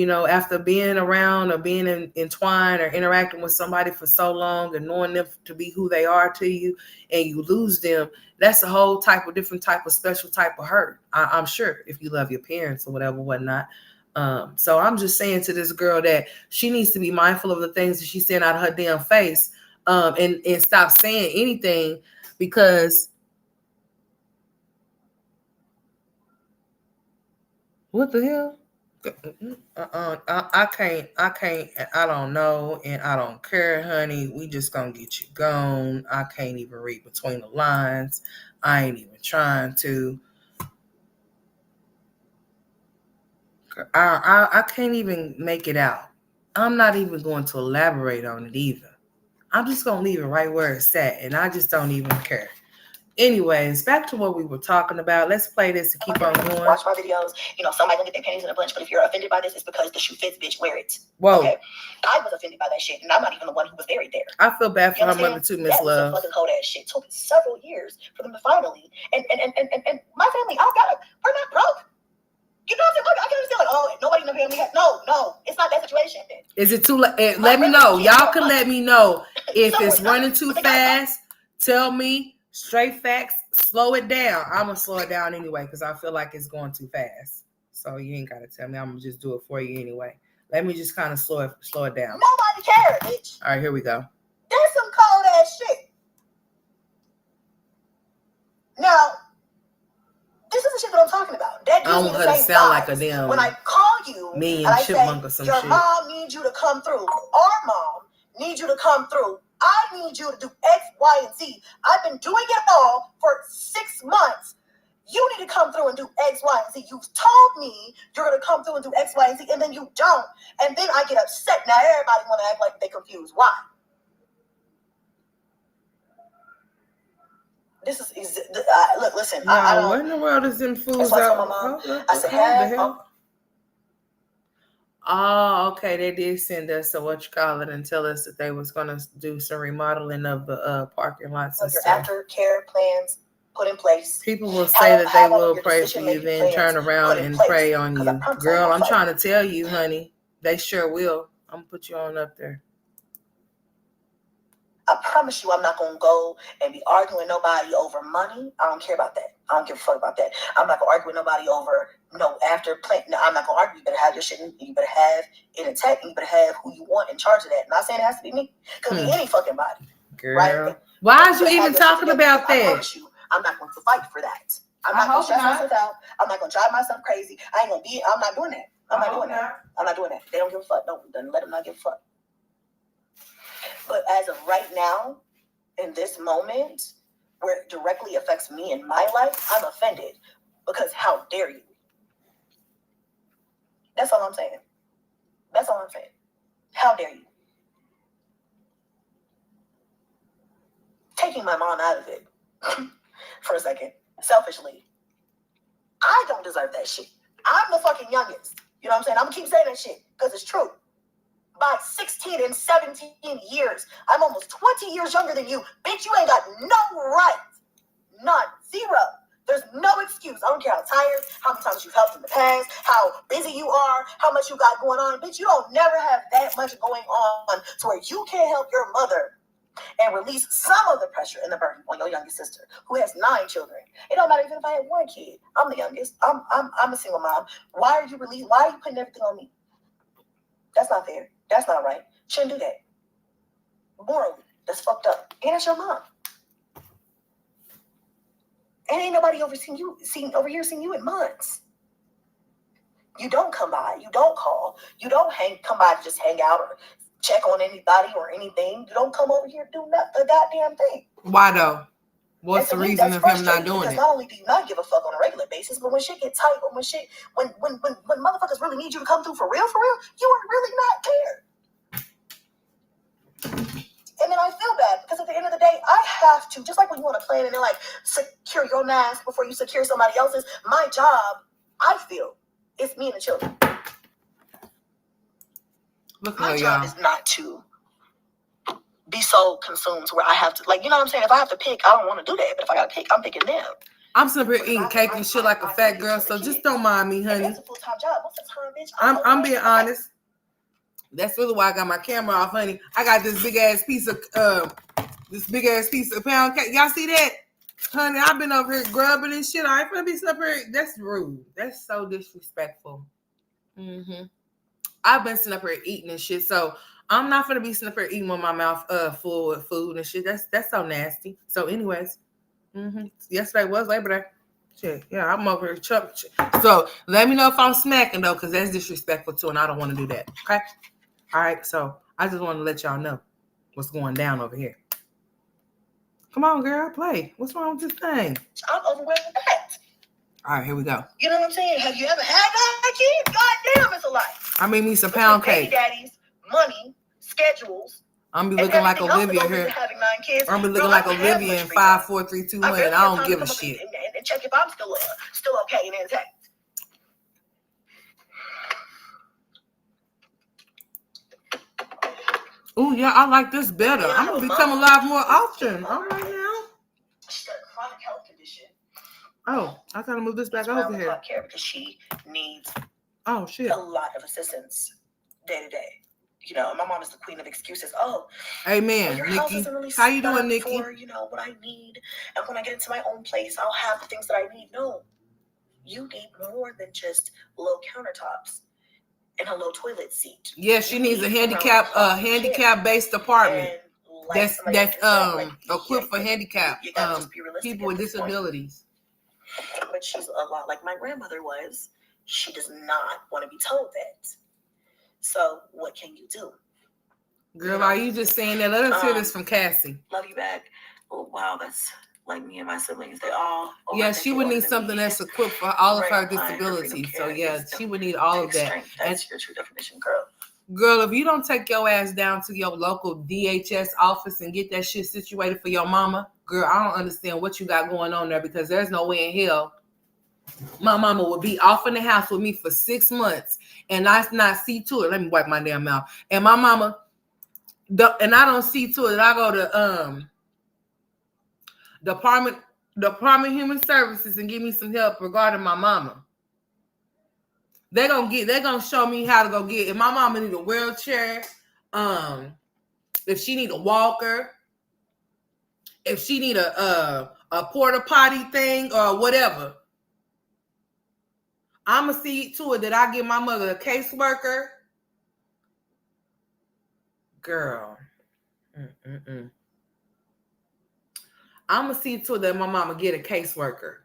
After being around or being entwined or interacting with somebody for so long and knowing them to be who they are to you, and you lose them, that's a whole different type of special type of hurt. I'm sure, if you love your parents or whatever, whatnot. So I'm just saying to this girl that she needs to be mindful of the things that she's saying out of her damn face, and stop saying anything, because what the hell? I can't, I don't know, and I don't care, honey. We just gonna get you gone. I can't even read between the lines. I ain't even trying to. I can't even make it out. I'm not even going to elaborate on it either. I'm just gonna leave it right where it's at, and I just don't even care. Anyways, back to what we were talking about. Let's play this to keep on going. Watch my videos. Somebody gonna get their panties in a bunch, but if you're offended by this, it's because the shoe fits, bitch. Wear it. Whoa. Okay. I was offended by that shit, and I'm not even the one who was buried there. I feel bad for her mother too, Miss Love. That was some fucking cold ass shit. It took several years for them to finally and my family. We're not broke. You know what I'm saying? I can understand. Oh, nobody in the family has. No, it's not that situation. Is it too late? Let me know. Y'all can let me know if it's running too fast. Tell me. Straight facts, slow it down. I'm going to slow it down anyway because I feel like it's going too fast. So you ain't got to tell me. I'm going to just do it for you anyway. Let me just kind of slow it down. Nobody cares, bitch. All right, here we go. There's some cold ass shit. Now, this is the shit that I'm talking about. That gives me the same vibes. Like a damn when I call you and I say, your mom needs you to come through. Our mom needs you to come through. I need you to do X, Y, and Z. I've been doing it all for 6 months. You need to come through and do X, Y, and Z. You've told me you're going to come through and do X, Y, and Z, and then you don't. And then I get upset. Now everybody want to act like they're confused. Why? This is look, listen. No, I don't. What in the world is them fools out? My mom, I said, hey, oh, okay. They did send us and tell us that they was gonna do some remodeling of the parking lots and your stuff. aftercare plans put in place. People will say that they will pray for you, then turn around and pray on you. Girl, I'm trying to tell you, honey, they sure will. I'm gonna put you on up there. I promise you I'm not going to go and be arguing with nobody over money. I don't care about that. I don't give a fuck about that. I'm not going to argue with nobody over after plan. No, I'm not going to argue. You better have your shit. You better have it intact. You better have who you want in charge of that. Not saying it has to be me. It could be any fucking body. Girl. Right? Why is you even talking about that? I promise you, I'm not going to fight for that. I'm not going to stress myself out. I'm not going to drive myself crazy. I'm not doing that. I'm not doing that. I'm not doing that. They don't give a fuck. Don't let them not give a fuck. But as of right now, in this moment, where it directly affects me in my life, I'm offended. Because how dare you? That's all I'm saying. That's all I'm saying. How dare you? Taking my mom out of it for a second, selfishly, I don't deserve that shit. I'm the fucking youngest. You know what I'm saying? I'm going to keep saying that shit because it's true. By 16 and 17 years. I'm almost 20 years younger than you. Bitch, you ain't got no right. None. Zero. There's no excuse. I don't care how tired, how many times you've helped in the past, how busy you are, how much you got going on. Bitch, you don't never have that much going on to where you can't help your mother and release some of the pressure and the burden on your youngest sister who has 9 children. It don't matter even if I had 1 kid. I'm the youngest. I'm a single mom. Why are you putting everything on me? That's not fair. That's not right. Shouldn't do that. Morally, that's fucked up. And it's your mom. And ain't nobody over here seeing you in months. You don't come by. You don't call. You don't come by to just hang out or check on anybody or anything. You don't come over here to do a goddamn thing. Why though? What's the reason of him not doing it? Not only do you not give a fuck on a regular basis, but when shit get tight, or when motherfuckers really need you to come through for real, you are really not there. And then I feel bad because at the end of the day, I have to, just like when you want to plan and then like secure your nest before you secure somebody else's. My job, I feel, is me and the children. My job is not to be so consumed where I have to, like, you know what I'm saying? If I have to pick, I don't want to do that. But if I got to pick, I'm picking them. I'm sitting here eating cake and shit like a fat girl, so just don't mind me, honey. That's a full-time job. Most of the time, bitch, I'm being honest. That's really why I got my camera off, honey. I got this big ass piece of pound cake. Y'all see that? Honey, I've been over here grubbing and shit. I ain't gonna be sitting up here. That's rude. That's so disrespectful. I've been sitting up here eating and shit, so I'm not gonna be sitting up here eating with my mouth full with food and shit. That's so nasty. So, anyways, yesterday was Labor Day. Shit, yeah, I'm over here chubby. So let me know if I'm smacking though, because that's disrespectful too, and I don't want to do that. Okay. All right. So I just want to let y'all know what's going down over here. Come on, girl, play. What's wrong with this thing? I'm overwhelmed with that. All right, here we go. You know what I'm saying? Have you ever had that kid? Goddamn, it's a lot. I made me some pound cake. Daddies, money, schedules. I'm be looking like Olivia here. I'm be looking like Olivia in 5, 4, 3, 2, 1. I don't give a shit. And check if I'm still okay and intact. Oh yeah, I like this better. I'm gonna become alive more often. All right now. She's got a chronic health condition. Oh, I gotta move this back over here. Care because she needs a lot of assistance day to day. You know, my mom is the queen of excuses. Oh, amen, Nikki. Really how you doing, Nikki? For, you know, what I need, and when I get into my own place, I'll have the things that I need. No, you need more than just low countertops and a low toilet seat. Yeah, she needs a handicap-based apartment. That's equipped for handicap people with disabilities. But she's a lot like my grandmother was. She does not want to be told that. So what can you do? Girl, are you just saying that? Let us hear this from Cassie. Love you back. Oh, wow, that's like me and my siblings. They all... Yeah, she would need something that's equipped for all of her disabilities. So, yeah, she would need all of that. That's your true definition, girl. Girl, if you don't take your ass down to your local DHS office and get that shit situated for your mama, girl, I don't understand what you got going on there, because there's no way in hell my mama would be off in the house with me for 6 months and I not see to it. Let me wipe my damn mouth. And my mama, and I don't see to it. I go to Department of Human Services and give me some help regarding my mama. They're gonna show me how to go get. If my mama need a wheelchair, if she need a walker, if she need a porta potty thing or whatever, I'ma see to it that I give my mother a caseworker. Girl. I'ma see to it that my mama get a caseworker.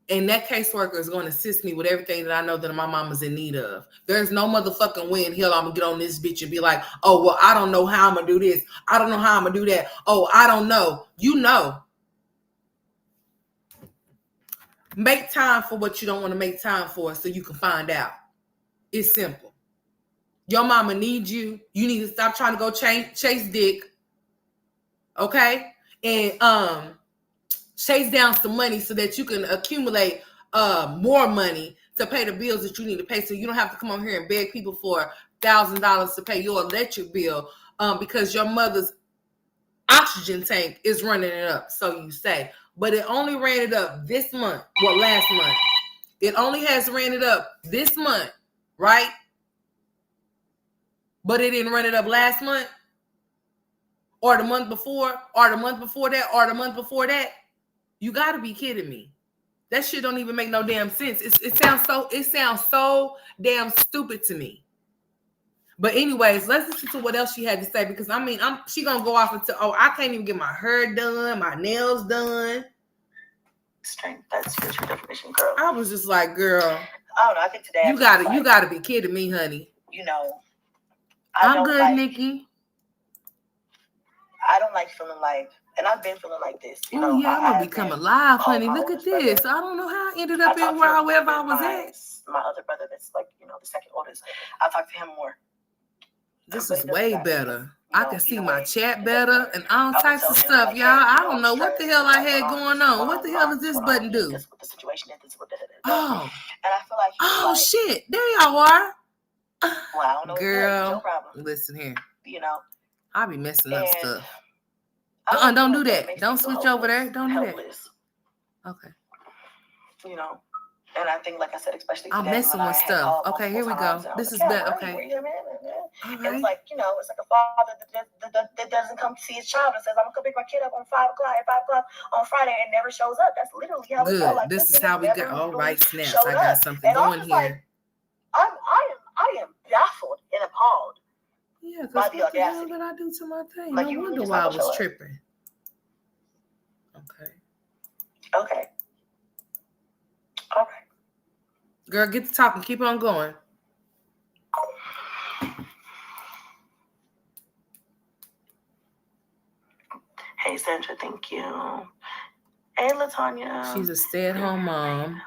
And that caseworker is going to assist me with everything that I know that my mama's in need of. There's no motherfucking way in hell I'm going to get on this bitch and be like, oh, well, I don't know how I'm going to do this. I don't know how I'm going to do that. Oh, I don't know. You know. Make time for what you don't want to make time for so you can find out. It's simple. Your mama needs you. You need to stop trying to go chase dick. Okay? And chase down some money so that you can accumulate more money to pay the bills that you need to pay, so you don't have to come on here and beg people for $1,000 to pay your electric bill because your mother's oxygen tank is running it up, so you say. But it only ran it up this month. Well, last month. It only has ran it up this month, right? But it didn't run it up last month, or the month before, or the month before that, or the month before that. You gotta be kidding me. That shit don't even make no damn sense. It sounds so damn stupid to me. But anyways, let's listen to what else she had to say, because I mean, she gonna go off into, oh, I can't even get my hair done, my nails done. Strength, that's your true definition, girl. I was just like, girl, I don't know. I think today you gotta be kidding me, honey. You know, I'm good, Nikki. I don't like feeling like and I've been feeling like this. You Oh know, yeah, I'm gonna become alive, honey. Look at this. I don't know how I ended up in wherever I was at. My other brother, that's like, you know, the second oldest, I talk to him more. This is way better. I can see my chat better and all types of stuff, y'all. I don't know what the hell I had going on. What the hell does this button do? This is what the situation is. This is what oh. And I feel like shit. There y'all are. Well, I don't know. Girl, no problem. Listen here. You know, I'll be messing up stuff. Don't do that. Don't switch over there. Don't do that. Okay. You know, and I think, like I said, especially I'm messing with stuff. Okay, here we go. This is better. Okay. All right. It's like, you know, it's like a father that doesn't come to see his child and says, I'm going to pick my kid up at 5 o'clock on Friday and never shows up. That's literally how it felt. Like, this is how we got. All right, snaps. I got something and going here. Like, I am baffled and appalled. Yeah, because what the hell did I do to my thing? Like, no wonder why I was tripping. Okay. All right. Girl, get to talking. Keep on going. Hey, Sandra, thank you. Hey, LaTanya. She's a stay-at-home mom.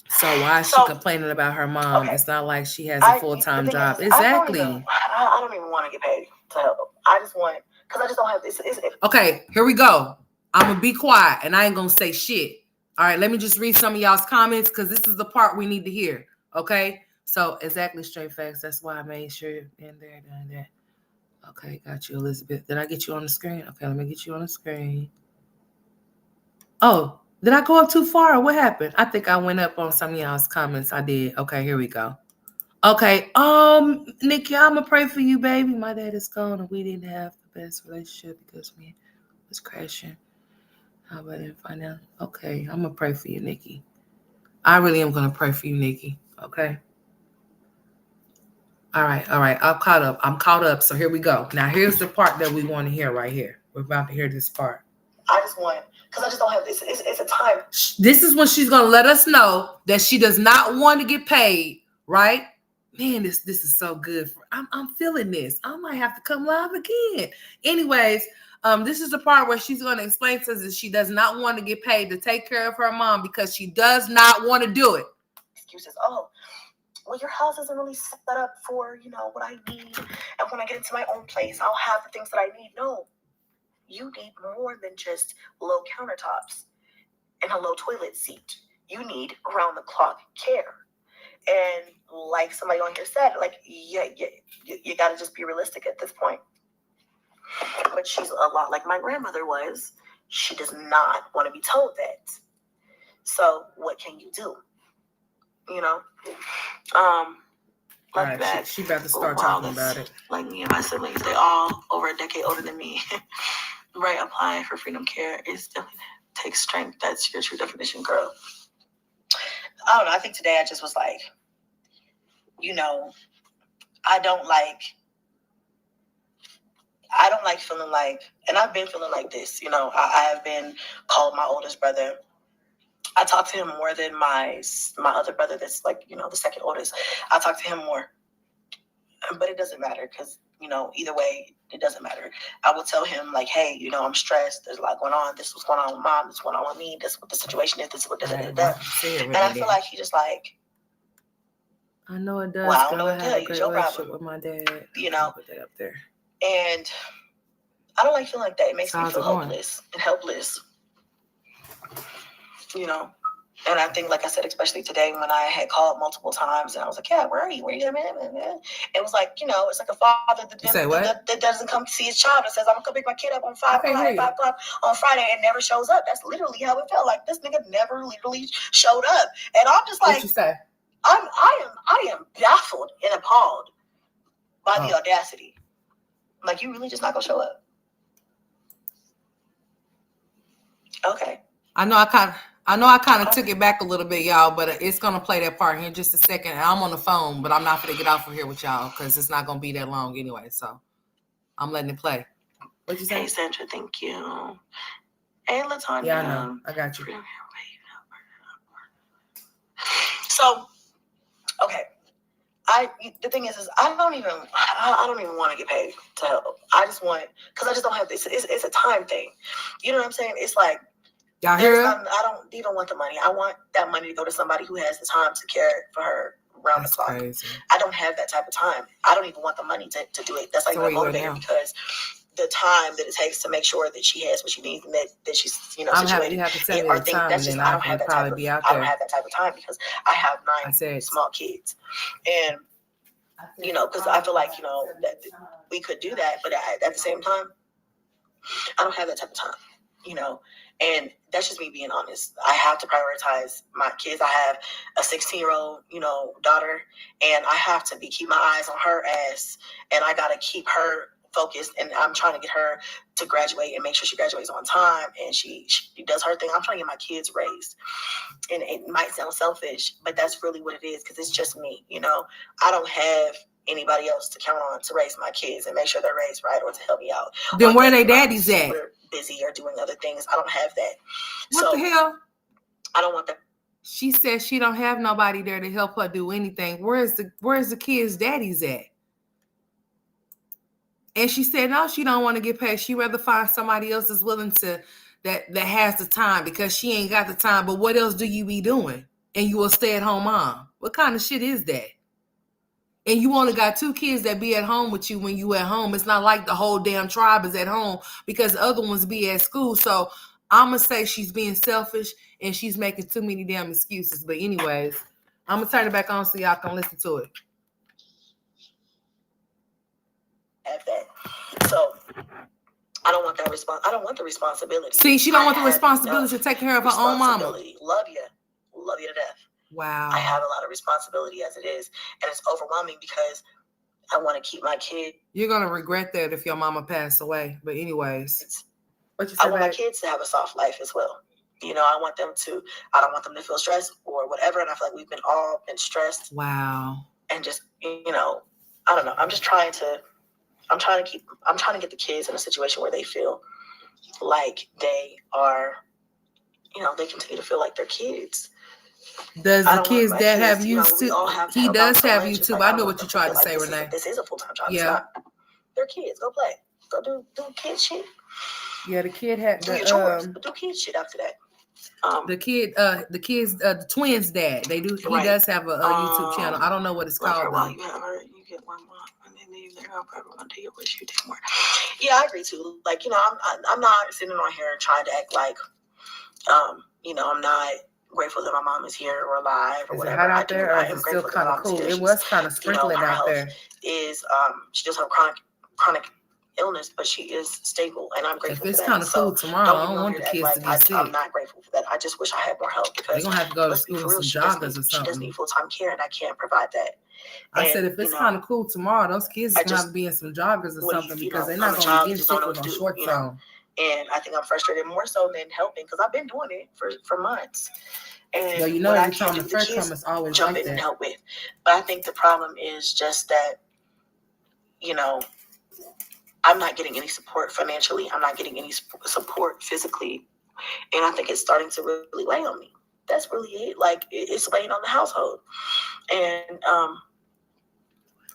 So why is she complaining about her mom? Okay. It's not like she has a full-time job. Exactly. I don't even want to get paid to help. I just want, because I just don't have this. Okay, here we go. I'm going to be quiet, and I ain't going to say shit. All right, let me just read some of y'all's comments, because this is the part we need to hear. Okay? So, exactly, straight facts. That's why I made sure in there, down there. Okay, got you, Elizabeth. Did I get you on the screen? Okay, let me get you on the screen. Oh, did I go up too far or what happened? I think I went up on some of y'all's comments. I did. Okay, here we go. Okay, Nikki, I'm gonna pray for you, baby. My dad is gone and we didn't have the best relationship because me was crashing. How about it? Find out. Okay, I'm gonna pray for you, Nikki. I really am gonna pray for you, Nikki. Okay. All right. I'm caught up. So here we go. Now here's the part that we want to hear right here. We're about to hear this part. I just want, because I just don't have this. It's a time. This is when she's gonna let us know that she does not want to get paid, right? Man, this is so good. I'm feeling this. I might have to come live again. Anyways, this is the part where she's gonna explain to us that she does not want to get paid to take care of her mom because she does not want to do it. Excuses. Oh, well, your house isn't really set up for, you know, what I need. And when I get into my own place, I'll have the things that I need. No, you need more than just low countertops and a low toilet seat. You need round-the-clock care. And like somebody on here said, like, you got to just be realistic at this point. But she's a lot like my grandmother was. She does not want to be told that. So what can you do? You know? Like that. She about to start talking about it. Like me and my siblings, they all over a decade older than me. Right, applying for freedom care is definitely takes strength. That's your true definition, girl. I don't know. I think today I just was like, you know, I don't like feeling like, and I've been feeling like this, you know, I have been called my oldest brother. I talk to him more than my other brother that's like, you know, the second oldest. I talk to him more. But it doesn't matter because, you know, either way, it doesn't matter. I will tell him, like, hey, you know, I'm stressed. There's a lot going on. This is what's going on with mom. This is what's going on with me. This is what the situation is. This is what And I feel like he just like, I know it does. Well, I don't know what to tell you. It's your problem. With my dad. You know? Put that up there. And I don't like feeling like that. It makes me feel hopeless and helpless. You know? And I think, like I said, especially today when I had called multiple times and I was like, yeah, where are you? Where are you? It was like, you know, it's like a father that doesn't come to see his child and says, I'm going to pick my kid up on 5 o'clock on Friday and never shows up. That's literally how it felt. Like this nigga never literally showed up. And I'm just like, what you say? I am baffled and appalled by the audacity. Like, you really just not going to show up? Okay. I know I kind of took it back a little bit, y'all, but it's going to play that part here in just a second. And I'm on the phone, but I'm not going to get off of here with y'all because it's not going to be that long anyway. So I'm letting it play. What you say? Hey, Sandra, thank you. Hey, LaTanya. Yeah, I know. I got you. So, okay. the thing is I don't even want to get paid to help. I just want, because I just don't have this. It's a time thing. You know what I'm saying? It's like, y'all hear? I don't even want the money. I want that money to go to somebody who has the time to care for her around the clock. Crazy. I don't have that type of time. I don't even want the money to do it. That's like my motivator, because the time that it takes to make sure that she has what she needs and that she's, you know, situated. You have to tell me the time, and then I don't have that type of time, because I have 9 small kids, and you know, because I feel like, you know, that we could do that, but at the same time, I don't have that type of time, you know, and that's just me being honest. I have to prioritize my kids. I have a 16-year-old, you know, daughter, and I have to keep my eyes on her ass, and I got to keep her focused, and I'm trying to get her to graduate and make sure she graduates on time, and she does her thing. I'm trying to get my kids raised, and it might sound selfish, but that's really what it is, because it's just me, you know. I don't have anybody else to count on to raise my kids and make sure they're raised right, or to help me out. Then where they daddies at? Busy or doing other things. I don't have that. What the hell? I don't want that. She says she don't have nobody there to help her do anything. Where's the kids' daddies at? And she said, no, she don't want to get paid. She rather find somebody else that's willing to, that has the time, because she ain't got the time. But what else do you be doing? And you a stay-at-home mom. What kind of shit is that? And you only got 2 kids that be at home with you when you at home. It's not like the whole damn tribe is at home, because the other ones be at school. So I'm going to say she's being selfish and she's making too many damn excuses. But anyways, I'm going to turn it back on so y'all can listen to it. Have that. So I don't want that I don't want the responsibility. See, she don't want the responsibility to take care of her own mama. Love you to death. Wow. I have a lot of responsibility as it is, and it's overwhelming because I want to keep my kid. You're gonna regret that if your mama passed away. But anyways, I want my kids to have a soft life as well. You know, I don't want them to feel stressed or whatever. And I feel like we've all been stressed. Wow. And just, you know, I don't know. I'm trying to get the kids in a situation where they feel like they are, you know, they continue to feel like they're kids. Does the kids that have YouTube? He does have YouTube. I know what you tried to say, Renee. This is a full-time job. Yeah. They're kids. Go play. Go do kid shit. Yeah, the kid had do your chores, but do kid shit after that. The twins' dad. They do. He does have a YouTube channel. I don't know what it's called. Well, you have her. You get 1 month, and then I'm probably gonna deal with you more. Yeah, I agree too. Like, you know, I'm not sitting on here trying to act like, you know, I'm not grateful that my mom is here or alive or whatever. Is it hot out there, or is it still kind of cool? It was kind of sprinkling out there. She does have chronic illness, but she is stable, and I'm grateful for that. If it's kind of cool tomorrow, I don't want the kids to be sick. I'm not grateful for that. I just wish I had more help, because they're gonna have to go to school with some joggers or something. She does need full-time care, and I can't provide that. I said, if it's kind of cool tomorrow, those kids are gonna have to be in some joggers or something, because they're not gonna be getting sick with no shorts on. And I think I'm frustrated more so than helping, because I've been doing it for months. And well, you know, every time the first time it's always jump like in and that. help with. But I think the problem is just that, you know, I'm not getting any support financially. I'm not getting any support physically. And I think it's starting to really weigh on me. That's really it. Like, it's weighing on the household. And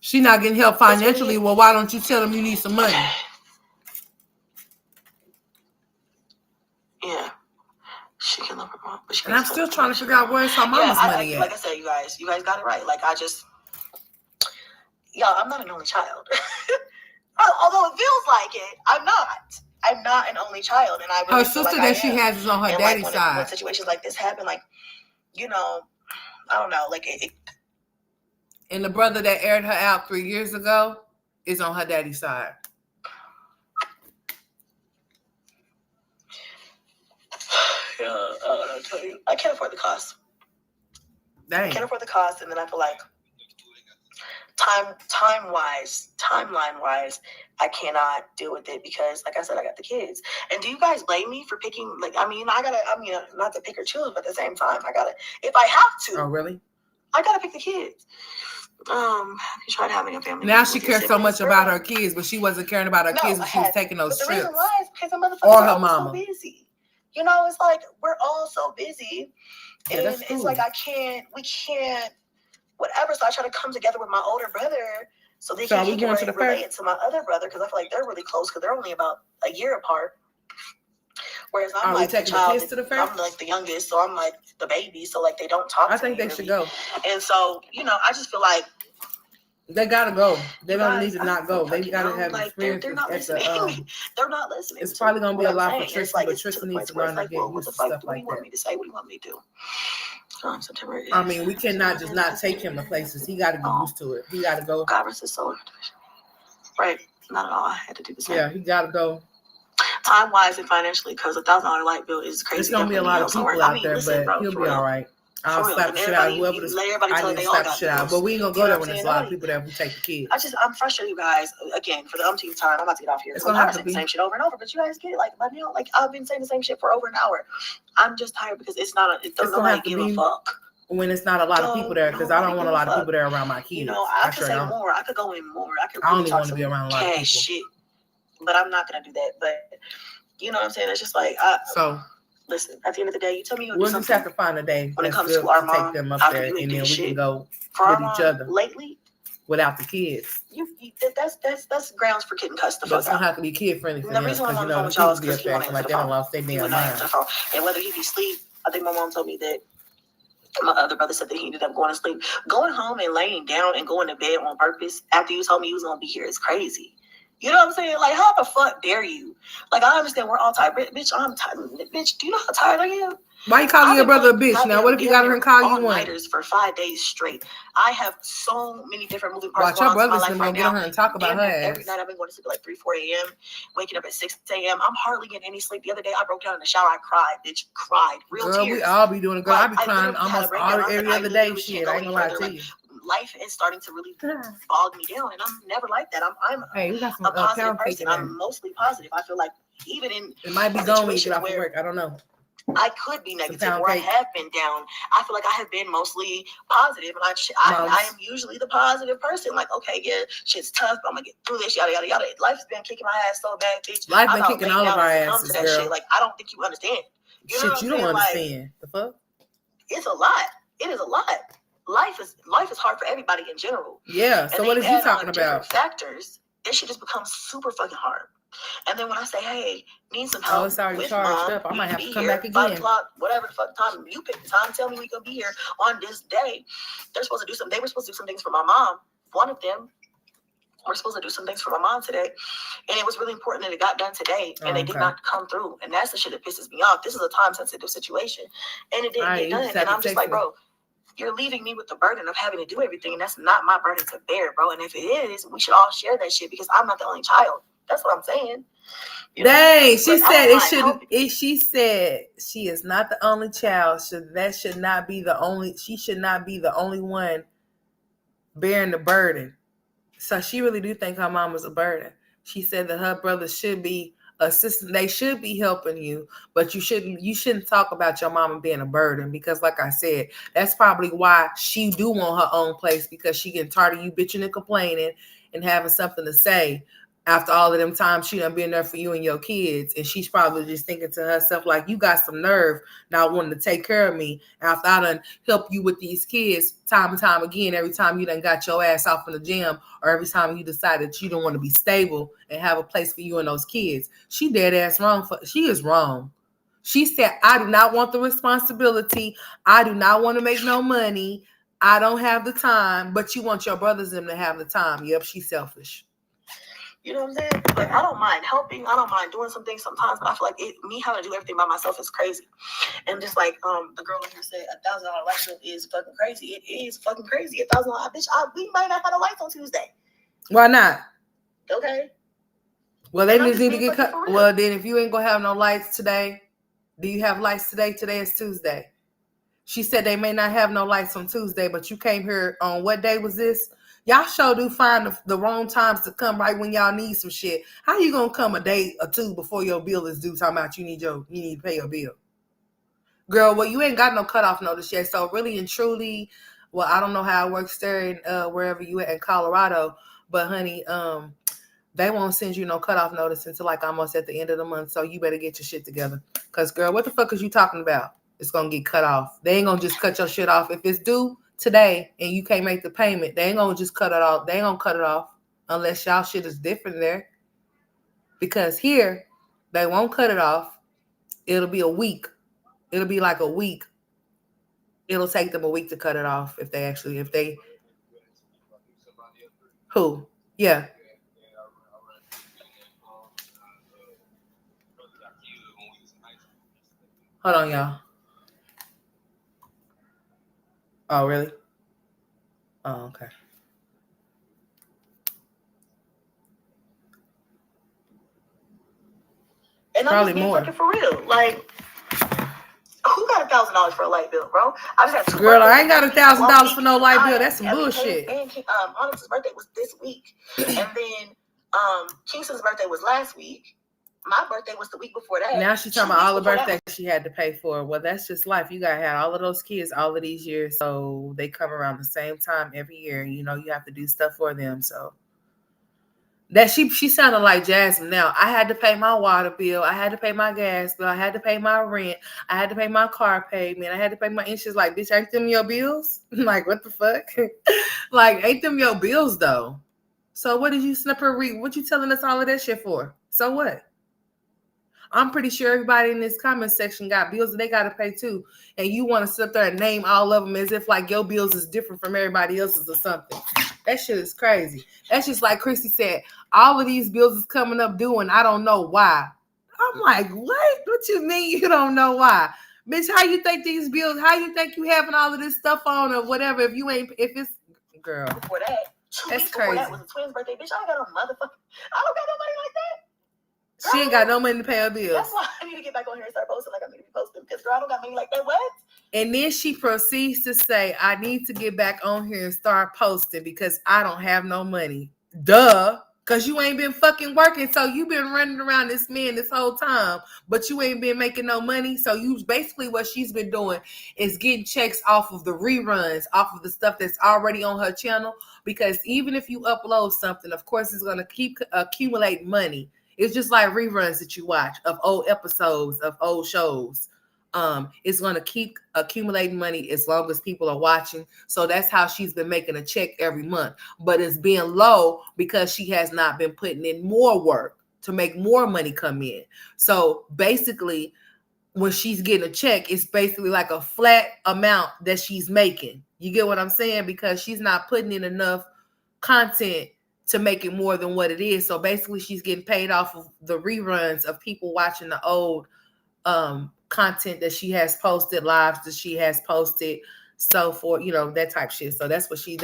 she's not getting help financially. Well, why don't you tell them you need some money? Yeah. She can love her mom. But and I'm still trying to figure out where's her mama's money at. Like I said, you guys got it right. Like, I'm not an only child. Although it feels like it, I'm not an only child, and I really her sister that she has is on her daddy's side. When situations like this happen, like, you know, I don't know, like it. And the brother that aired her out 3 years ago is on her daddy's side. Yeah, I'll tell you, I can't afford the cost. Dang. I can't afford the cost, and then I feel like timeline wise, I cannot deal with it, because, like I said, I got the kids. And do you guys blame me for picking? Like, I mean, not to pick or choose, but at the same time, if I have to. Oh, really? I gotta pick the kids. You tried having a family. Now she cares so much about her kids, but she wasn't caring about her kids when she was taking those trips. The reason why is because the motherfucker or her mama. So busy. You know, it's like we're all so busy, and it's like we can't whatever. So I try to come together with my older brother so they So can, we he can going to the relate fair? it to my other brother, because I feel like they're really close because they're only about a year apart. Whereas I'm Are we like the taking the child, kids to the fair? I'm like the youngest, so I'm like the baby, so like they don't talk I to think me they should really. go. And so, you know, I just feel like They gotta go. They you don't guys, need to I not don't go. They fucking gotta know. have Like they're experiences not at listening. the They're not listening. It's to probably gonna be what a I'm lot saying. for It's Tristan, like but it's to the Tristan needs point to where learn it's to like, get well, what used the to fuck? stuff What do like you want that. me to say? What do you want me to do? September. I mean, we cannot just not take him to places. He gotta get used to it. He gotta go. Caregivers is so right. Not at all. I had to do the same. Yeah, he gotta go. Time wise and financially, because $1,000 light bill is crazy. There's gonna be a lot of people out there, but he'll be all right. I'll slap the shit out of whoever this. I need to slap the shit out, but we ain't gonna go there when there's a lot of people there. We take the kids. I'm frustrated, you guys. Again, for the umpteenth time, I'm about to get off here. It's gonna have to be the same shit over and over, but you guys get it. Like, let me know. Like, I've been saying the same shit for over an hour. I'm just tired because it's not. It doesn't like give a fuck when it's not a lot of people there, because I don't want a lot of people there around my kids. You know, I could say more. I could go in more. I don't even want to be around a lot of people. Shit, but I'm not gonna do that. But you know what I'm saying? It's just like so. Listen, at the end of the day, you tell me we'll just have to find a day when it comes to our mom, take them up there, and then we can go with each other lately without the kids. That's grounds for getting cussed the fuck out. It's gonna have to be kid friendly for them, because you know the people be up there like they don't lost their damn mind. And whether he be asleep, I think my mom told me that. My other brother said that he ended up going to sleep. Going home and laying down and going to bed on purpose after you told me you was gonna be here is crazy. You know what I'm saying? Like, how the fuck dare you? Like, I understand we're all tired. Bitch, I'm tired. Bitch, do you know how tired I am? Why you calling your brother a bitch now? What if you got her and call you one? For 5 days straight. I have so many different moving parts. Watch your brother's gonna get on her and talk about her ass. Every night I've been going to sleep at like 3, 4 a.m., waking up at 6 a.m. I'm hardly getting any sleep. The other day I broke down in the shower. I cried, bitch. Cried. Real girl, tears. We all be doing it. Girl, I be crying almost every other day. Shit, I ain't gonna lie to you. Life is starting to really bog me down, and I'm never like that. I'm we got some, a positive person. I'm mostly positive. I feel like even in it might be gone when you get off of work. I don't know. I could be negative, or I have been down. I feel like I have been mostly positive, and I am usually the positive person. Like, okay, yeah, shit's tough, but I'm gonna get through this. Yada yada yada. Life's been kicking my ass so bad, bitch. Life been kicking all of our asses, girl. Shit. Like, I don't think you understand. You don't understand. Like, the fuck? It's a lot. It is a lot. Life is hard for everybody in general. Yeah. So what is you talking about? Factors. It should just become super fucking hard. And then when I say, hey, need some help, it's already with charged mom, up. I might have to come back again. 5 o'clock, whatever the fuck time you pick the time. Tell me we can be here on this day. They were supposed to do some things for my mom. One of them. We're supposed to do some things for my mom today, and it was really important that it got done today, and they did not come through. And that's the shit that pisses me off. This is a time-sensitive situation, and it didn't get done. And I'm just like, bro, you're leaving me with the burden of having to do everything, and that's not my burden to bear, bro. And if it is, we should all share that shit, because I'm not the only child. That's what I'm saying. Dang, she said it shouldn't. She said she is not the only child. She should not be the only one bearing the burden. So she really do think her mom was a burden. She said that her brothers should be assisting. They should be helping you, but you shouldn't talk about your mama being a burden, because like I said, that's probably why she do want her own place, because she getting tired of you bitching and complaining and having something to say after all of them times she done been there for you and your kids. And she's probably just thinking to herself, like, you got some nerve not wanting to take care of me after I done help you with these kids time and time again, every time you done got your ass off in the gym, or every time you decided that you don't want to be stable and have a place for you and those kids. She dead ass wrong. She is wrong. She said, I do not want the responsibility. I do not want to make no money. I don't have the time, but you want your brothers and them to have the time. Yep, she's selfish. You know what I'm saying? Like, I don't mind helping. I don't mind doing some things sometimes, but I feel like me having to do everything by myself is crazy. And just like the girl here said, $1,000 light bill is fucking crazy. It is fucking crazy. $1,000, bitch. We might not have a lights on Tuesday. Why not? Okay. Well, they just need to get cut. Well, then if you ain't gonna have no lights today, do you have lights today? Today is Tuesday. She said they may not have no lights on Tuesday, but you came here on what day was this? Y'all sure do find the wrong times to come right when y'all need some shit. How you gonna come a day or two before your bill is due talking about you need to pay your bill? Girl, well, you ain't got no cutoff notice yet. So really and truly, well, I don't know how it works there in wherever you at in Colorado, but honey, they won't send you no cutoff notice until like almost at the end of the month. So you better get your shit together. Cause girl, what the fuck is you talking about? It's gonna get cut off. They ain't gonna just cut your shit off. If it's due, today and you can't make the payment, they ain't gonna just cut it off. They ain't gonna cut it off unless y'all shit is different there. Because here, they won't cut it off. It'll be a week. It'll be like a week. It'll take them a week to cut it off if they who? Yeah. Hold on, y'all. Oh, really? Oh, okay. And Probably I'm just being more. fucking for real. Like, who got $1,000 for a light bill, bro? I just had 2 Girl, I ain't got birthdays $1,000 for no light bill. That's some bullshit. And Onyx's birthday was this week. And then Kingston's birthday was last week. My birthday was the week before that. Now she's talking about all the birthdays she had to pay for. Well, that's just life. You gotta have all of those kids all of these years, so they come around the same time every year. You know, you have to do stuff for them. So that she sounded like Jasmine. Now I had to pay my water bill, I had to pay my gas bill, I had to pay my rent, I had to pay my car payment, I had to pay my insurance. Like, bitch, ain't them your bills? Like, what the fuck? Like, ain't them your bills though? So what did you snip her read? What you telling us all of that shit for? So what? I'm pretty sure everybody in this comment section got bills that they got to pay too. And you want to sit there and name all of them as if like your bills is different from everybody else's or something. That shit is crazy. That's just like Chrissy said, all of these bills is coming up due and I don't know why. I'm like, what? What you mean you don't know why? Bitch, how you think these bills, how you think you having all of this stuff on or whatever if it's, girl. Before that, 2 that's weeks before crazy. That was a twin's birthday. Bitch, I don't got no motherfucking, I don't got no money like that. Girl, she ain't got no money to pay her bills. That's why I need to get back on here and start posting like I need to be posting because girl, I don't got money like that. What? And then she proceeds to say, I need to get back on here and start posting because I don't have no money. Duh. Because you ain't been fucking working. So you've been running around this man this whole time, but you ain't been making no money. So you basically what she's been doing is getting checks off of the reruns, off of the stuff that's already on her channel. Because even if you upload something, of course, it's going to keep accumulating money. It's just like reruns that you watch of old episodes of old shows. It's going to keep accumulating money as long as people are watching. So that's how she's been making a check every month. But it's being low because she has not been putting in more work to make more money come in. So basically, when she's getting a check, it's basically like a flat amount that she's making. You get what I'm saying? Because she's not putting in enough content to make it more than what it is. So basically, she's getting paid off of the reruns of people watching the old content that she has posted, lives that she has posted, so for that type shit. So that's what she's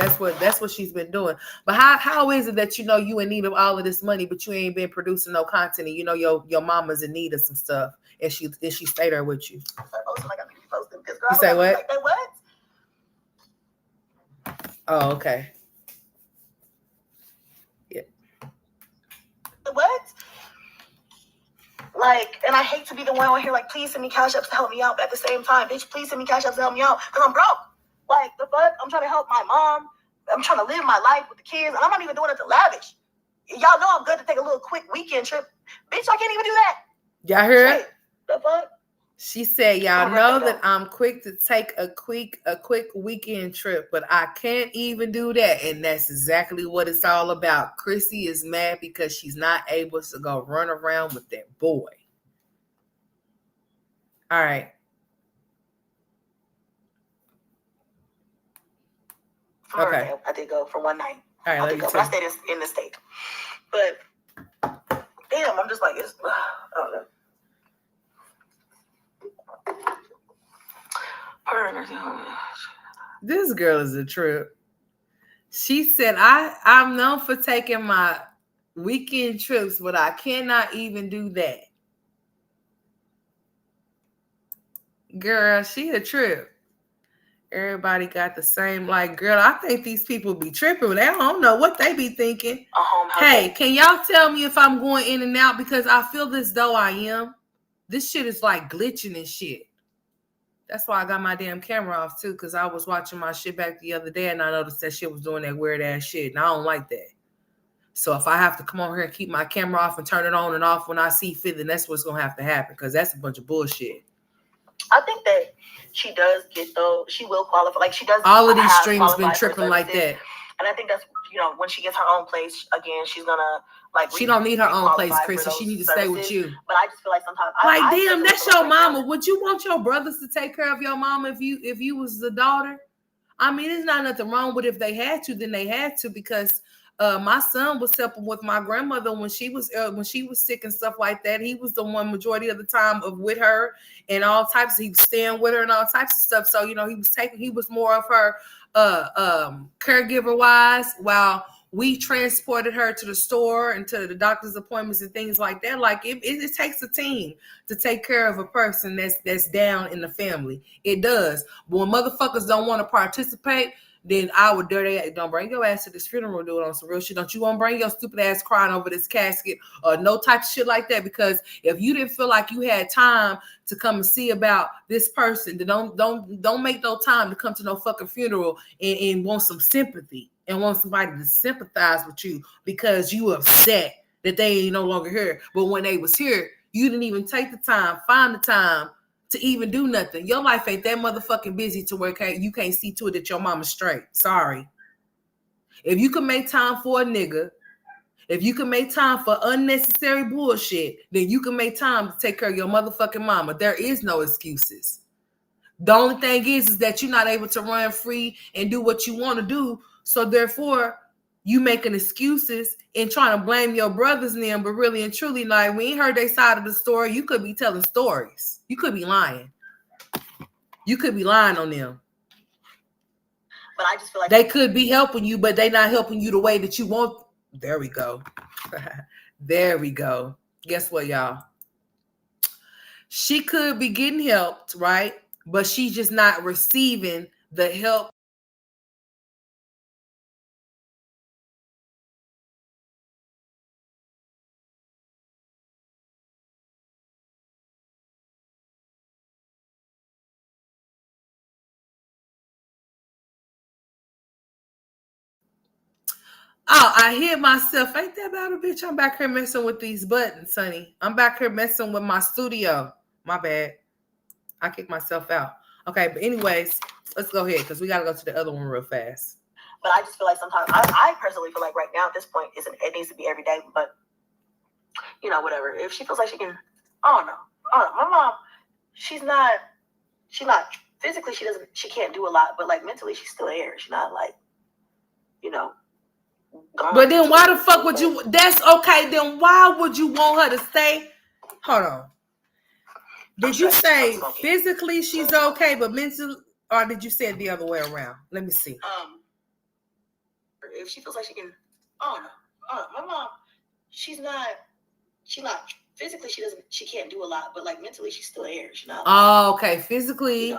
been doing. But how is it that you in need of all of this money, but you ain't been producing no content, and your mama's in need of some stuff, and she stayed there with you? You say what? Like that, what? Oh, okay. Yeah. What? Like, and I hate to be the one on here like, please send me cash apps to help me out. But at the same time, bitch, please send me cash apps to help me out because I'm broke. Like, the fuck? I'm trying to help my mom. I'm trying to live my life with the kids. And I'm not even doing it to lavish. Y'all know I'm good to take a little quick weekend trip. Bitch, I can't even do that. Y'all heard? Shit. The fuck? She said, y'all know that I'm quick to take a quick weekend trip, but I can't even do that. And that's exactly what it's all about. Chrissy is mad because she's not able to go run around with that boy. All right. Okay. I did go for one night. All right, I did go, but I stayed in the state. But damn, I'm just like, I don't know. This girl is a trip. She said, I'm known for taking my weekend trips, but I cannot even do that. Girl, she a trip. Everybody got the same, like, girl, I think these people be tripping, but I don't know what they be thinking. Hey, can y'all tell me if I'm going in and out? Because I feel as though I am. This shit is like glitching and shit. That's why I got my damn camera off too, because I was watching my shit back the other day and I noticed that shit was doing that weird ass shit. And I don't like that. So if I have to come on here and keep my camera off and turn it on and off when I see fit, then that's what's going to have to happen, because that's a bunch of bullshit. I think that she does get those. She will qualify. Like she does. All of these streams been tripping like that. And I think that's, when she gets her own place again, she's gonna she don't need her own place, Chrissy. She need to stay with you. But I just feel like sometimes damn, that's your mama. Would you want your brothers to take care of your mama if you was the daughter? I mean, there's not nothing wrong with if they had to, then they had to, because my son was helping with my grandmother when she was sick and stuff like that. He was the one majority of the time with her and all types. He was staying with her and all types of stuff. So he was more of her caregiver wise, while we transported her to the store and to the doctor's appointments and things like that. Like it takes a team to take care of a person that's down in the family. It does. But when motherfuckers don't want to participate, then I would dare they don't bring your ass to this funeral, do it on some real shit. Don't you want to bring your stupid ass crying over this casket or no type of shit like that? Because if you didn't feel like you had time to come and see about this person, then don't make no time to come to no fucking funeral and want some sympathy and want somebody to sympathize with you because you upset that they ain't no longer here. But when they was here, you didn't even take the time, find the time to even do nothing. Your life ain't that motherfucking busy to where you can't see to it that your mama's straight. Sorry. If you can make time for a nigga, if you can make time for unnecessary bullshit, then you can make time to take care of your motherfucking mama. There is no excuses. The only thing is that you're not able to run free and do what you want to do. So therefore, you making excuses and trying to blame your brothers and them, but really and truly, like, we ain't heard their side of the story. You could be telling stories. You could be lying. You could be lying on them. But I just feel like they could be helping you, but they not helping you the way that you want. There we go. There we go. Guess what, y'all? She could be getting helped, right? But she's just not receiving the help. Oh, I hear myself. Ain't that about a bitch? I'm back here messing with these buttons, honey. I'm back here messing with my studio. My bad. I kicked myself out. Okay, but anyways, let's go ahead because we got to go to the other one real fast. But I just feel like sometimes, I personally feel like right now at this point, it needs to be every day. But, whatever. If she feels like she can, I don't know. My mom, she's not physically, she can't do a lot. But, like, mentally, she's still here. She's not, like, gone. But then why the fuck would you, that's okay. Then why would you want her to stay? Hold on. Did you say physically she's okay, but mentally, or did you say it the other way around? Let me see. If she feels like she can, I don't know. My mom, she's not physically, she can't do a lot, but like mentally, she's still here. She's not. Oh, okay. Physically,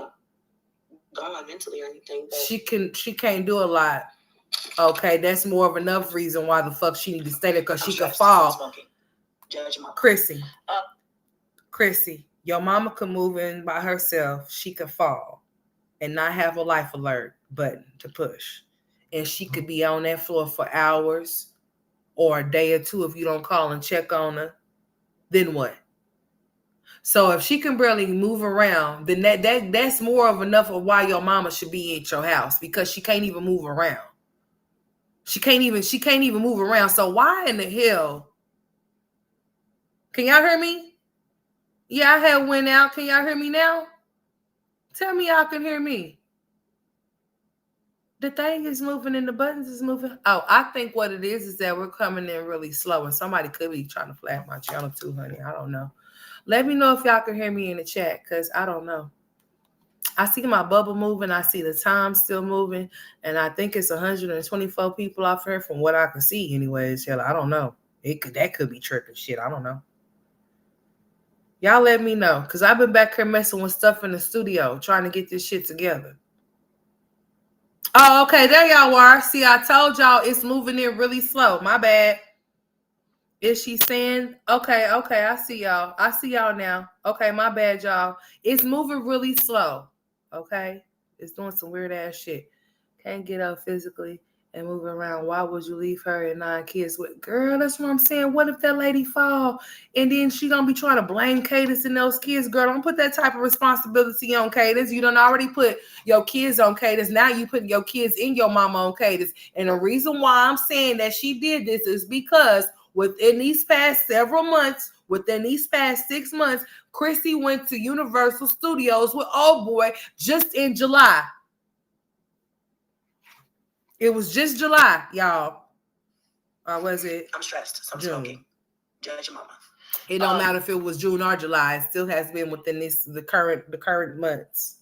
gone mentally or anything. But she can't do a lot. Okay, that's more of enough reason why the fuck she need to stay there, because she could fall. Chrissy, your mama could move in by herself. She could fall and not have a life alert button to push. And she could be on that floor for hours or a day or two if you don't call and check on her. Then what? So if she can barely move around, then that's more of enough of why your mama should be at your house, because she can't even move around. She can't even move around. So why in the hell? Can y'all hear me? Yeah, I had went out. Can y'all hear me now? Tell me y'all can hear me. The thing is moving and the buttons is moving. Oh, I think what it is that we're coming in really slow, and somebody could be trying to flag my channel too, honey. I don't know. Let me know if y'all can hear me in the chat, because I don't know. I see my bubble moving. I see the time still moving, and I think it's 124 people off here from what I can see anyways. Hell, I don't know. That could be tripping shit. I don't know. Y'all let me know, because I've been back here messing with stuff in the studio, trying to get this shit together. Oh, okay. There y'all are. See, I told y'all it's moving in really slow. My bad. Is she saying? Okay. I see y'all. I see y'all now. Okay, my bad, y'all. It's moving really slow. Okay. It's doing some weird ass shit. Can't get up physically. and move around. Why would you leave her and 9 kids with? Girl, that's what I'm saying. What if that lady fall and then she gonna be trying to blame Cadence and those kids? Girl, don't put that type of responsibility on Cadence. You done already put your kids on Cadence. Now you put your kids in your mama on Cadence. And the reason why I'm saying that she did this is because within these past several months, within these past 6 months, Chrissy went to Universal Studios with old boy just in July. It was just July, y'all. Or was it? I'm stressed, so I'm June? smoking. Judge your mama. It don't matter if it was June or July. It still has been within the current months.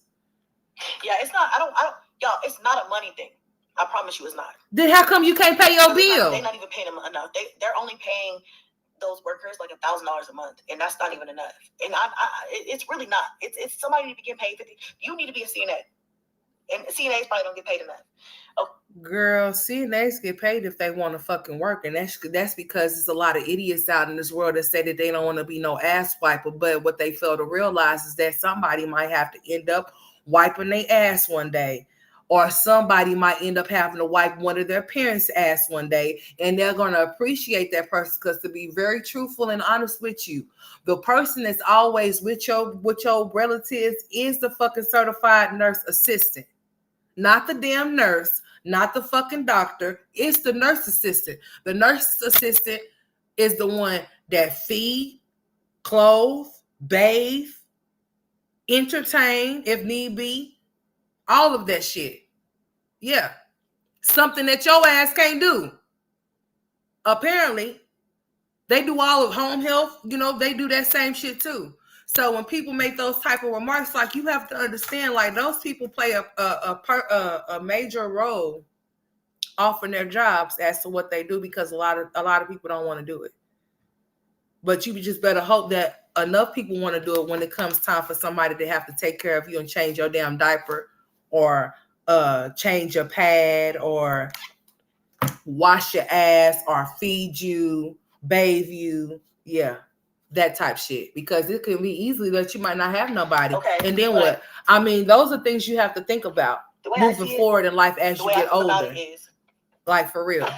Yeah, it's not. I don't. Y'all, it's not a money thing. I promise you, it's not. Then how come you can't pay your bill? They're not even paying them enough. They're only paying those workers like $1,000 a month, and that's not even enough. And it's really not. It's somebody need to get paid $50. You need to be a CNA, and CNAs probably don't get paid enough. Oh. Girl, CNAs get paid if they want to fucking work, and that's because there's a lot of idiots out in this world that say that they don't want to be no ass wiper. But what they fail to realize is that somebody might have to end up wiping their ass one day. Or somebody might end up having to wipe one of their parents' ass one day, and they're going to appreciate that person because, to be very truthful and honest with you, the person that's always with your relatives is the fucking certified nurse assistant, not the damn nurse, not the fucking doctor. It's the nurse assistant. The nurse assistant is the one that feed, clothe, bathe, entertain if need be, all of that shit. Yeah. Something that your ass can't do. Apparently, they do all of home health. You know, they do that same shit too. So when people make those type of remarks, like, you have to understand, like, those people play a major role off in their jobs as to what they do, because a lot of people don't want to do it. But you just better hope that enough people want to do it when it comes time for somebody to have to take care of you and change your damn diaper, or change your pad, or wash your ass, or feed you, bathe you. Yeah, that type shit. Because it could be easily that you might not have nobody. Okay, and then what? I mean, those are things you have to think about moving forward in life as you get older. Like, for real.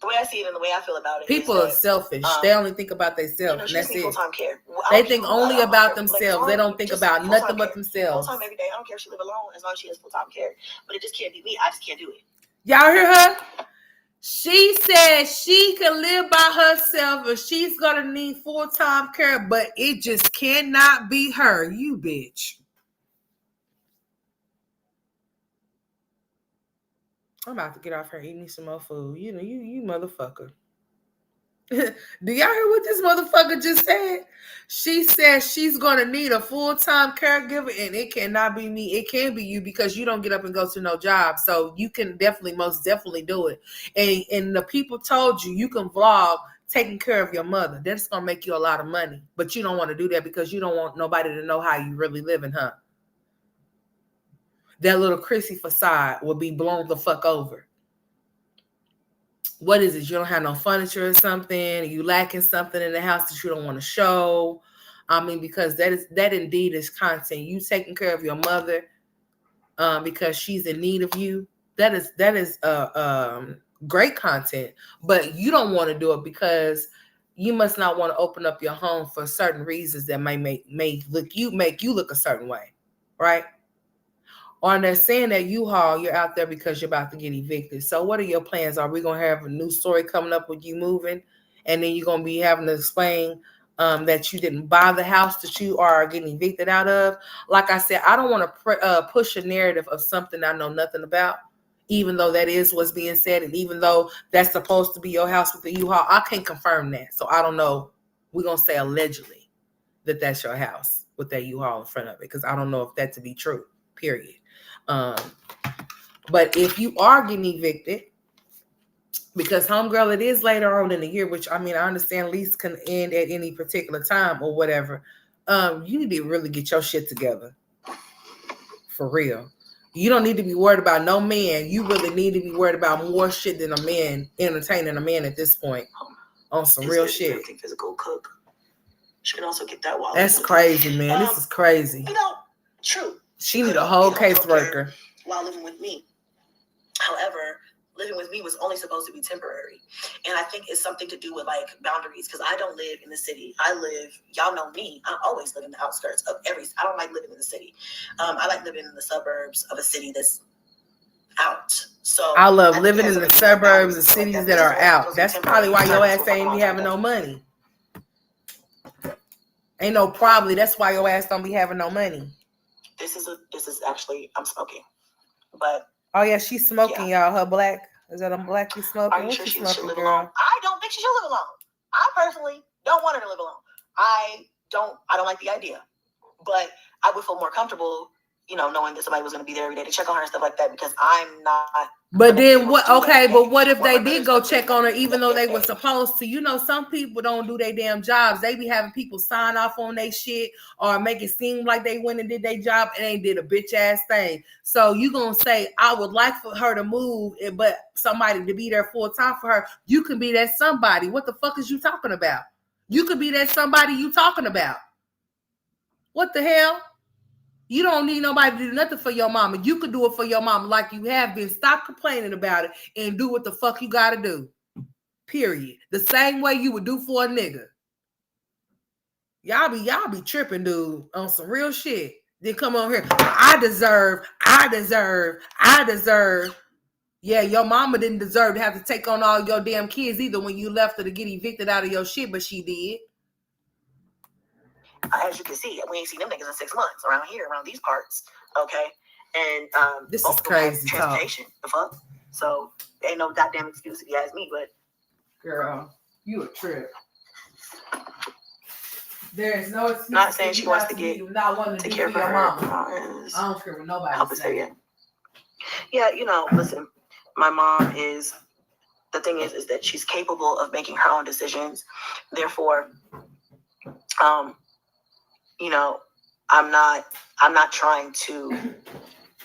The way I see it and the way I feel about it, people are selfish. They only think about themselves. And that's it. Full-time care. They think only about themselves. Like, they don't think about nothing but themselves. Full-time every day. I don't care if she live alone, as long as she has full-time care. But it just can't be me. I just can't do it. Y'all hear her? She said she can live by herself, and she's gonna need full-time care, but it just cannot be her. You bitch. I'm about to get off her, eat me some more food. You know, you motherfucker. Do y'all hear what this motherfucker just said? She said she's going to need a full-time caregiver, and it cannot be me. It can be you, because you don't get up and go to no job. So you can most definitely do it. And the people told you can vlog taking care of your mother. That's going to make you a lot of money. But you don't want to do that because you don't want nobody to know how you really living, huh? That little Chrissy facade will be blown the fuck over. What is it? You don't have no furniture or something? You lacking something in the house that you don't want to show? I mean, because that indeed is content. You taking care of your mother because she's in need of you. That is great content. But you don't want to do it because you must not want to open up your home for certain reasons that may make you look a certain way, right? Or they're saying that U-Haul, you're out there because you're about to get evicted. So what are your plans? Are we going to have a new story coming up with you moving? And then you're going to be having to explain that you didn't buy the house that you are getting evicted out of? Like I said, I don't want to push a narrative of something I know nothing about, even though that is what's being said. And even though that's supposed to be your house with the U-Haul, I can't confirm that. So I don't know. We're going to say allegedly that that's your house with that U-Haul in front of it, because I don't know if that to be true, period. But if you are getting evicted, because homegirl, it is later on in the year, which I mean, I understand lease can end at any particular time or whatever. You need to really get your shit together. For real. You don't need to be worried about no man. You really need to be worried about more shit than a man, entertaining a man at this point. On some real shit. Physical cook. She can also get that while. That's crazy, man. This is crazy. True. She need a whole caseworker while living with me. However, living with me was only supposed to be temporary. And I think it's something to do with like boundaries, because I don't live in the city. Y'all know me, I always live in the outskirts of I don't like living in the city. I like living in the suburbs of a city that's out. So I love living in the suburbs of cities that are out. That's probably why your ass ain't be having no money. Ain't no probably. That's why your ass don't be having no money. This is actually, I'm smoking. But oh yeah, she's smoking, y'all. Her black. Is that a black you smoking? Are you sure she should live alone? I don't think she should live alone. I personally don't want her to live alone. I don't like the idea. But I would feel more comfortable, knowing that somebody was going to be there every day to check on her and stuff like that, because I'm not. But then what? Okay, but what if they did go check on her, even though they were supposed to? Some people don't do their damn jobs. They be having people sign off on their shit or make it seem like they went and did their job and they did a bitch ass thing. So you gonna say, I would like for her to move, but somebody to be there full time for her. You can be that somebody. What the fuck is you talking about? You could be that somebody you talking about. What the hell? You don't need nobody to do nothing for your mama. You could do it for your mama like you have been. Stop complaining about it and do what the fuck you gotta do. Period. The same way you would do for a nigga. Y'all be tripping, dude, on some real shit. Then come on here. I deserve. Yeah, your mama didn't deserve to have to take on all your damn kids either when you left her to get evicted out of your shit, but she did. As you can see, we ain't seen them niggas in 6 months around here, around these parts. Okay. And this is crazy transportation. The fuck? So ain't no goddamn excuse if you ask me, but girl, you a trip. There is no excuse. Not saying she wants to get to care for your mama. I don't care what nobody says. Yeah, listen, my mom is. The thing is that she's capable of making her own decisions. Therefore, I'm not trying to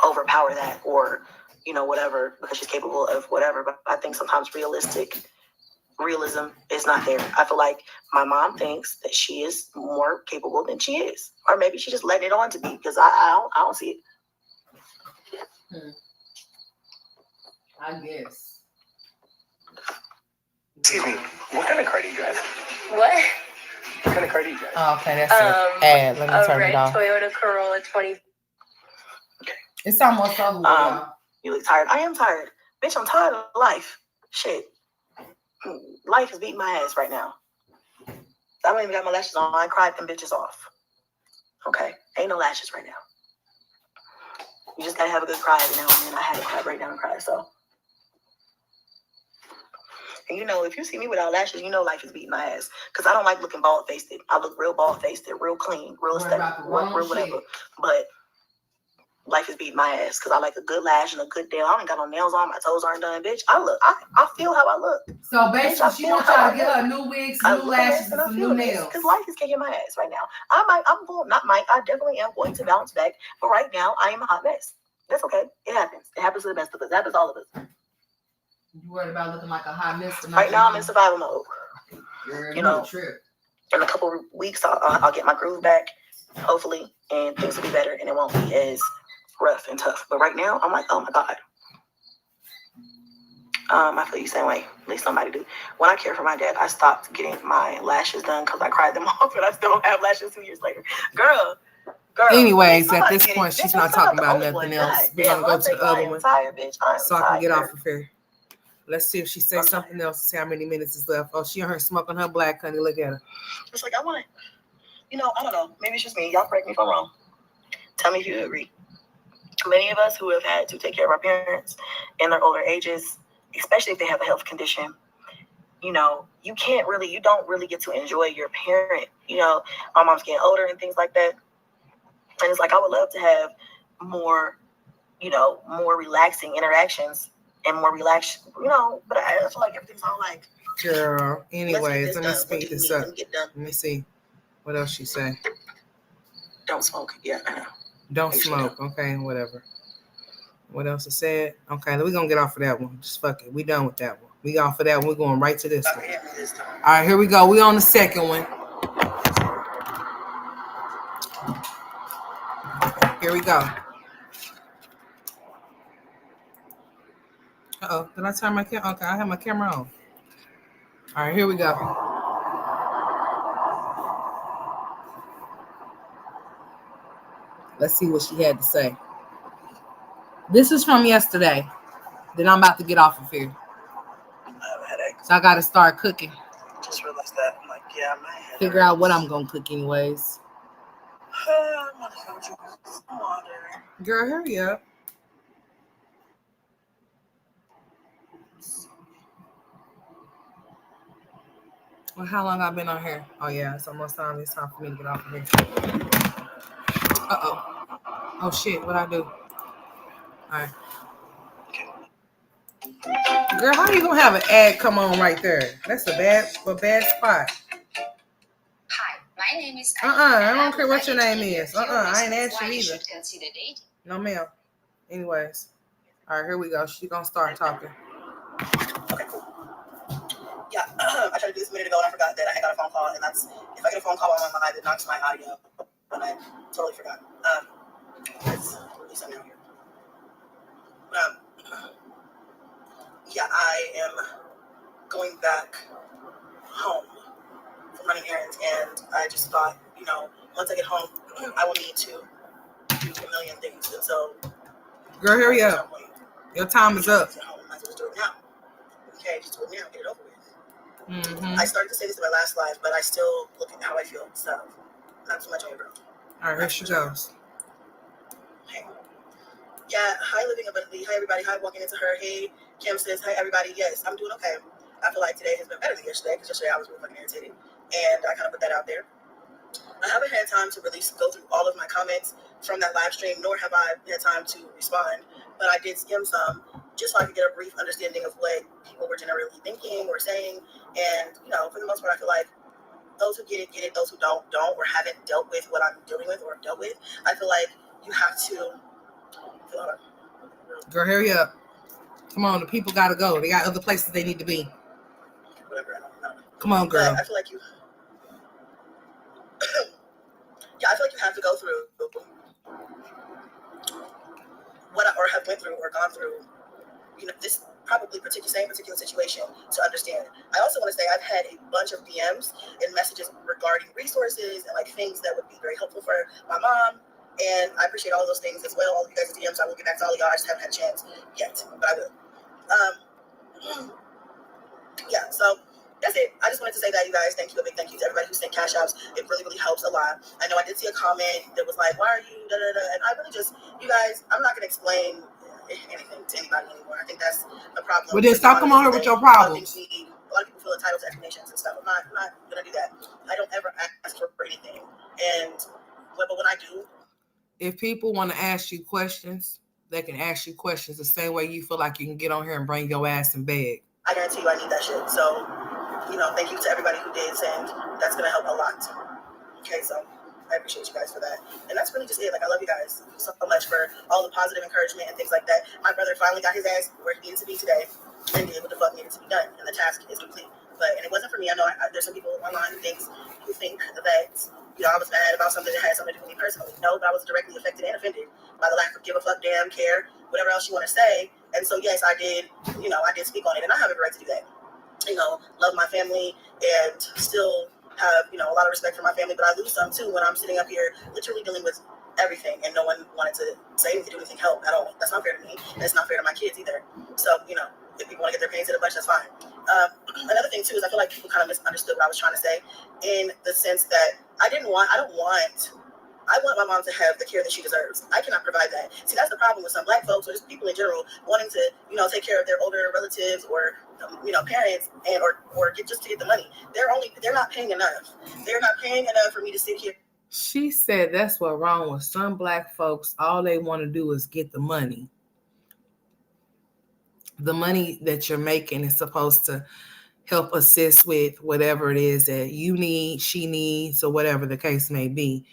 overpower that or, whatever, because she's capable of whatever. But I think sometimes realism is not there. I feel like my mom thinks that she is more capable than she is, or maybe she's just letting it on to be, because I don't see it. I guess. Excuse me, what kind of car do you drive? What? What kind of car do you drive? Oh, okay, that's it. Ad. Let me turn it off. A red Toyota Corolla 20. Okay. It's almost over. You look tired. I am tired. Bitch, I'm tired of life. Shit. Life is beating my ass right now. I don't even got my lashes on. I cried them bitches off. Okay? Ain't no lashes right now. You just gotta have a good cry every now and then. I had to cry, break down and cry, so. And if you see me without lashes, life is beating my ass. Because I don't like looking bald-faced. I look real bald-faced, real clean, real aesthetic, real whatever. But life is beating my ass because I like a good lash and a good nail. I ain't got no nails on. My toes aren't done, bitch. I feel how I look. So basically, she wants y'all to get her new wigs, new lashes, and some new nails. Because life is kicking my ass right now. I definitely am going to bounce back. But right now, I am a hot mess. That's okay. It happens. It happens to the best of us. It happens to all of us. You worried about looking like a hot mess? Right now, I'm in survival mode. Trip. In a couple of weeks, I'll get my groove back, hopefully, and things will be better, and it won't be as rough and tough. But right now, I'm like, oh my God. I feel you same way. At least somebody do. When I cared for my dad, I stopped getting my lashes done because I cried them off, and I still don't have lashes 2 years later. Girl. Anyways, at this point, she's not talking about nothing else. We're gonna go to the other one, so I can get off of here. Let's see if she says something else. See how many minutes is left. Oh, she on her smoking her black, honey. Look at her. It's like I want to, I don't know. Maybe it's just me. Y'all correct me if I'm wrong. Tell me if you agree. Many of us who have had to take care of our parents in their older ages, especially if they have a health condition, you don't really get to enjoy your parent. My mom's getting older and things like that. And it's like, I would love to have more relaxing interactions and more relaxed, but I feel like everything's all like. Girl, anyways, let me speed this up. Let me see. What else she say? Don't smoke. Yeah, I know. Don't smoke. Okay, whatever. What else it said? Okay, we're going to get off of that one. Just fuck it. We done with that one. We off of that one. We're going right to this one. All right, here we go. We on the second one. Here we go. Uh-oh, did I turn my camera? Okay, I have my camera on. All right, here we go. Let's see what she had to say. This is from yesterday. Then I'm about to get off of here. I have a headache. So I got to start cooking. Just realized that. I'm like, yeah, my head Figure out what hurts. I'm going to cook anyways. I'm gonna go drink some water. Girl, hurry up. Well, how long I've been on here? Oh, yeah, it's almost time. It's time for me to get off of here. Uh-oh. Oh, shit, what'd I do? All right. Girl, how you gonna have an ad come on right there? That's a bad spot. Hi, my name is I don't care what your name is. I ain't asked you either. No, ma'am. Anyways. All right, here we go. She's gonna start talking. Okay, cool. Yeah, I tried to do this a minute ago and I forgot that I got a phone call, and that's if I get a phone call on my mind, it knocks my audio, and I totally forgot. It's really something out here. Yeah, I am going back home from running errands, and I just thought, once I get home, I will need to do a million things, and so. Girl, hurry up. Your time is up. I might as well do it now. Okay, just do it now, get it over with. Mm-hmm. I started to say this in my last live, but I still look at how I feel, so not too much on your girl. All right, here she goes. Hey. Yeah, hi, living abundantly. Hi, everybody. Hi, walking into her. Hey, Kim says, hi, everybody. Yes, I'm doing okay. I feel like today has been better than yesterday, because yesterday I was really fucking irritated, and I kind of put that out there. I haven't had time to really go through all of my comments from that live stream, nor have I had time to respond, but I did skim some just so I could get a brief understanding of what people were generally thinking or saying. And, for the most part, I feel like those who get it, those who don't, or haven't dealt with what I'm dealing with or dealt with. I feel like you have to. Girl, hurry up. Come on, the people got to go. They got other places they need to be. Whatever, I don't know. Come on, girl. But I feel like you. Yeah, I feel like you have to go through what I have went through or gone through, this probably same particular situation to understand. I also want to say I've had a bunch of DMs and messages regarding resources and things that would be very helpful for my mom. And I appreciate all those things as well. All of you guys' DMs, I will get back to all of y'all. I just haven't had a chance yet, but I will. Yeah, so that's it. I just wanted to say that, you guys. Thank you. A big thank you to everybody who sent cash outs. It really, really helps a lot. I know I did see a comment that was like, why are you da-da-da? And I really just, you guys, I'm not going to explain anything to anybody anymore. I think that's the problem. Well, then stop coming on here with your problems. A lot of people feel entitled to explanations and stuff. I'm not going to do that. I don't ever ask for anything. But when I do. If people want to ask you questions, they can ask you questions the same way you feel like you can get on here and bring your ass and beg. I guarantee you I need that shit. So, thank you to everybody who did send. That's going to help a lot. Okay, so I appreciate you guys for that. And that's really just it. I love you guys so much for all the positive encouragement and things like that. My brother finally got his ass where he needed to be today and did what the fuck needed to be done. And the task is complete. And it wasn't for me. I know there's some people online who think that, I was mad about something that had something to do with me personally. No, but I was directly affected and offended by the lack of give a fuck, damn, care, whatever else you want to say. And so, yes, I did speak on it. And I have a right to do that. Love my family and still have, a lot of respect for my family. But I lose some, too, when I'm sitting up here literally dealing with everything and no one wanted to say anything, do anything, help at all. That's not fair to me. And it's not fair to my kids either. So, if people want to get their pains in a bunch, that's fine. Another thing, too, is I feel like people kind of misunderstood what I was trying to say in the sense that I want my mom to have the care that she deserves. I cannot provide that. See, that's the problem with some Black folks or just people in general wanting to, take care of their older relatives or, parents and or get just to get the money. They're not paying enough. They're not paying enough for me to sit here. She said that's what's wrong with some Black folks. All they want to do is get the money. The money that you're making is supposed to help assist with whatever it is that you need, she needs, or whatever the case may be.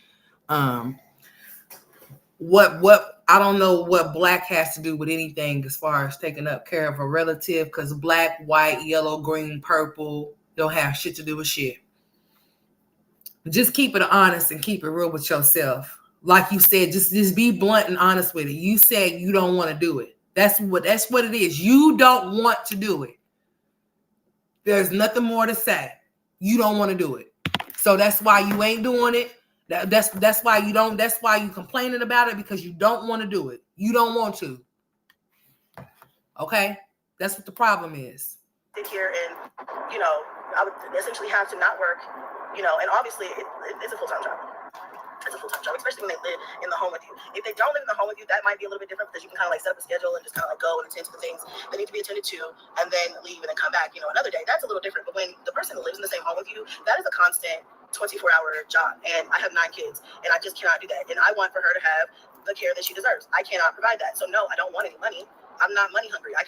What I don't know what Black has to do with anything as far as taking up care of a relative, because Black, white, yellow, green, purple don't have shit to do with shit. Just keep it honest and keep it real with yourself. Like you said, just be blunt and honest with it. You said you don't want to do it. That's what it is. You don't want to do it. There's nothing more to say. You don't want to do it. So that's why you ain't doing it. That's why you don't. That's why you complaining about it, because you don't want to do it. You don't want to. Okay? That's what the problem is. Sit here and, I would essentially have to not work, and obviously it's a full-time job. It's a full-time job, especially when they live in the home with you. If they don't live in the home with you, that might be a little bit different, because you can kind of like set up a schedule and just kind of like go and attend to the things that need to be attended to, and then leave and then come back, another day. That's a little different. But when the person lives in the same home with you, that is a constant 24-hour job. And I have 9 kids, and I just cannot do that. And I want for her to have the care that she deserves. I cannot provide that. So no, I don't want any money. I'm not money hungry. I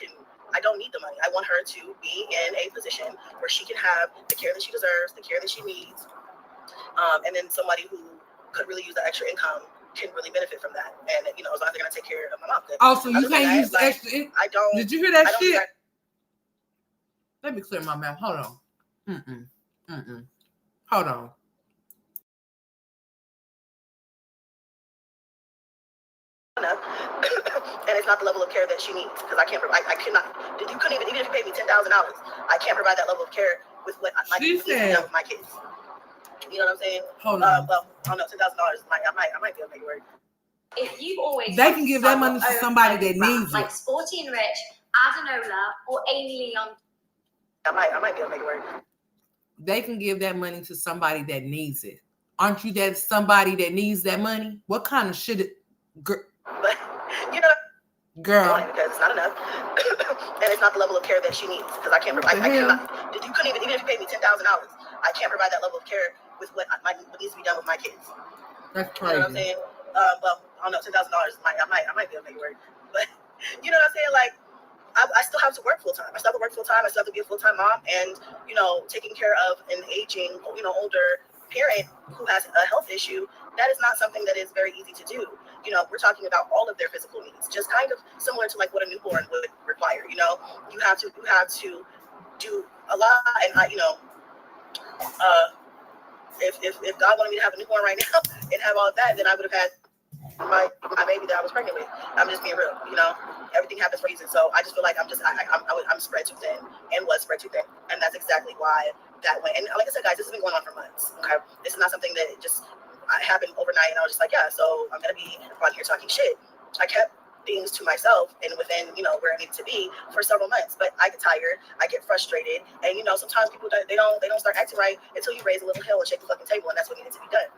don't need the money. I want her to be in a position where she can have the care that she deserves, the care that she needs, and then somebody who could really use the extra income can really benefit from that. And as long as they're gonna take care of my mom. Also, you can't use the extra. I don't. Did you hear that shit? Let me clear my mouth. Hold on. Hold on. And it's not the level of care that she needs, because I can't provide. I cannot. You couldn't even if you paid me $10,000, I can't provide that level of care with what I need to be done with my kids. You know what I'm saying? Hold on. Well, I don't know, $10,000. I might be able to make it work. If you've always They can give that money to somebody that needs like it. Sporty and Rich, Adenola, or Amy Leon. I might be able to make it work. They can give that money to somebody that needs it. Aren't you that somebody that needs that money? What kind of shit? But Girl, because it's not enough, and it's not the level of care that she needs, because I can't provide. I cannot. You couldn't even if you paid me $10,000, I can't provide that level of care with what needs to be done with my kids. That's crazy. You know what I'm saying? Well, I don't know, $10,000. I might be able to make it work, but you know what I'm saying? Like, I still have to work full time. I still have to work full time. I still have to be a full time mom, and taking care of an aging, older parent who has a health issue. That is not something that is very easy to do. We're talking about all of their physical needs, just kind of similar to like what a newborn would require. You have to do a lot, and if God wanted me to have a newborn right now and have all of that, then I would have had my baby that I was pregnant with. I'm just being real. Everything happens for a reason. So I just feel like I'm spread too thin, and was spread too thin, and that's exactly why that went. And like I said, guys, this has been going on for months. Okay, this is not something that just happened overnight, and I was just like, yeah, so I'm gonna be on here talking shit. I kept things to myself and within where I needed to be for several months, but I get tired, I get frustrated, and sometimes people they don't start acting right until you raise a little hell and shake the fucking table, and that's what needed to be done.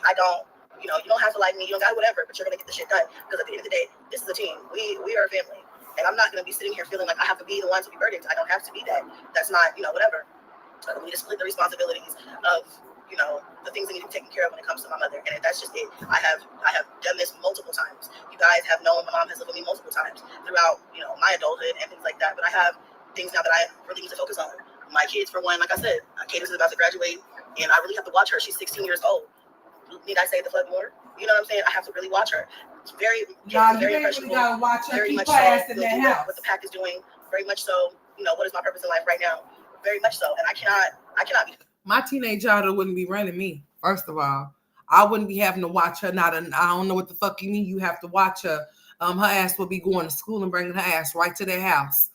I don't. You don't have to like me, you don't got whatever, but you're gonna get the shit done, because at the end of the day, this is a team. We are a family, and I'm not gonna be sitting here feeling like I have to be the one to be burdened. I don't have to be that. That's not whatever. We just split the responsibilities of the things that need to be taken care of when it comes to my mother, and that's just it. I have done this multiple times. You guys have known my mom has lived with me multiple times throughout my adulthood and things like that. But I have things now that I really need to focus on. My kids, for one, like I said, Cadence is about to graduate, and I really have to watch her. She's 16 years old. Need I say the fuck more? You know what I'm saying? I have to really watch her. It's very impressionable. Gotta watch her. Very Keep much her ass so. in that house. What the pack is doing. Very much so. What is my purpose in life right now? Very much so. And I cannot be. My teenage daughter wouldn't be running me. First of all, I wouldn't be having to watch her. I don't know what the fuck you mean. You have to watch her. Her ass will be going to school and bringing her ass right to their house.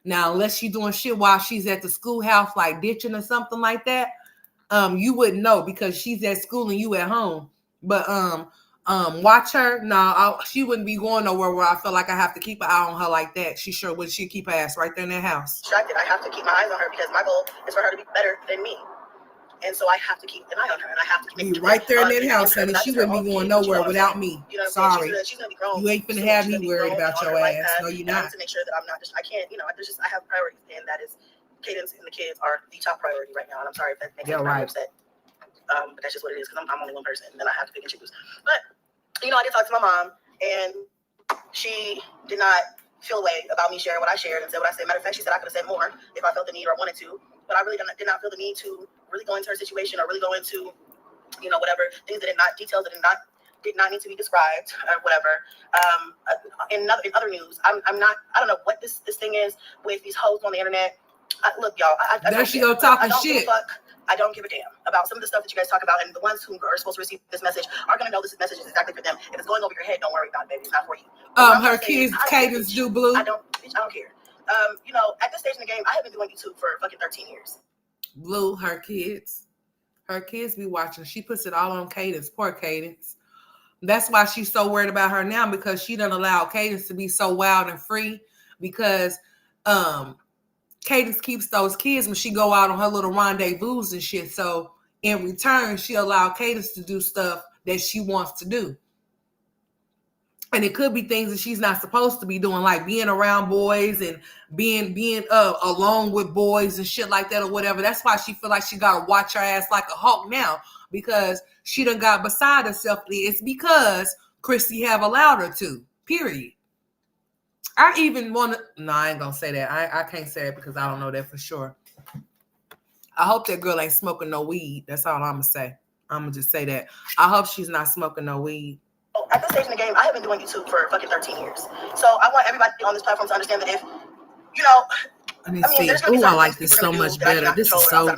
Now, unless she's doing shit while she's at the schoolhouse, like ditching or something like that, you wouldn't know, because she's at school and you at home. But watch her. No, she wouldn't be going nowhere where I feel like I have to keep an eye on her like that. She sure would. She'd keep her ass right there in that house. Distracted. I have to keep my eyes on her, because my goal is for her to be better than me. And so I have to keep an eye on her, and I have to keep be right there in that house, honey. She wouldn't be going nowhere without me. Sorry. She's gonna be grown. You ain't finna have me worried about your ass. No, you're not. I have to make sure that I'm not just. I can't. I have priorities, and that is Cadence and the kids are the top priority right now. And I'm sorry if that makes anybody upset. But that's just what it is, because I'm only one person, and I have to pick and choose. But I did talk to my mom, and she did not feel a way about me sharing what I shared and said what I said. Matter of fact, she said I could have said more if I felt the need or wanted to, but I really did not feel the need to really go into her situation or really go into whatever things that details that did not need to be described or whatever. In other news, I don't know what this thing is with these hoes on the internet Look, y'all, I there don't she care. go talking I don't shit. give a fuck. I don't give a damn about some of the stuff that you guys talk about, and the ones who are supposed to receive this message are going to know this message is exactly for them. If it's going over your head, don't worry about it, baby. It's not for you. Her kids cadence do blue. I don't care. You know, at this stage in the game, I have been doing YouTube for fucking 13 years. Blue, her kids be watching. She puts it all on Cadence. Poor Cadence. That's why she's so worried about her now, because she doesn't allow Cadence to be so wild and free, because Cadence keeps those kids when she go out on her little rendezvous and shit. So in return, she allowed Cadence to do stuff that she wants to do. And it could be things that she's not supposed to be doing, like being around boys and being alone with boys and shit like that or whatever. That's why she feel like she got to watch her ass like a hawk now, because she done got beside herself. It's because Chrissy have allowed her to, period. I even want to, no, I ain't going to say that. I can't say it because I don't know that for sure. I hope that girl ain't smoking no weed. That's all I'm going to say. I'm going to just say that. I hope she's not smoking no weed. At this stage in the game, I have been doing YouTube for fucking 13 years. So I want everybody on this platform to understand that if, you know, Let me see. Oh, I like this so much better. This is so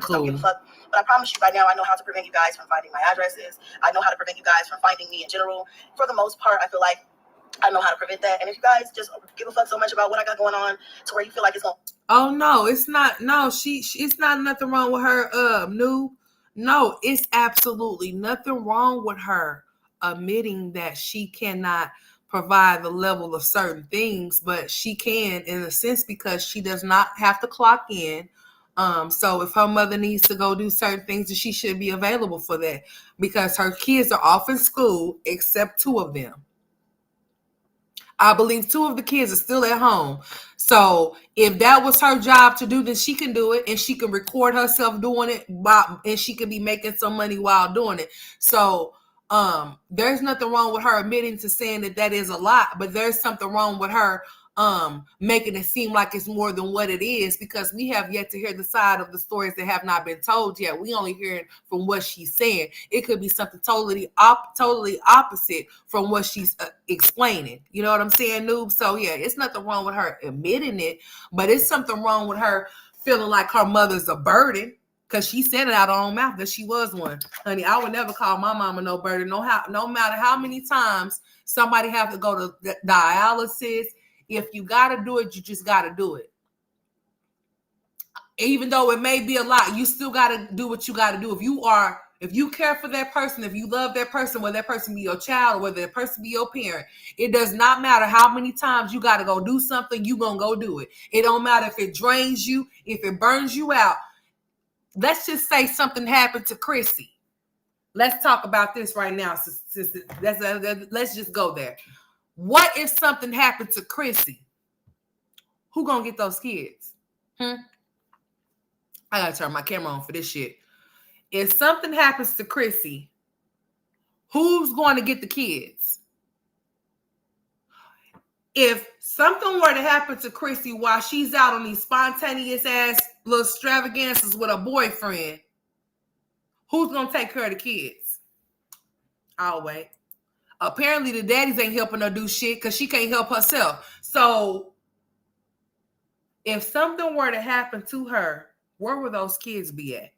cool. But I promise you right now, I know how to prevent you guys from finding my addresses. I know how to prevent you guys from finding me in general. For the most part, I feel like I know how to prevent that. And if you guys just give a fuck so much about what I got going on to where you feel like it's going. Oh no, it's not. No, it's not nothing wrong with her. No, it's absolutely nothing wrong with her admitting that she cannot provide the level of certain things, but she can in a sense because she does not have to clock in. So if her mother needs to go do certain things, then she should be available for that, because her kids are off in school except 2 of them. I believe 2 of the kids are still at home. So if that was her job to do, then she can do it, and she can record herself doing it, and she can be making some money while doing it. So there's nothing wrong with her admitting to saying that is a lot, but there's something wrong with her making it seem like it's more than what it is, because we have yet to hear the side of the stories that have not been told yet. We only hearing from what she's saying. It could be something totally opposite from what she's explaining. You know what I'm saying, noob? So yeah, it's nothing wrong with her admitting it, but it's something wrong with her feeling like her mother's a burden, because she said it out of her own mouth that she was one. Honey, I would never call my mama no burden. No matter how many times somebody have to go to dialysis. If you got to do it, you just got to do it. Even though it may be a lot, you still got to do what you got to do. If you care for that person, if you love that person, whether that person be your child or whether that person be your parent, it does not matter how many times you got to go do something, you going to go do it. It don't matter if it drains you, if it burns you out. Let's just say something happened to Chrissy. Let's talk about this right now. Let's just go there. What if something happened to Chrissy? Who gonna get those kids? I gotta turn my camera on for this shit. If something happens to Chrissy, who's going to get the kids? If something were to happen to Chrissy while she's out on these spontaneous ass little extravagances with a boyfriend, who's gonna take care of the kids? I'll wait. Apparently the daddies ain't helping her do shit because she can't help herself. So if something were to happen to her, where would those kids be at?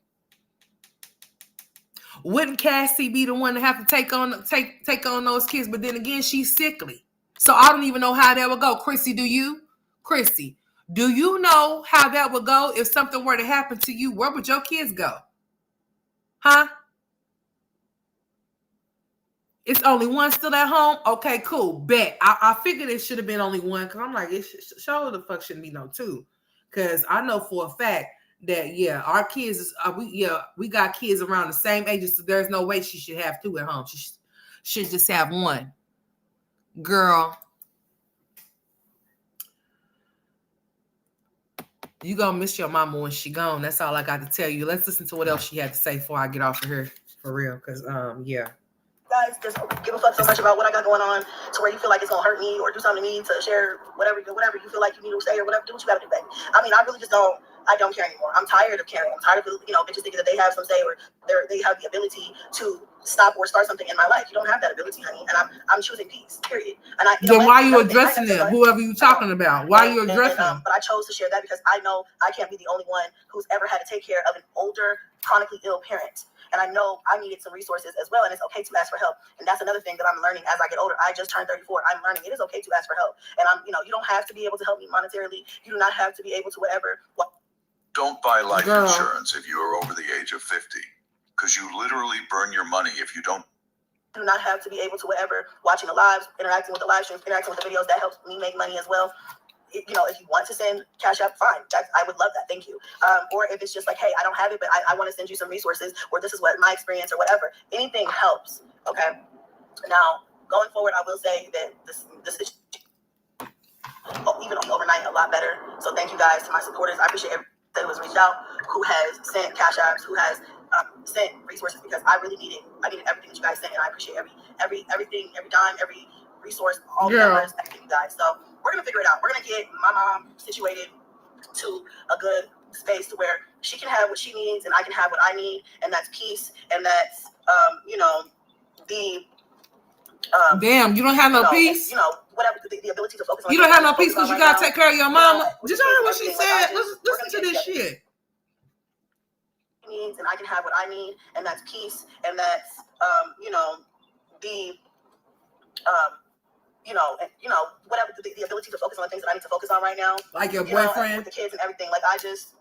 Wouldn't Cassie be the one to have to take on those kids? But then again, she's sickly. So I don't even know how that would go. Chrissy, do you? Chrissy, do you know how that would go if something were to happen to you? Where would your kids go? Huh? It's only one still at home? Okay, cool. Bet. I figured it should have been only one, because I'm like, it sure the fuck shouldn't be no 2. Because I know for a fact that, yeah, our kids, we got kids around the same ages, so there's no way she should have 2 at home. She should just have 1. Girl, you gonna miss your mama when she gone. That's all I got to tell you. Let's listen to what else she had to say before I get off of here, for real, because, yeah. Guys, just give a fuck so much about what I got going on to where you feel like it's gonna hurt me or do something to me to share whatever you feel like you need to say or whatever. Do what you gotta do, baby. I mean, I really just don't. I don't care anymore. I'm tired of caring. I'm tired of bitches thinking that they have some say or they have the ability to stop or start something in my life. You don't have that ability, honey. And I'm choosing peace, period. And then why are you addressing them? Whoever you talking about? Why are you addressing them? But I chose to share that because I know I can't be the only one who's ever had to take care of an older, chronically ill parent. And I know I needed some resources as well. And it's okay to ask for help. And that's another thing that I'm learning as I get older. I just turned 34. I'm learning it is okay to ask for help. And you don't have to be able to help me monetarily. You do not have to be able to whatever. Don't buy life insurance if you are over the age of 50, because you literally burn your money if you don't. You do not have to be able to whatever, watching the lives, interacting with the live streams, interacting with the videos. That helps me make money as well. If you want to send cash out, fine. I would love that. Thank you. Or if it's just like, hey, I don't have it, but I want to send you some resources, or this is what my experience or whatever. Anything helps. Okay. Now, going forward, I will say that this is even overnight a lot better. So thank you guys to my supporters. I appreciate everyone that was reached out, who has sent cash apps, who has sent resources, because I really needed everything that you guys sent, and I appreciate everything, every dime, every resource, all the numbers. Thank you guys. So we're gonna figure it out. We're gonna get my mom situated to a good space to where she can have what she needs and I can have what I need, and that's peace, and that's damn, you don't have no peace. Whatever the ability to focus on. You don't have no peace because you gotta take care of your mama. Just heard what she said. Listen to this shit. Needs, and I can have what I need, and that's peace, and that's whatever the ability to focus on the things that I need to focus on right now. Like your boyfriend, with the kids and everything. Like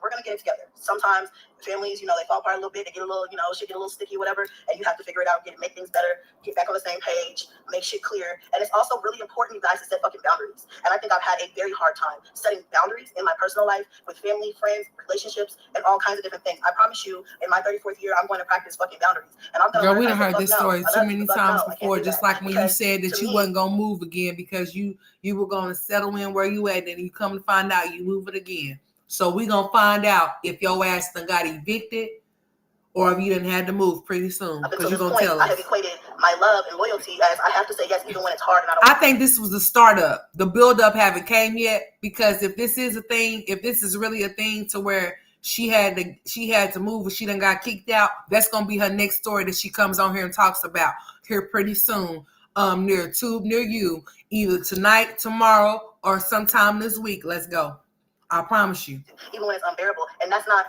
we're gonna get it together. Sometimes families, they fall apart a little bit. They get a little, shit get a little sticky, whatever. And you have to figure it out, make things better, get back on the same page, make shit clear. And it's also really important, you guys, to set fucking boundaries. And I think I've had a very hard time setting boundaries in my personal life with family, friends, relationships, and all kinds of different things. I promise you, in my 34th year, I'm going to practice fucking boundaries. And I'm gonna. Girl, we done heard this story too many times before. Just like when you said that you wasn't gonna move again because you were gonna settle in where you at, and you come to find out you move it again. So we gonna find out if your ass done got evicted or if you didn't have to move pretty soon. Because you're gonna tell us. I have equated my love and loyalty as I have to say yes even when it's hard. And I think this was the startup. The build up haven't came yet, because if this is a thing, if this is really a thing to where she had to move or she done got kicked out, that's gonna be her next story that she comes on here and talks about here pretty soon. Near you, either tonight, tomorrow, or sometime this week. Let's go. I promise you. Even when it's unbearable. And that's not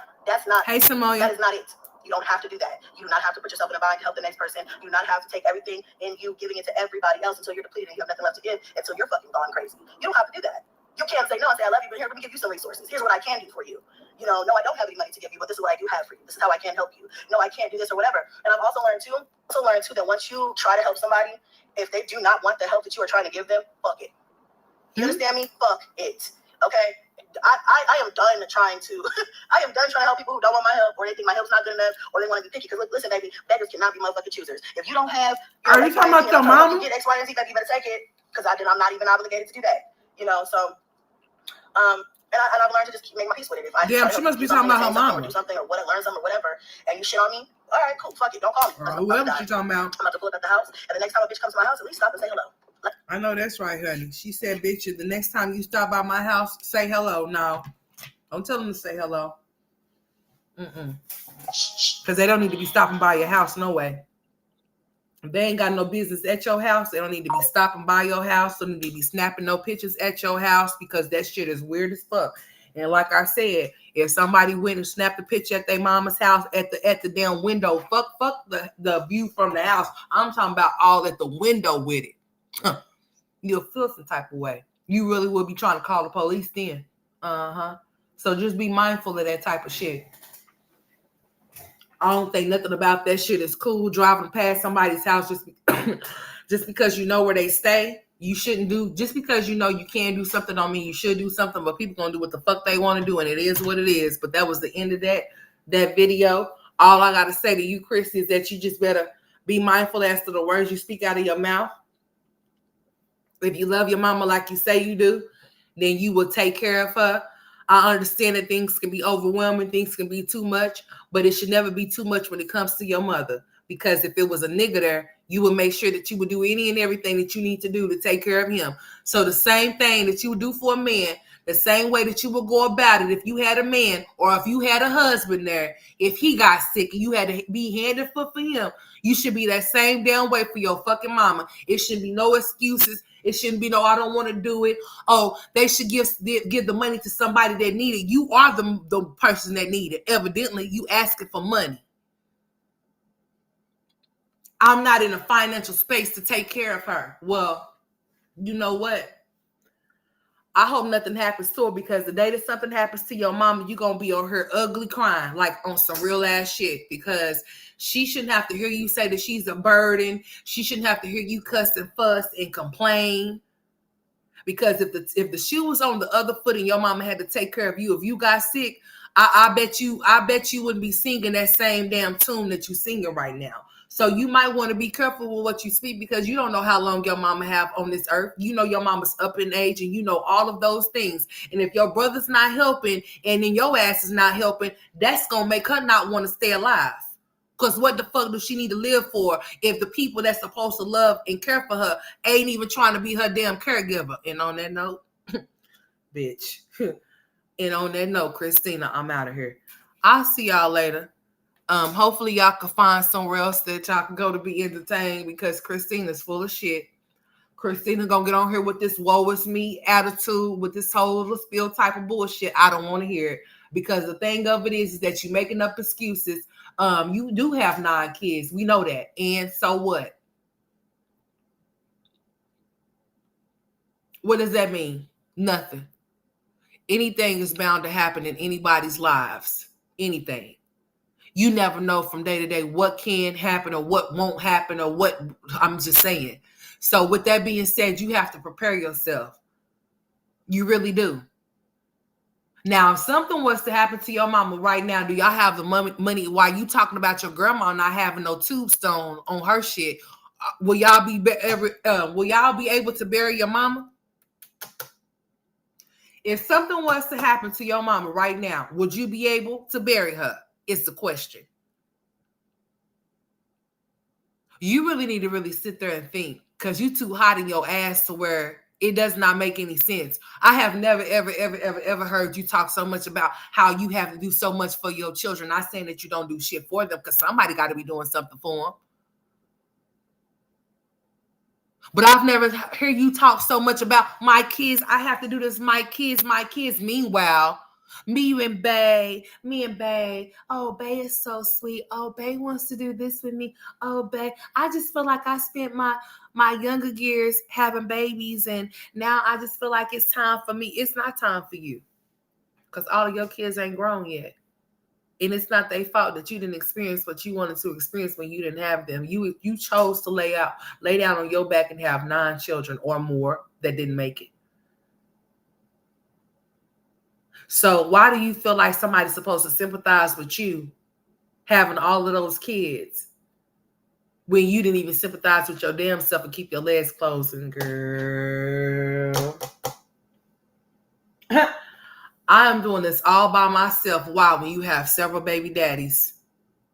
Hey, Samoya. That is not it. You don't have to do that. You do not have to put yourself in a bind to help the next person. You do not have to take everything in you, giving it to everybody else until you're depleted and you have nothing left to give, until you're fucking gone crazy. You don't have to do that. You can't say no and say, I love you, but here, let me give you some resources. Here's what I can do for you. No, I don't have any money to give you, but this is what I do have for you. This is how I can help you. No, I can't do this or whatever. And I've also learned too that once you try to help somebody, if they do not want the help that you are trying to give them, fuck it. You understand me? Fuck it. Okay? I am done trying to help people who don't want my help, or they think my help's not good enough, or they want to be picky. Because listen, baby, beggars cannot be motherfucking choosers. If you don't have, are you talking about your mama? Get X, Y, and Z, baby, you better take it. Because I'm not even obligated to do that. So, and I've learned to just make my peace with it. If I she must be talking about her mama. Or do something or learn something or whatever, and you shit on me, all right, cool, fuck it, don't call me. Whoever she talking about. I'm about to pull up at the house, and the next time a bitch comes to my house, at least stop and say hello. I know that's right, honey. She said, bitch, the next time you stop by my house, say hello. No, don't tell them to say hello. Because they don't need to be stopping by your house, no way. They ain't got no business at your house. They don't need to be stopping by your house. They don't need to be snapping no pictures at your house, because that shit is weird as fuck. And like I said, if somebody went and snapped a picture at their mama's house at the damn window, fuck the view from the house. I'm talking about all at the window with it. You'll feel some type of way. You really will be trying to call the police then. So just be mindful of that type of shit. I don't think nothing about that shit is cool. Driving past somebody's house just because you know where they stay. You shouldn't do, just because you know you can do something on me, you should do something, but people gonna do what the fuck they want to do, and it is what it is. But that was the end of that video. All I gotta say to you, Chris, is that you just better be mindful as to the words you speak out of your mouth. If you love your mama like you say you do, then you will take care of her. I understand that things can be overwhelming, things can be too much, but it should never be too much when it comes to your mother. Because if it was a nigga there, you would make sure that you would do any and everything that you need to do to take care of him. So the same thing that you would do for a man, The same way that you would go about it if you had a man or if you had a husband there. If he got sick and you had to be hand and foot for him, you should be that same damn way for your fucking mama. It shouldn't be no excuses. It shouldn't be no, I don't want to do it. Oh, they should give the money to somebody that need it. You are the person that need it. Evidently, you asking for money. I'm not in a financial space to take care of her. Well, you know what? I hope nothing happens to her, because the day that something happens to your mama, you're going to be on her ugly crying, like on some real ass shit, because she shouldn't have to hear you say that she's a burden. She shouldn't have to hear you cuss and fuss and complain. Because if the shoe was on the other foot and your mama had to take care of you, if you got sick, I bet you wouldn't be singing that same damn tune that you're singing right now. So you might want to be careful with what you speak, because you don't know how long your mama have on this earth. You know your mama's up in age, and you know all of those things. And if your brother's not helping and then your ass is not helping, that's going to make her not want to stay alive. Because what the fuck does she need to live for if the people that's supposed to love and care for her ain't even trying to be her damn caregiver? And on that note, bitch. And on that note, Christina, I'm out of here. I'll see y'all later. Hopefully y'all can find somewhere else that y'all can go to be entertained, because Christina's full of shit. Christina gonna get on here with this woe is me attitude, with this whole little spill type of bullshit. I don't want to hear it, because the thing of it is that you're making up excuses. You do have 9 kids. We know that. And so what? What does that mean? Nothing. Anything is bound to happen in anybody's lives. Anything. You never know from day to day what can happen or what won't happen, or what, I'm just saying. So with that being said, you have to prepare yourself. You really do. Now, if something was to happen to your mama right now, do y'all have the money while you talking about your grandma not having no tombstone on her shit? Will y'all be able to bury your mama? If something was to happen to your mama right now, would you be able to bury her? It's the question. You really need to really sit there and think, because you too hot in your ass to where it does not make any sense. I have never, ever heard you talk so much about how you have to do so much for your children. Not saying that you don't do shit for them, because somebody got to be doing something for them. But I've never heard you talk so much about my kids. I have to do this, my kids. Meanwhile, me and Bae. Oh, Bae is so sweet. Oh, Bae wants to do this with me. Oh, Bae, I just feel like I spent my younger years having babies, and now I just feel like it's time for me. It's not time for you, because all of your kids ain't grown yet. And it's not their fault that you didn't experience what you wanted to experience when you didn't have them. You chose to lay down on your back and have 9 children or more that didn't make it. So why do you feel like somebody's supposed to sympathize with you having all of those kids when you didn't even sympathize with your damn self and keep your legs closed? And girl, I am doing this all by myself. Why? When you have several baby daddies.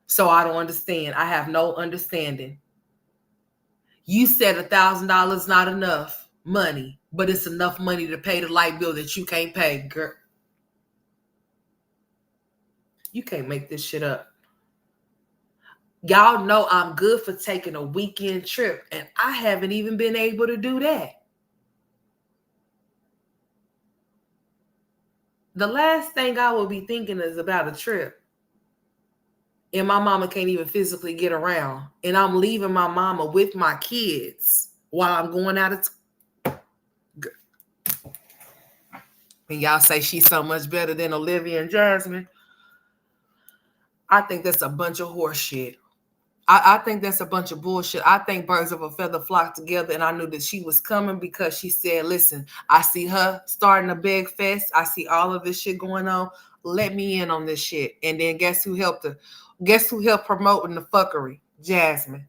So I don't understand. I have no understanding. You said $1,000 not enough money, but it's enough money to pay the light bill that you can't pay, girl. You can't make this shit up. Y'all know I'm good for taking a weekend trip, and I haven't even been able to do that. The last thing I will be thinking is about a trip. And my mama can't even physically get around. And I'm leaving my mama with my kids while I'm going out of And y'all say she's so much better than Olivia and Jasmine. I think that's a bunch of horse shit. I think that's a bunch of bullshit. I think birds of a feather flock together, and I knew that she was coming because she said, listen, I see her starting a big fest. I see all of this shit going on. Let me in on this shit. And then guess who helped her? Guess who helped promoting the fuckery? Jasmine.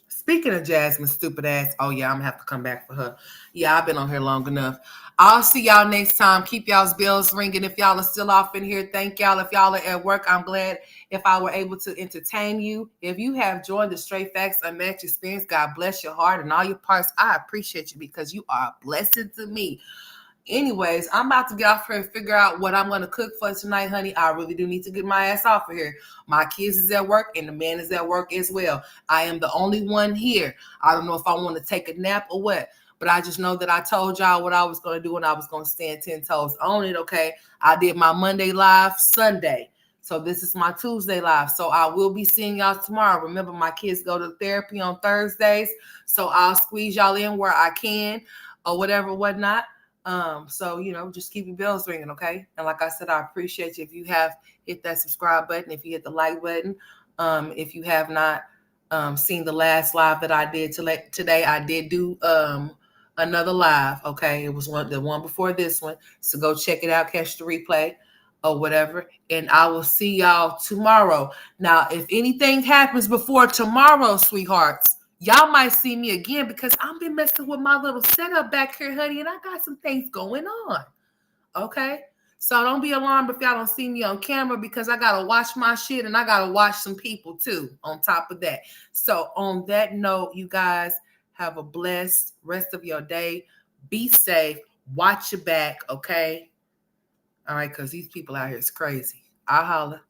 Speaking of Jasmine, stupid ass. Oh, yeah, I'm going to have to come back for her. Yeah, I've been on here long enough. I'll see y'all next time. Keep y'all's bells ringing. If y'all are still off in here, thank y'all. If y'all are at work, I'm glad if I were able to entertain you. If you have joined the Straight Facts Unmatched Experience, God bless your heart and all your parts. I appreciate you because you are a blessing to me. Anyways, I'm about to get off here and figure out what I'm going to cook for tonight, honey. I really do need to get my ass off of here. My kids is at work and the man is at work as well. I am the only one here. I don't know if I want to take a nap or what, but I just know that I told y'all what I was going to do and I was going to stand 10 toes on it, okay? I did my Monday live Sunday. So this is my Tuesday live. So I will be seeing y'all tomorrow. Remember, my kids go to therapy on Thursdays. So I'll squeeze y'all in where I can or whatever, whatnot. So, just keep your bells ringing, okay? And like I said, I appreciate you if you have hit that subscribe button, if you hit the like button. If you have not seen the last live that I did today, I did do another live, okay? It was the one before this one. So go check it out, catch the replay or whatever. And I will see y'all tomorrow. Now, if anything happens before tomorrow, sweethearts, y'all might see me again because I've been messing with my little setup back here, honey, and I got some things going on. Okay? So don't be alarmed if y'all don't see me on camera because I got to watch my shit and I got to watch some people too on top of that. So on that note, you guys have a blessed rest of your day. Be safe. Watch your back, okay? All right, because these people out here is crazy. I'll holler.